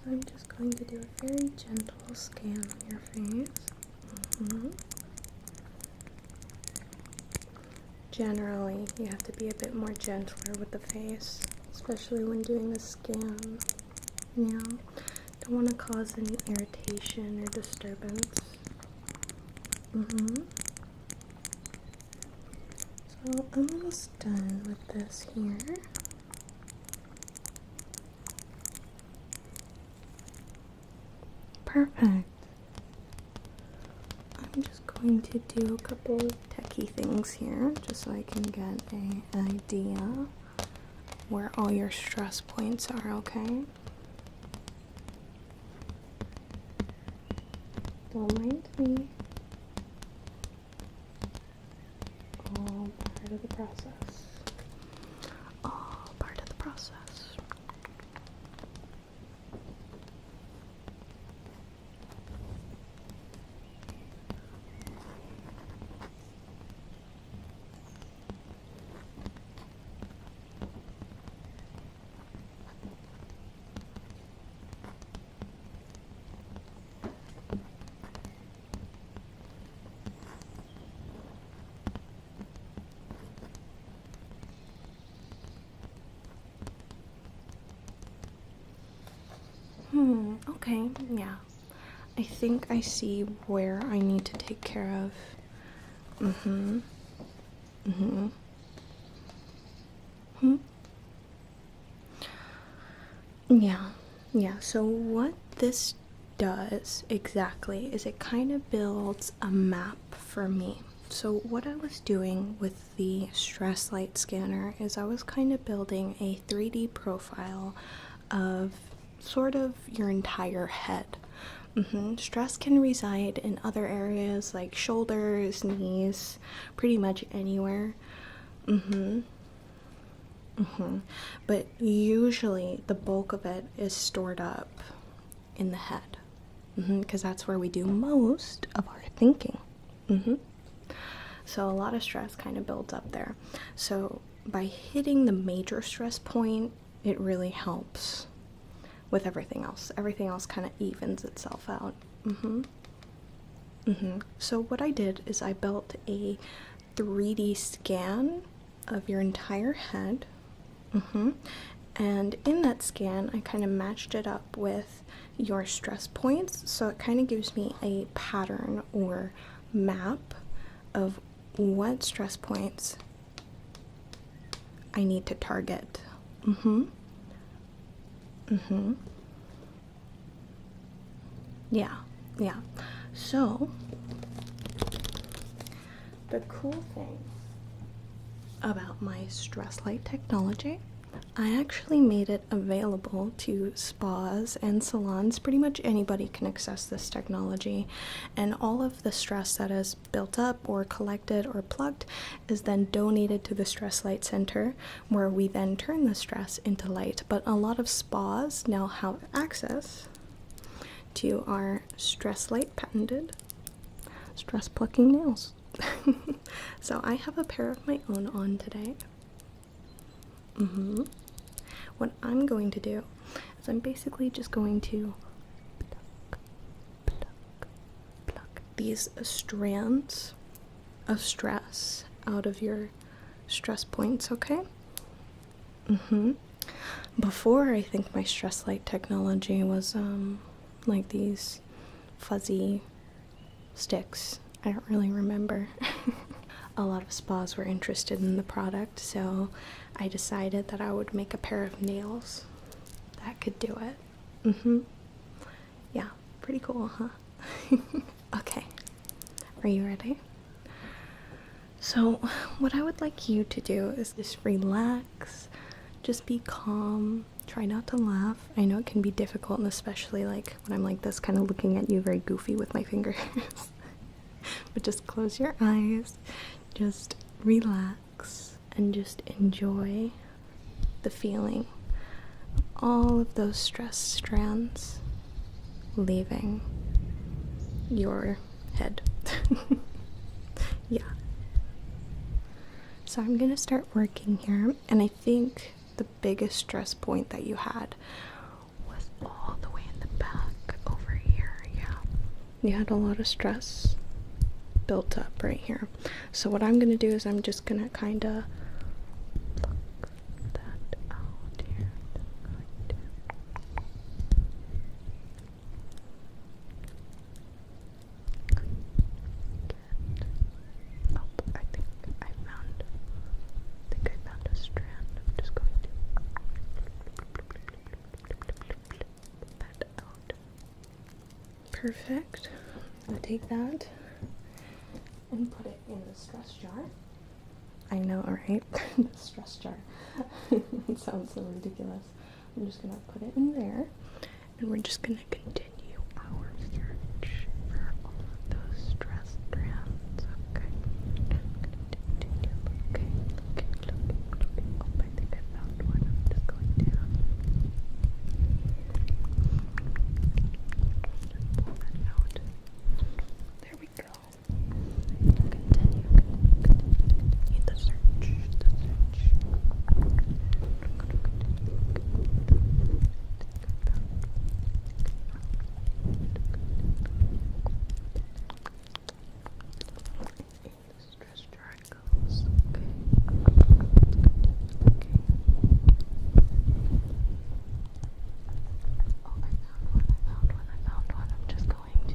I'm just going to do a very gentle scan on your face. Generally, you have to be a bit more gentler with the face, especially when doing the scan. Yeah, don't want to cause any irritation or disturbance. So I'm almost done with this here. Perfect. I'm just going to do a couple techie things here just so I can get an idea where all your stress points are, okay? Don't mind me. All part of the process. All part of the process. Okay, yeah. I think I see where I need to take care of. Yeah, so what this does exactly is it kind of builds a map for me. So what I was doing with the stress light scanner is I was kind of building a 3D profile of sort of your entire head. Stress can reside in other areas like shoulders, knees, pretty much anywhere. But usually the bulk of it is stored up in the head, because that's where we do most of our thinking. So a lot of stress kind of builds up there. So by hitting the major stress point, it really helps with everything else. Everything else kind of evens itself out. So what I did is I built a 3D scan of your entire head. And in that scan, I kind of matched it up with your stress points, so it kind of gives me a pattern or map of what stress points I need to target. Yeah. So, the cool thing about my stress light technology, I actually made it available to spas and salons. Pretty much anybody can access this technology, and all of the stress that is built up or collected or plugged is then donated to the Stress Light Center, where we then turn the stress into light. But a lot of spas now have access to our stress light patented stress plucking nails. So I have a pair of my own on today. What I'm going to do is I'm basically just going to pluck these strands of stress out of your stress points, okay? Before, I think my stress light technology was like these fuzzy sticks. I don't really remember. A lot of spas were interested in the product, so I decided that I would make a pair of nails that could do it. Yeah, pretty cool, huh? Okay, are you ready? So what I would like you to do is just relax, just be calm, try not to laugh. I know it can be difficult, and especially like when I'm like this, kind of looking at you very goofy with my fingers. But just close your eyes, just relax, and just enjoy the feeling. All of those stress strands leaving your head. Yeah. So I'm gonna start working here, and I think the biggest stress point that you had was all the way in the You had a lot of stress built up right here. So what I'm gonna do is I'm just gonna kind of pluck that out here. Oh, I think I found a strand. I'm just going to pull that out. Perfect. I'm gonna take that and put it in the stress jar. I know, right? The stress jar. It sounds so ridiculous. I'm just gonna put it in there, and we're just gonna continue our search for all of those stress strands. Okay. Continue looking. Oh, I think I found one. I'm just going to pull that out. There we go. Continue the search. Stress jar it goes. Okay. Oh, I found one. I'm just going to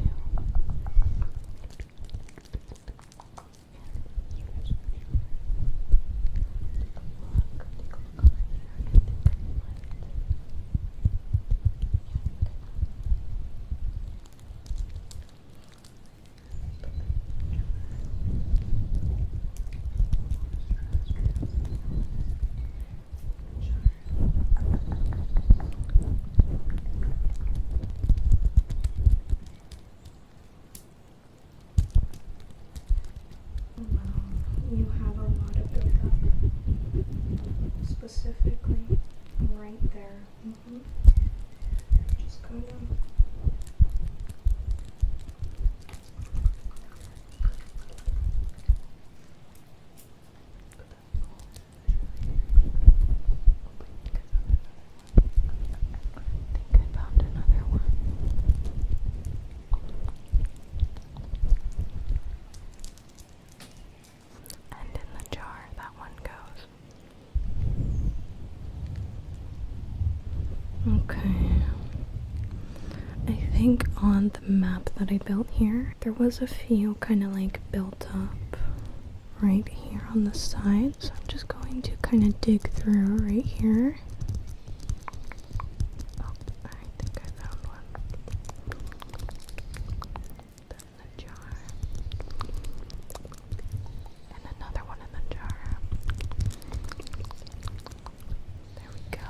you have a lot of buildup, specifically right there. Just gonna I think I found another one. And in the jar, that one goes. Okay. I think on the map that I built here, there was a few kind of like built up right here on the side. So I'm just going to kind of dig through right here. Oh, I think I found one. Then in the jar. And another one in the jar. There we go.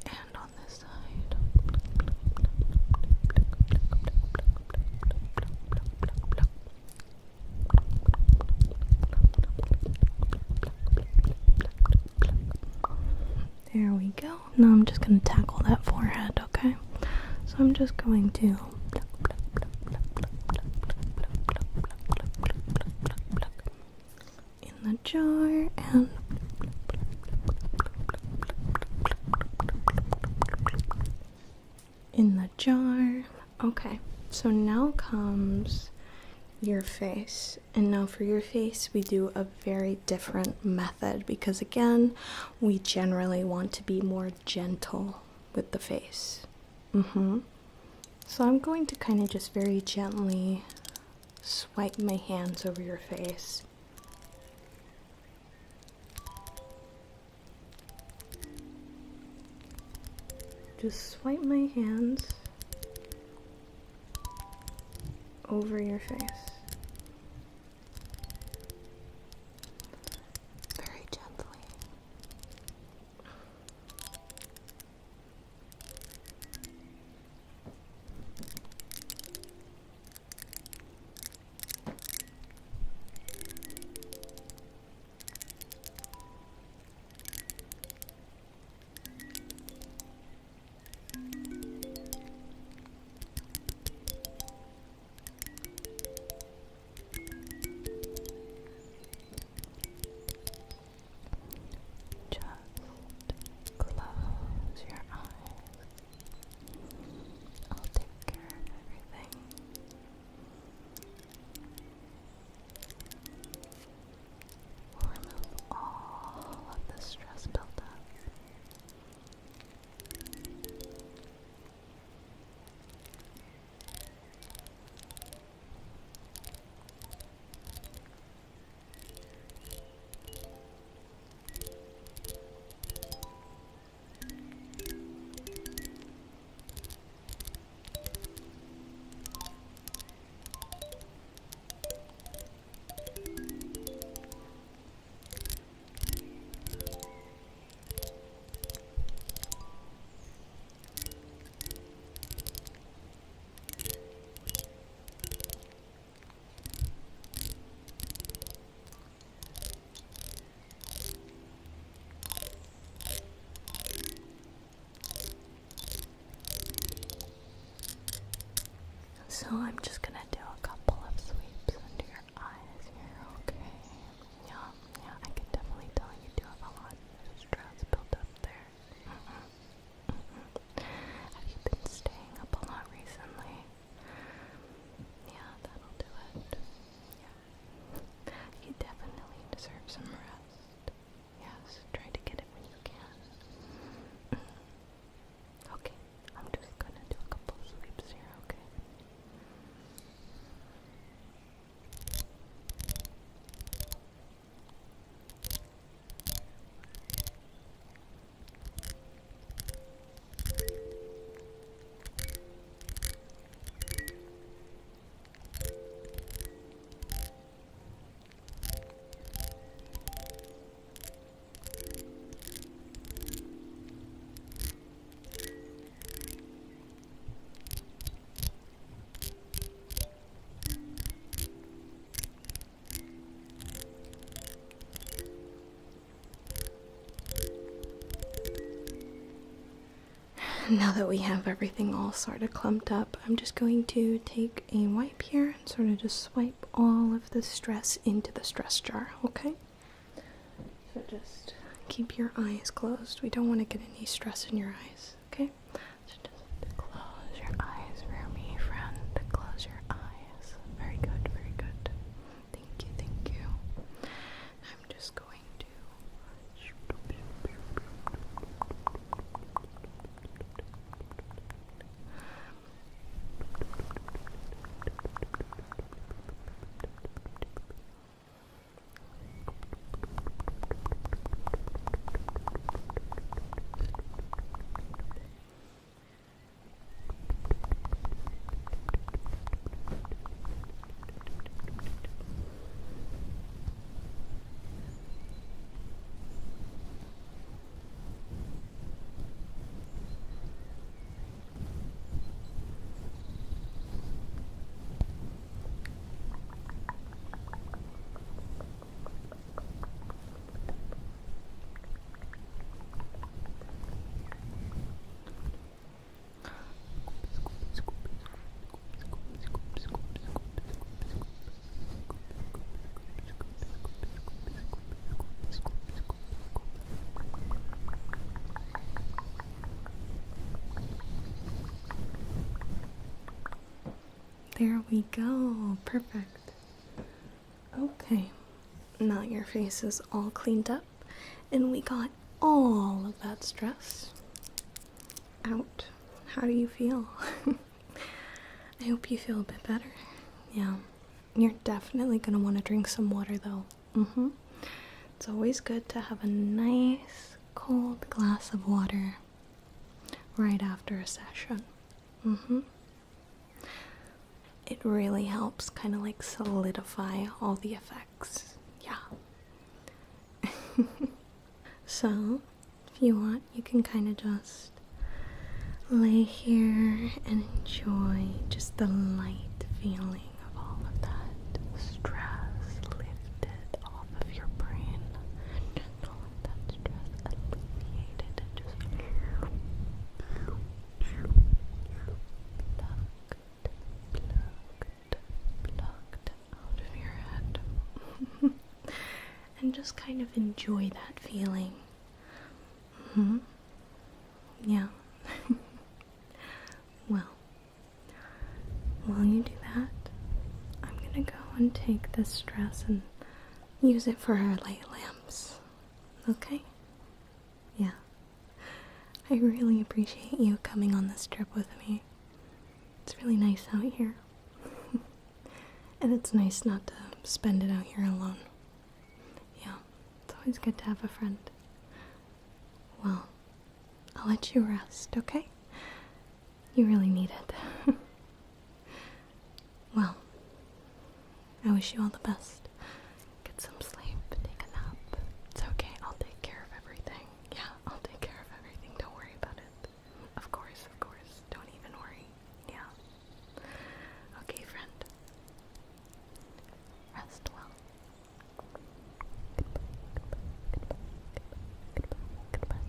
And on this side. There we go. Now I'm just going to tackle that forehead, okay? So I'm just going to in the jar and in the jar. Okay, so now comes your face. And now for your face, we do a very different method because again, we generally want to be more gentle with the face. So I'm going to kind of just very gently swipe my hands over your face. Just swipe my hands over your face. Very gently. So I'm just gonna do a couple of sweeps under your eyes here, okay? Yeah, I can definitely tell you do have a lot of stress built up there. Have you been staying up a lot recently? Yeah, that'll do it. Yeah. You definitely deserve some rest. Yes, try to get it when you can. Okay, I'm just gonna do a couple sweeps here, okay? Now that we have everything all sort of clumped up, I'm just going to take a wipe here and sort of just swipe all of the stress into the stress jar, okay? So just keep your eyes closed. We don't want to get any stress in your eyes, okay? So just close your eyes for me, friend. Close your eyes. Very good, very good. Thank you, thank you. I'm just going to... There we go. Perfect. Okay. Now your face is all cleaned up and we got all of that stress out. How do you feel? I hope you feel a bit better. Yeah. You're definitely gonna want to drink some water though. It's always good to have a nice cold glass of water right after a session. It really helps kind of like solidify all the effects. Yeah. So, if you want, you can kind of just lay here and enjoy just the light feeling of all of that stress lifted off of your brain. Just all of that stress alleviated and just plucked out of your head. And just kind of enjoy that feeling. Yeah. Well, while you do that, I'm gonna go and take this stress and use it for our light lamps. Okay? Yeah. I really appreciate you coming on this trip with me. It's really nice out here. And it's nice not to spend it out here alone. Yeah, it's always good to have a friend. Well, I'll let you rest, okay? You really need it. Well, I wish you all the best. Get some sleep, take a nap. It's okay, I'll take care of everything. Yeah, I'll take care of everything. Don't worry about it. Of course. Don't even worry. Yeah. Okay, friend. Rest well. Goodbye.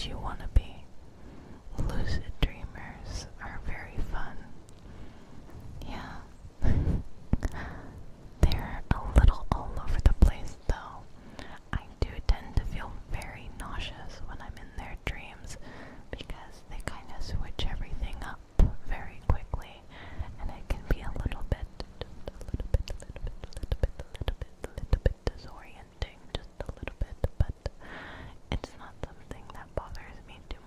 you want to be. Lucid dreamers are very fun. Yeah. They're a little all over the place though. I do tend to feel very nauseous when I'm in their dreams because they kind of switch everything up very quickly, and it can be a little bit disorienting, just a little bit, but it's not something that bothers me too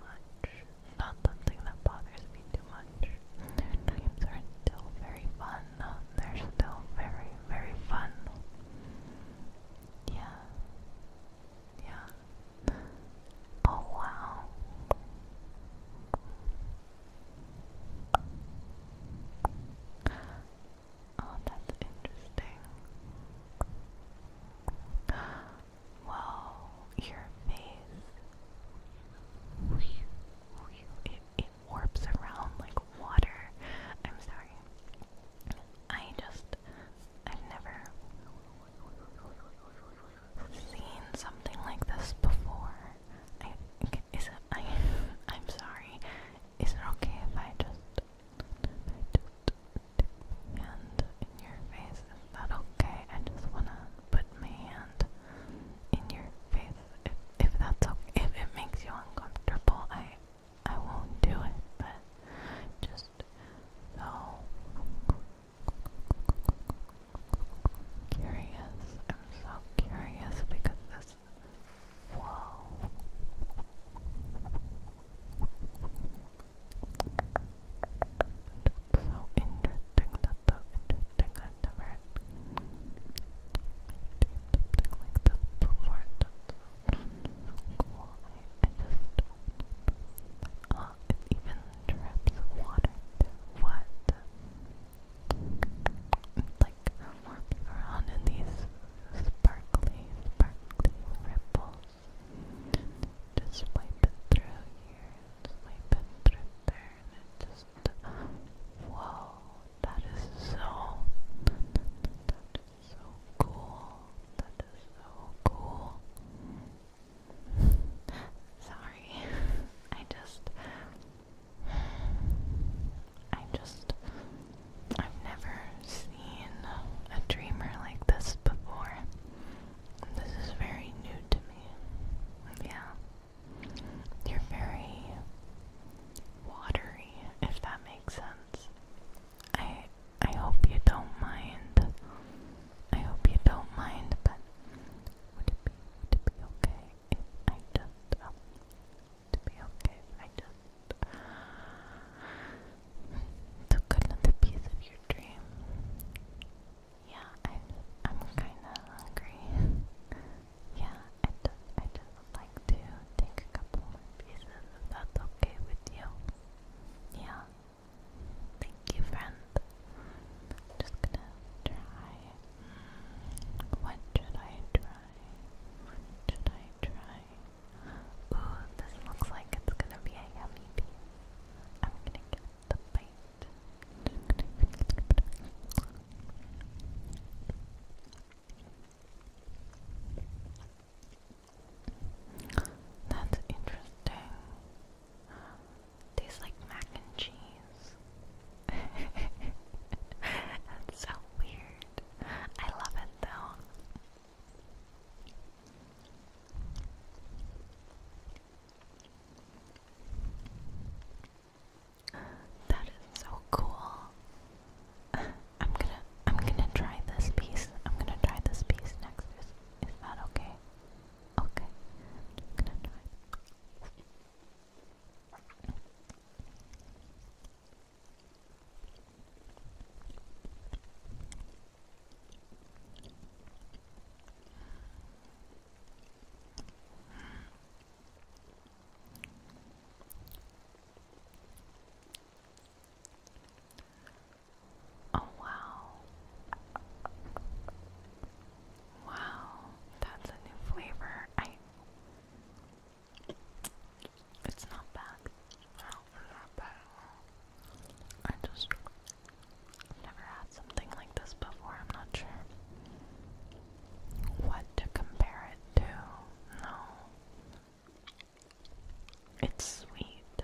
It's sweet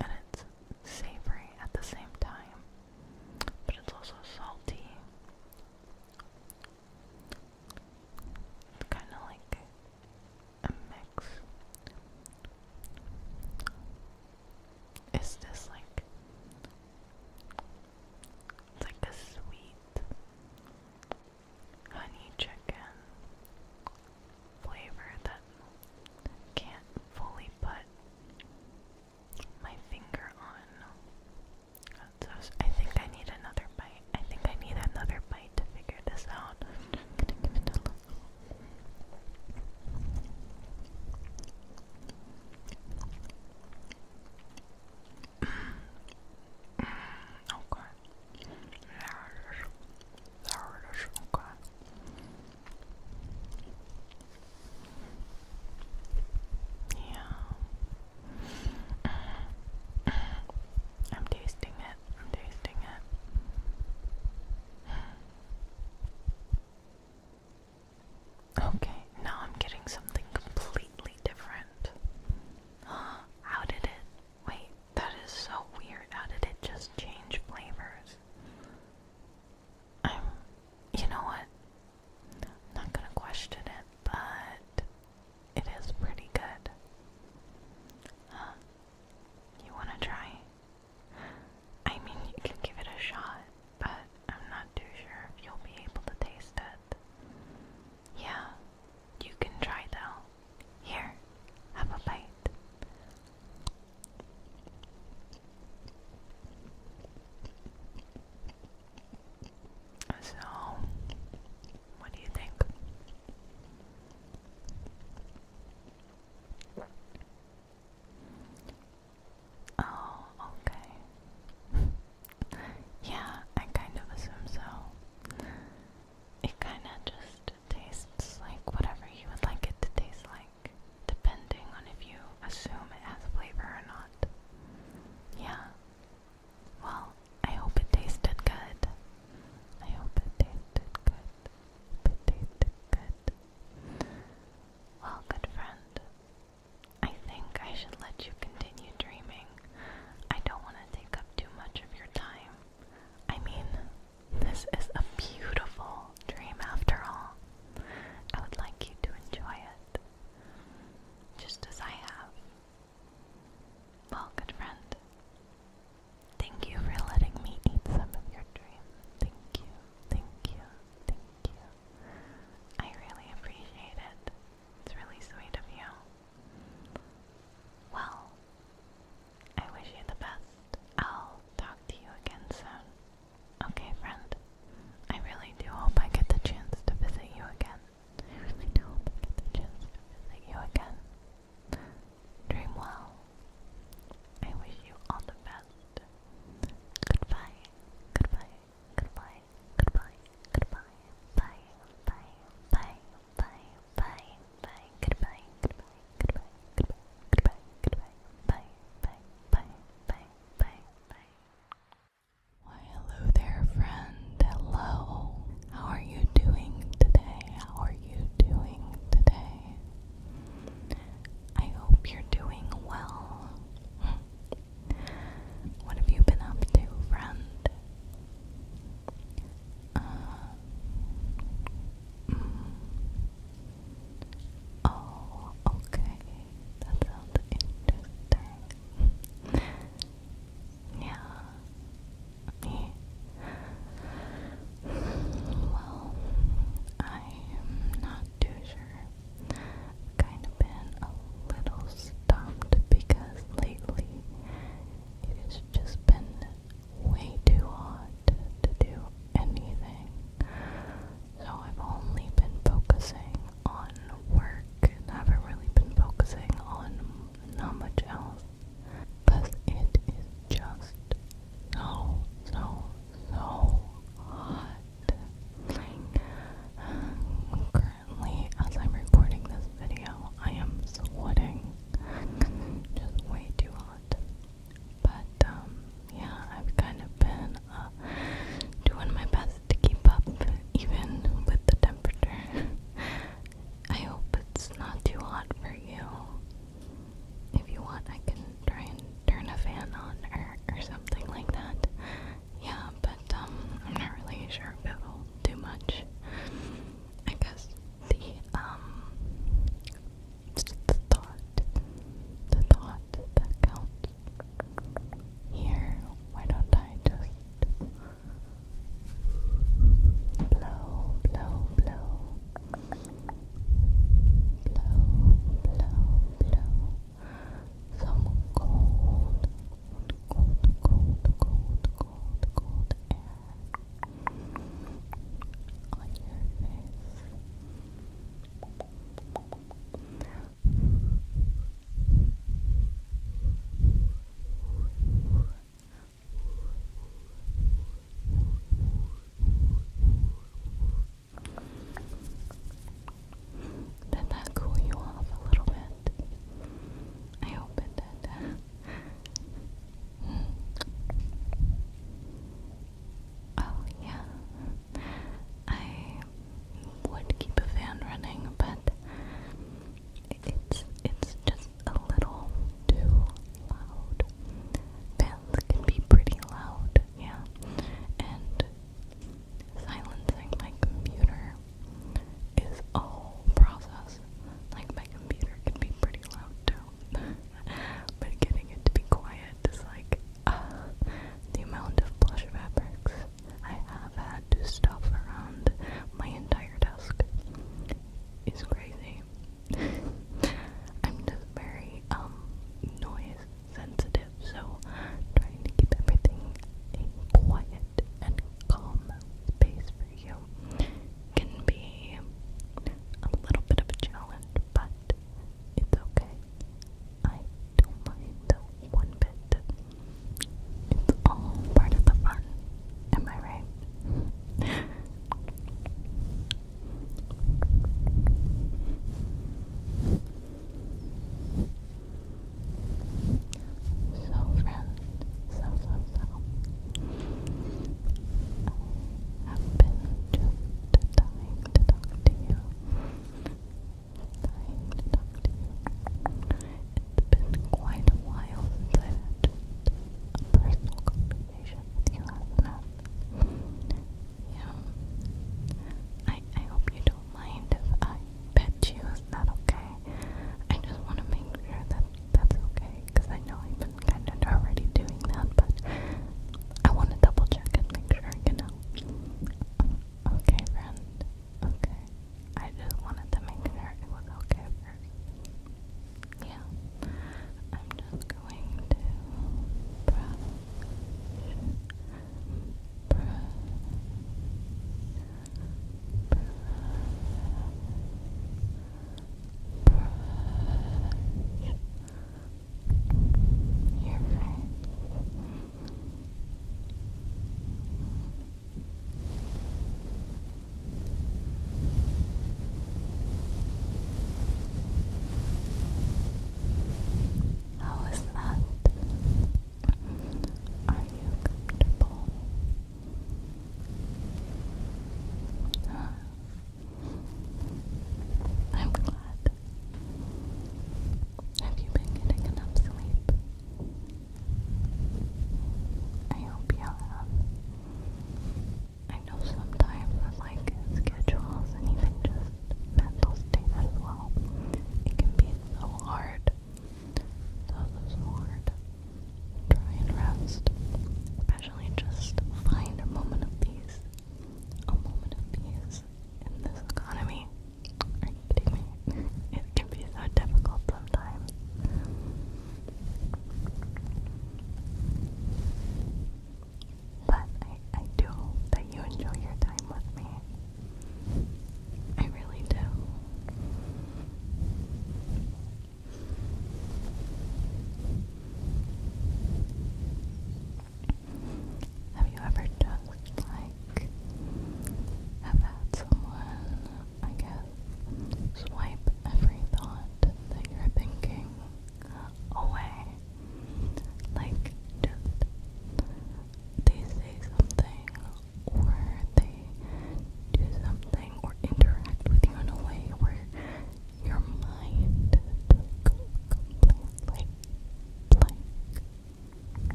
and it's savory at the same time, but it's also salty. It's kind of like a mix. Is this like, it's like a sweet honey chicken flavor that can't fully put my finger on. So I think I need another bite. I think I need another bite to figure this out. I'm gonna give it a look. Okay. There it is. There it is. Okay. Yeah. I'm tasting it. I'm tasting it. Okay, now I'm getting something completely different. How did it? Wait, that is so weird. How did it just change flavors? You know what? I'm not gonna question it, but it is pretty good. You wanna try? I mean, you can give it a shot, but I'm not too sure if you'll be able to taste it. Yeah, you can try though. Here, have a bite. So, what do you think? Oh, okay. Yeah, I kind of assume so. It kind of just tastes like whatever you would like it to taste like, depending on if you assume it has flavor or not. Yeah. Well, I hope it tasted good. I hope it tasted good. It tasted good. Well, good friend, I think I should let you continue dreaming. I don't want to take up too much of your time. I mean, this is a beautiful dream after all. I would like you to enjoy it, just as I have. Well, good friend, thank you for letting me eat some of your dream. Thank you, thank you, thank you. I really appreciate it. It's really sweet of you. Well, I wish you the best. I'll talk to you again soon. Okay, friend. I really do hope I get the chance to visit you again. I really do hope I get the chance to visit you again. Dream well. I wish you all the best. Goodbye. Goodbye. Goodbye. Goodbye. Goodbye. Bye. Bye. Bye. Bye. Bye. Bye. Goodbye. Goodbye. Goodbye. Goodbye. Goodbye. Goodbye. Bye. Bye. Bye. Bye. Bye. Bye. Why, hello there, friend. Hello. How are you doing today? How are you doing today? I hope you're doing well. What have you been up to, friend? Oh, okay. That sounds interesting. Yeah. Well, I'm not too sure. Kind of been a little stumped because lately it has just been way too hot to do anything. So I've only been focusing on work and haven't really been focusing on not much else. Because it is just so hot. Currently, as I'm recording this video, I am sweating. Just way too hot. But, yeah, I've kind of been, doing my best to keep up, even with the temperature. I hope it's not too hot for you. If you want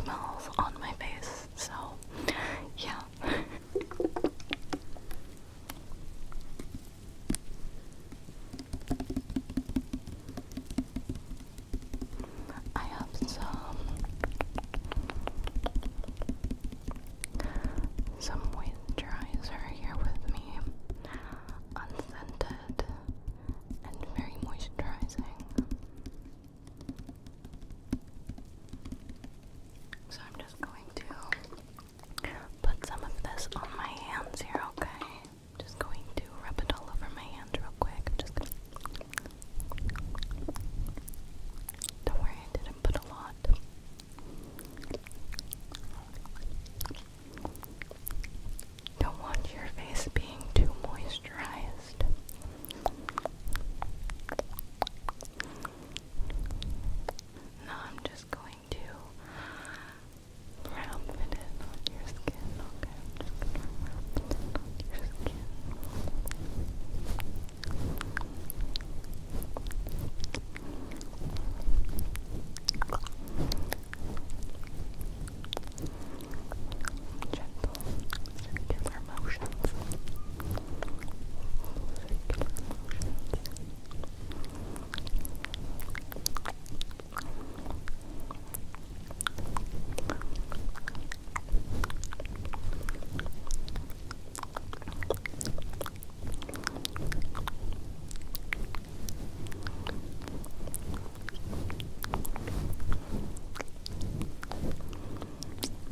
smells on my face, so yeah. I have some moisturizer here with me, unscented and very moisturizing. So I'm just going to put some of this on my hands here, okay? Just going to rub it all over my hands real quick. I'm just gonna... Don't worry, I didn't put a lot. Don't want your face being too moisturized. Now I'm just going to rub it in on your skin, okay? I'm just gonna rub it in on your skin. Gentle circular motions.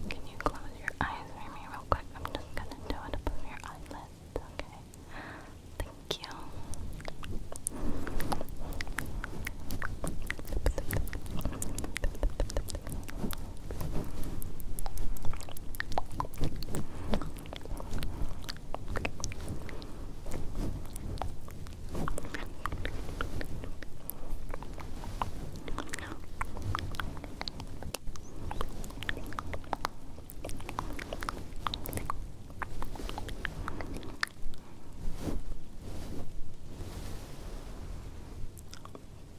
Can you close your eyes for me real quick? I'm just gonna do it above your eyelids, okay? Thank you.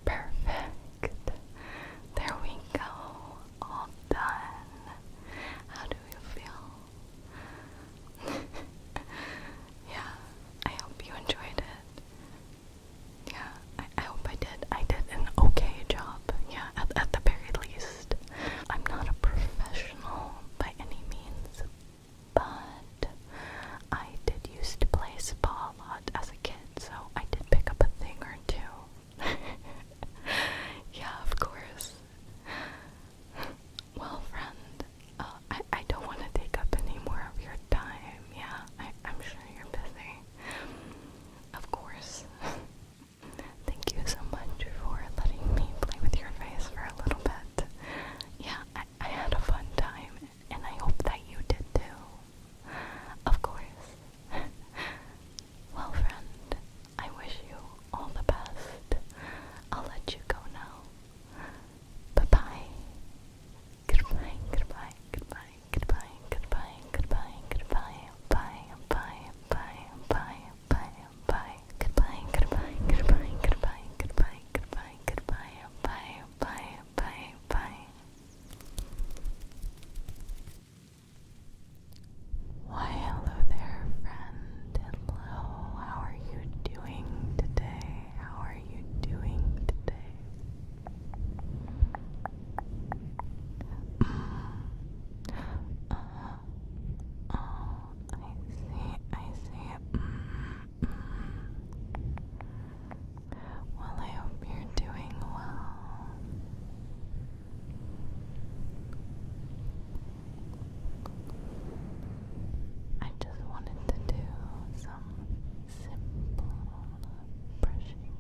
Perfect. There we go. All done. How do you feel? Yeah, I hope you enjoyed it. Yeah, I hope I did. I did an okay job. Yeah, at the very least. I'm not a professional by any means, but I did used to play spa a lot as a kid, so I did pick up a thing or two. Yeah, of course. Well, friend, I don't want to take up any more of your time. Yeah, I'm sure you're busy. Of course. Thank you so much for letting me play with your face for a little bit. Yeah, I had a fun time, and I hope that you did too. Of course. Well, friend, I wish you all the best. I'll let you go now. Bye-bye. Goodbye, goodbye, goodbye, goodbye, goodbye, goodbye, goodbye, bye, bye, bye, bye, bye, bye, goodbye, goodbye, goodbye, goodbye, goodbye, goodbye, goodbye, bye, bye, bye, bye. Why, hello there, friend. Hello. How are you doing today? How are you doing today? I see. Well, I hope you're doing well. I just wanted to do some simple brushing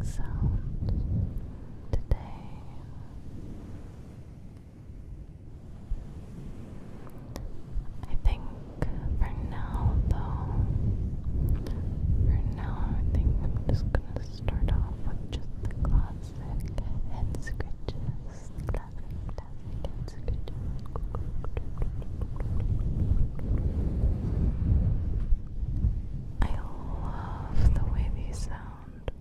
sounds today. I think for now, I think I'm just gonna start off with just the classic head scratches. Classic head scratches. I love the way these sound.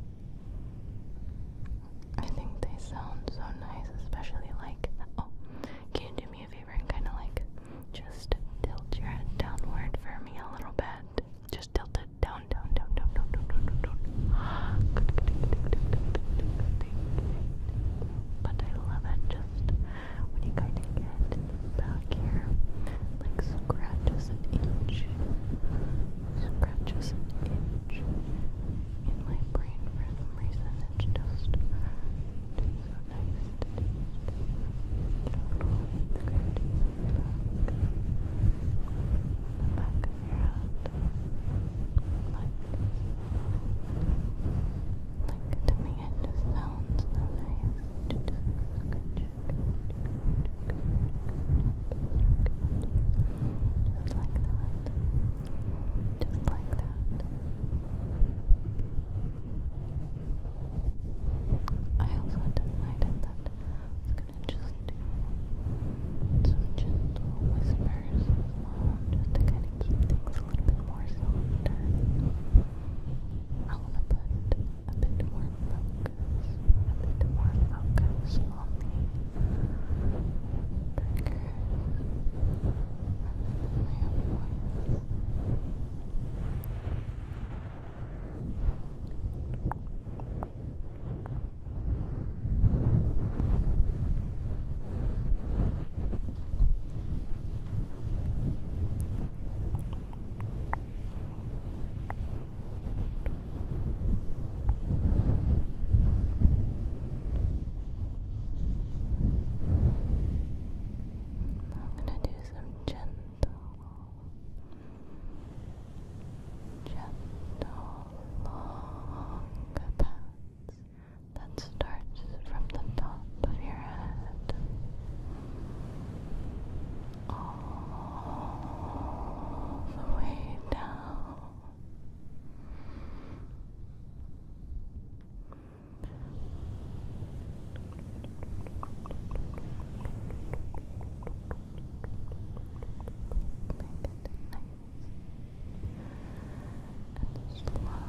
nice, especially like, oh, can you do me a favor and kind of like just tilt your head downward for me a little bit? Just tilt it down, down, down, down, down, down, down, down, down. But I love it just when you kind of get back here, like scratches an inch, scratches an inch in my brain for some reason. It's just so nice to the back of your head, like to me it just sounds so nice to just scratch it, just like that, just like that. I also decided that I was gonna just do some gentle whispers as well, just to kind of keep things a little bit more softer. I want to put a bit more focus on the triggers and my voice. I'm gonna do some gentle, long pats that starts from the top of your head all the way down. Make it nice and slow.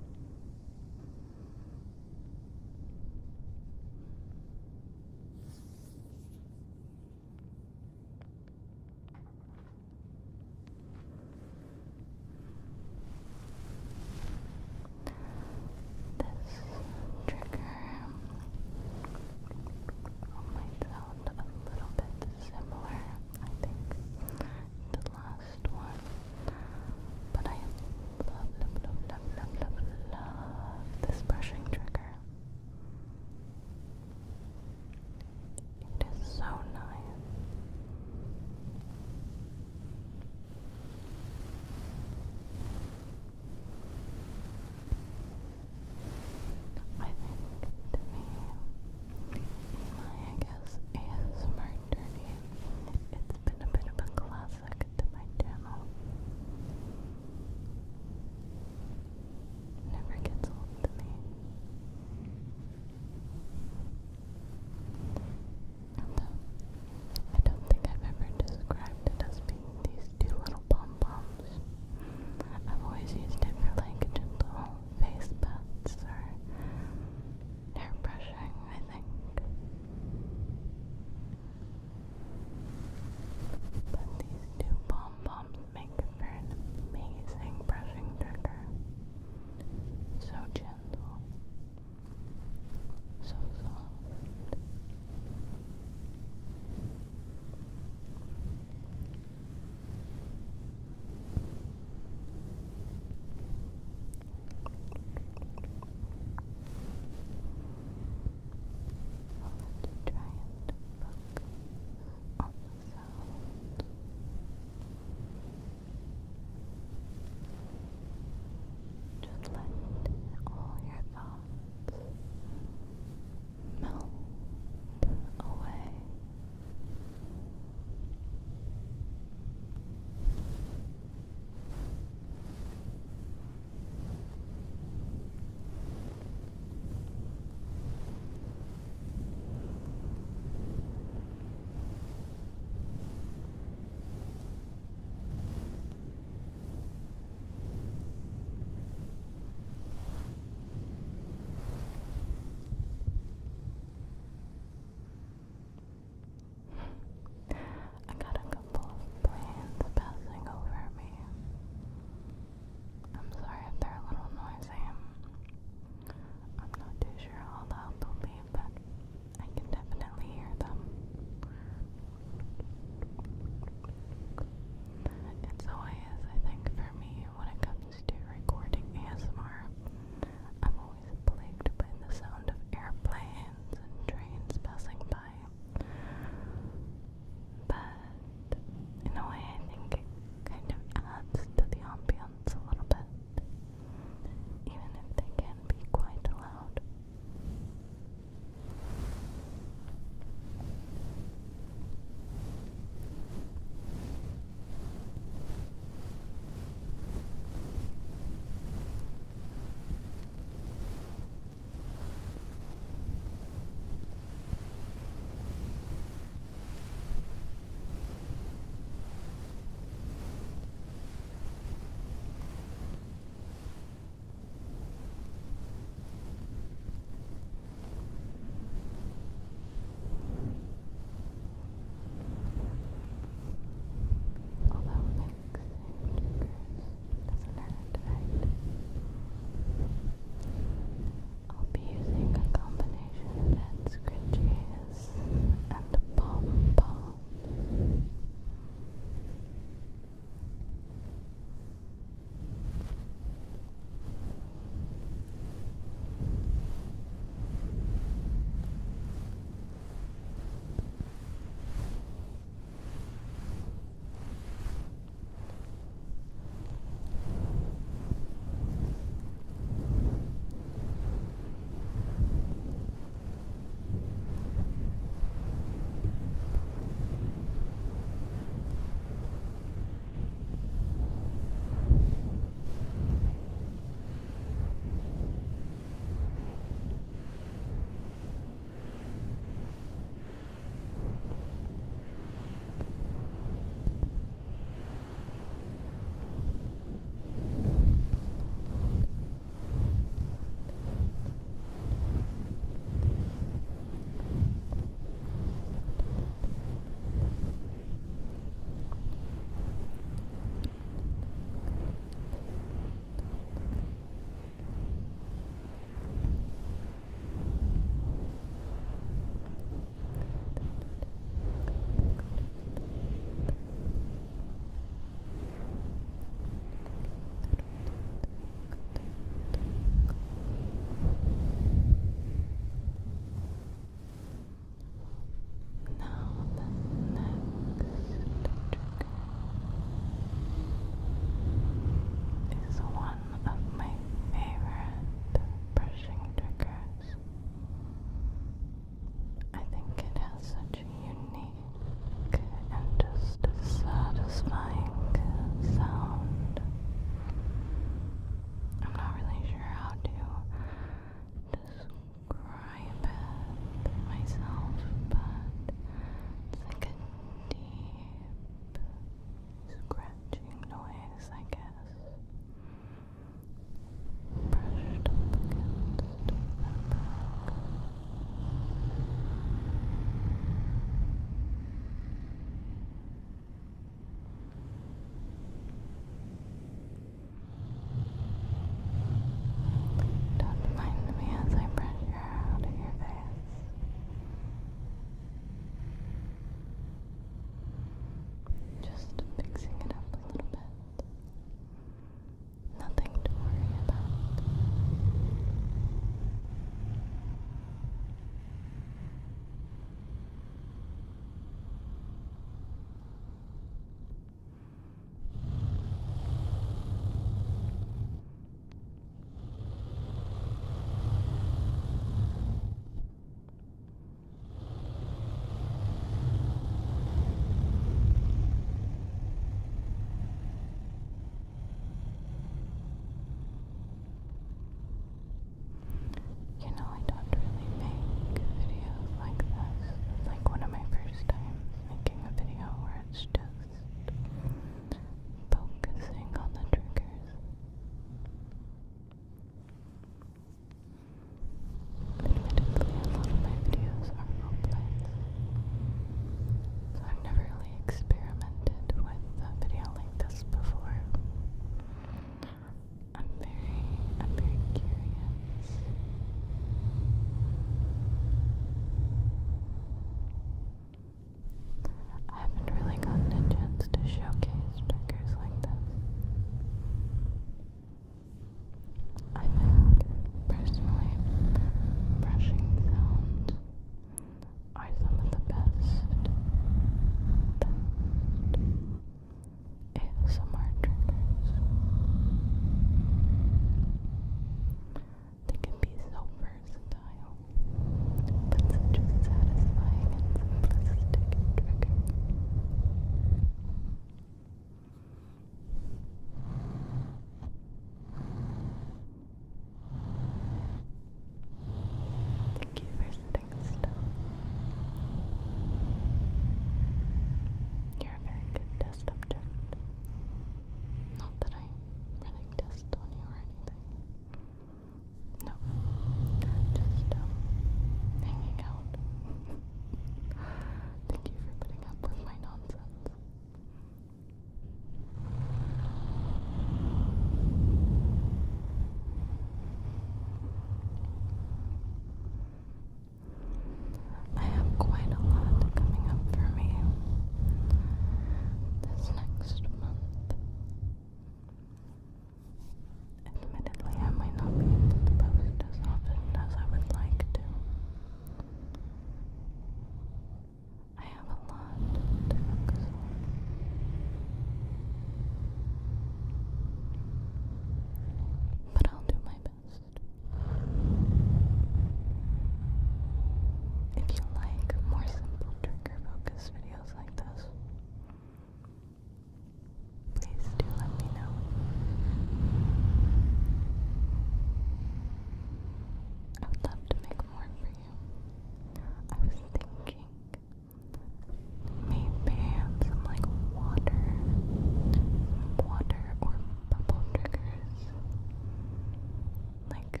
like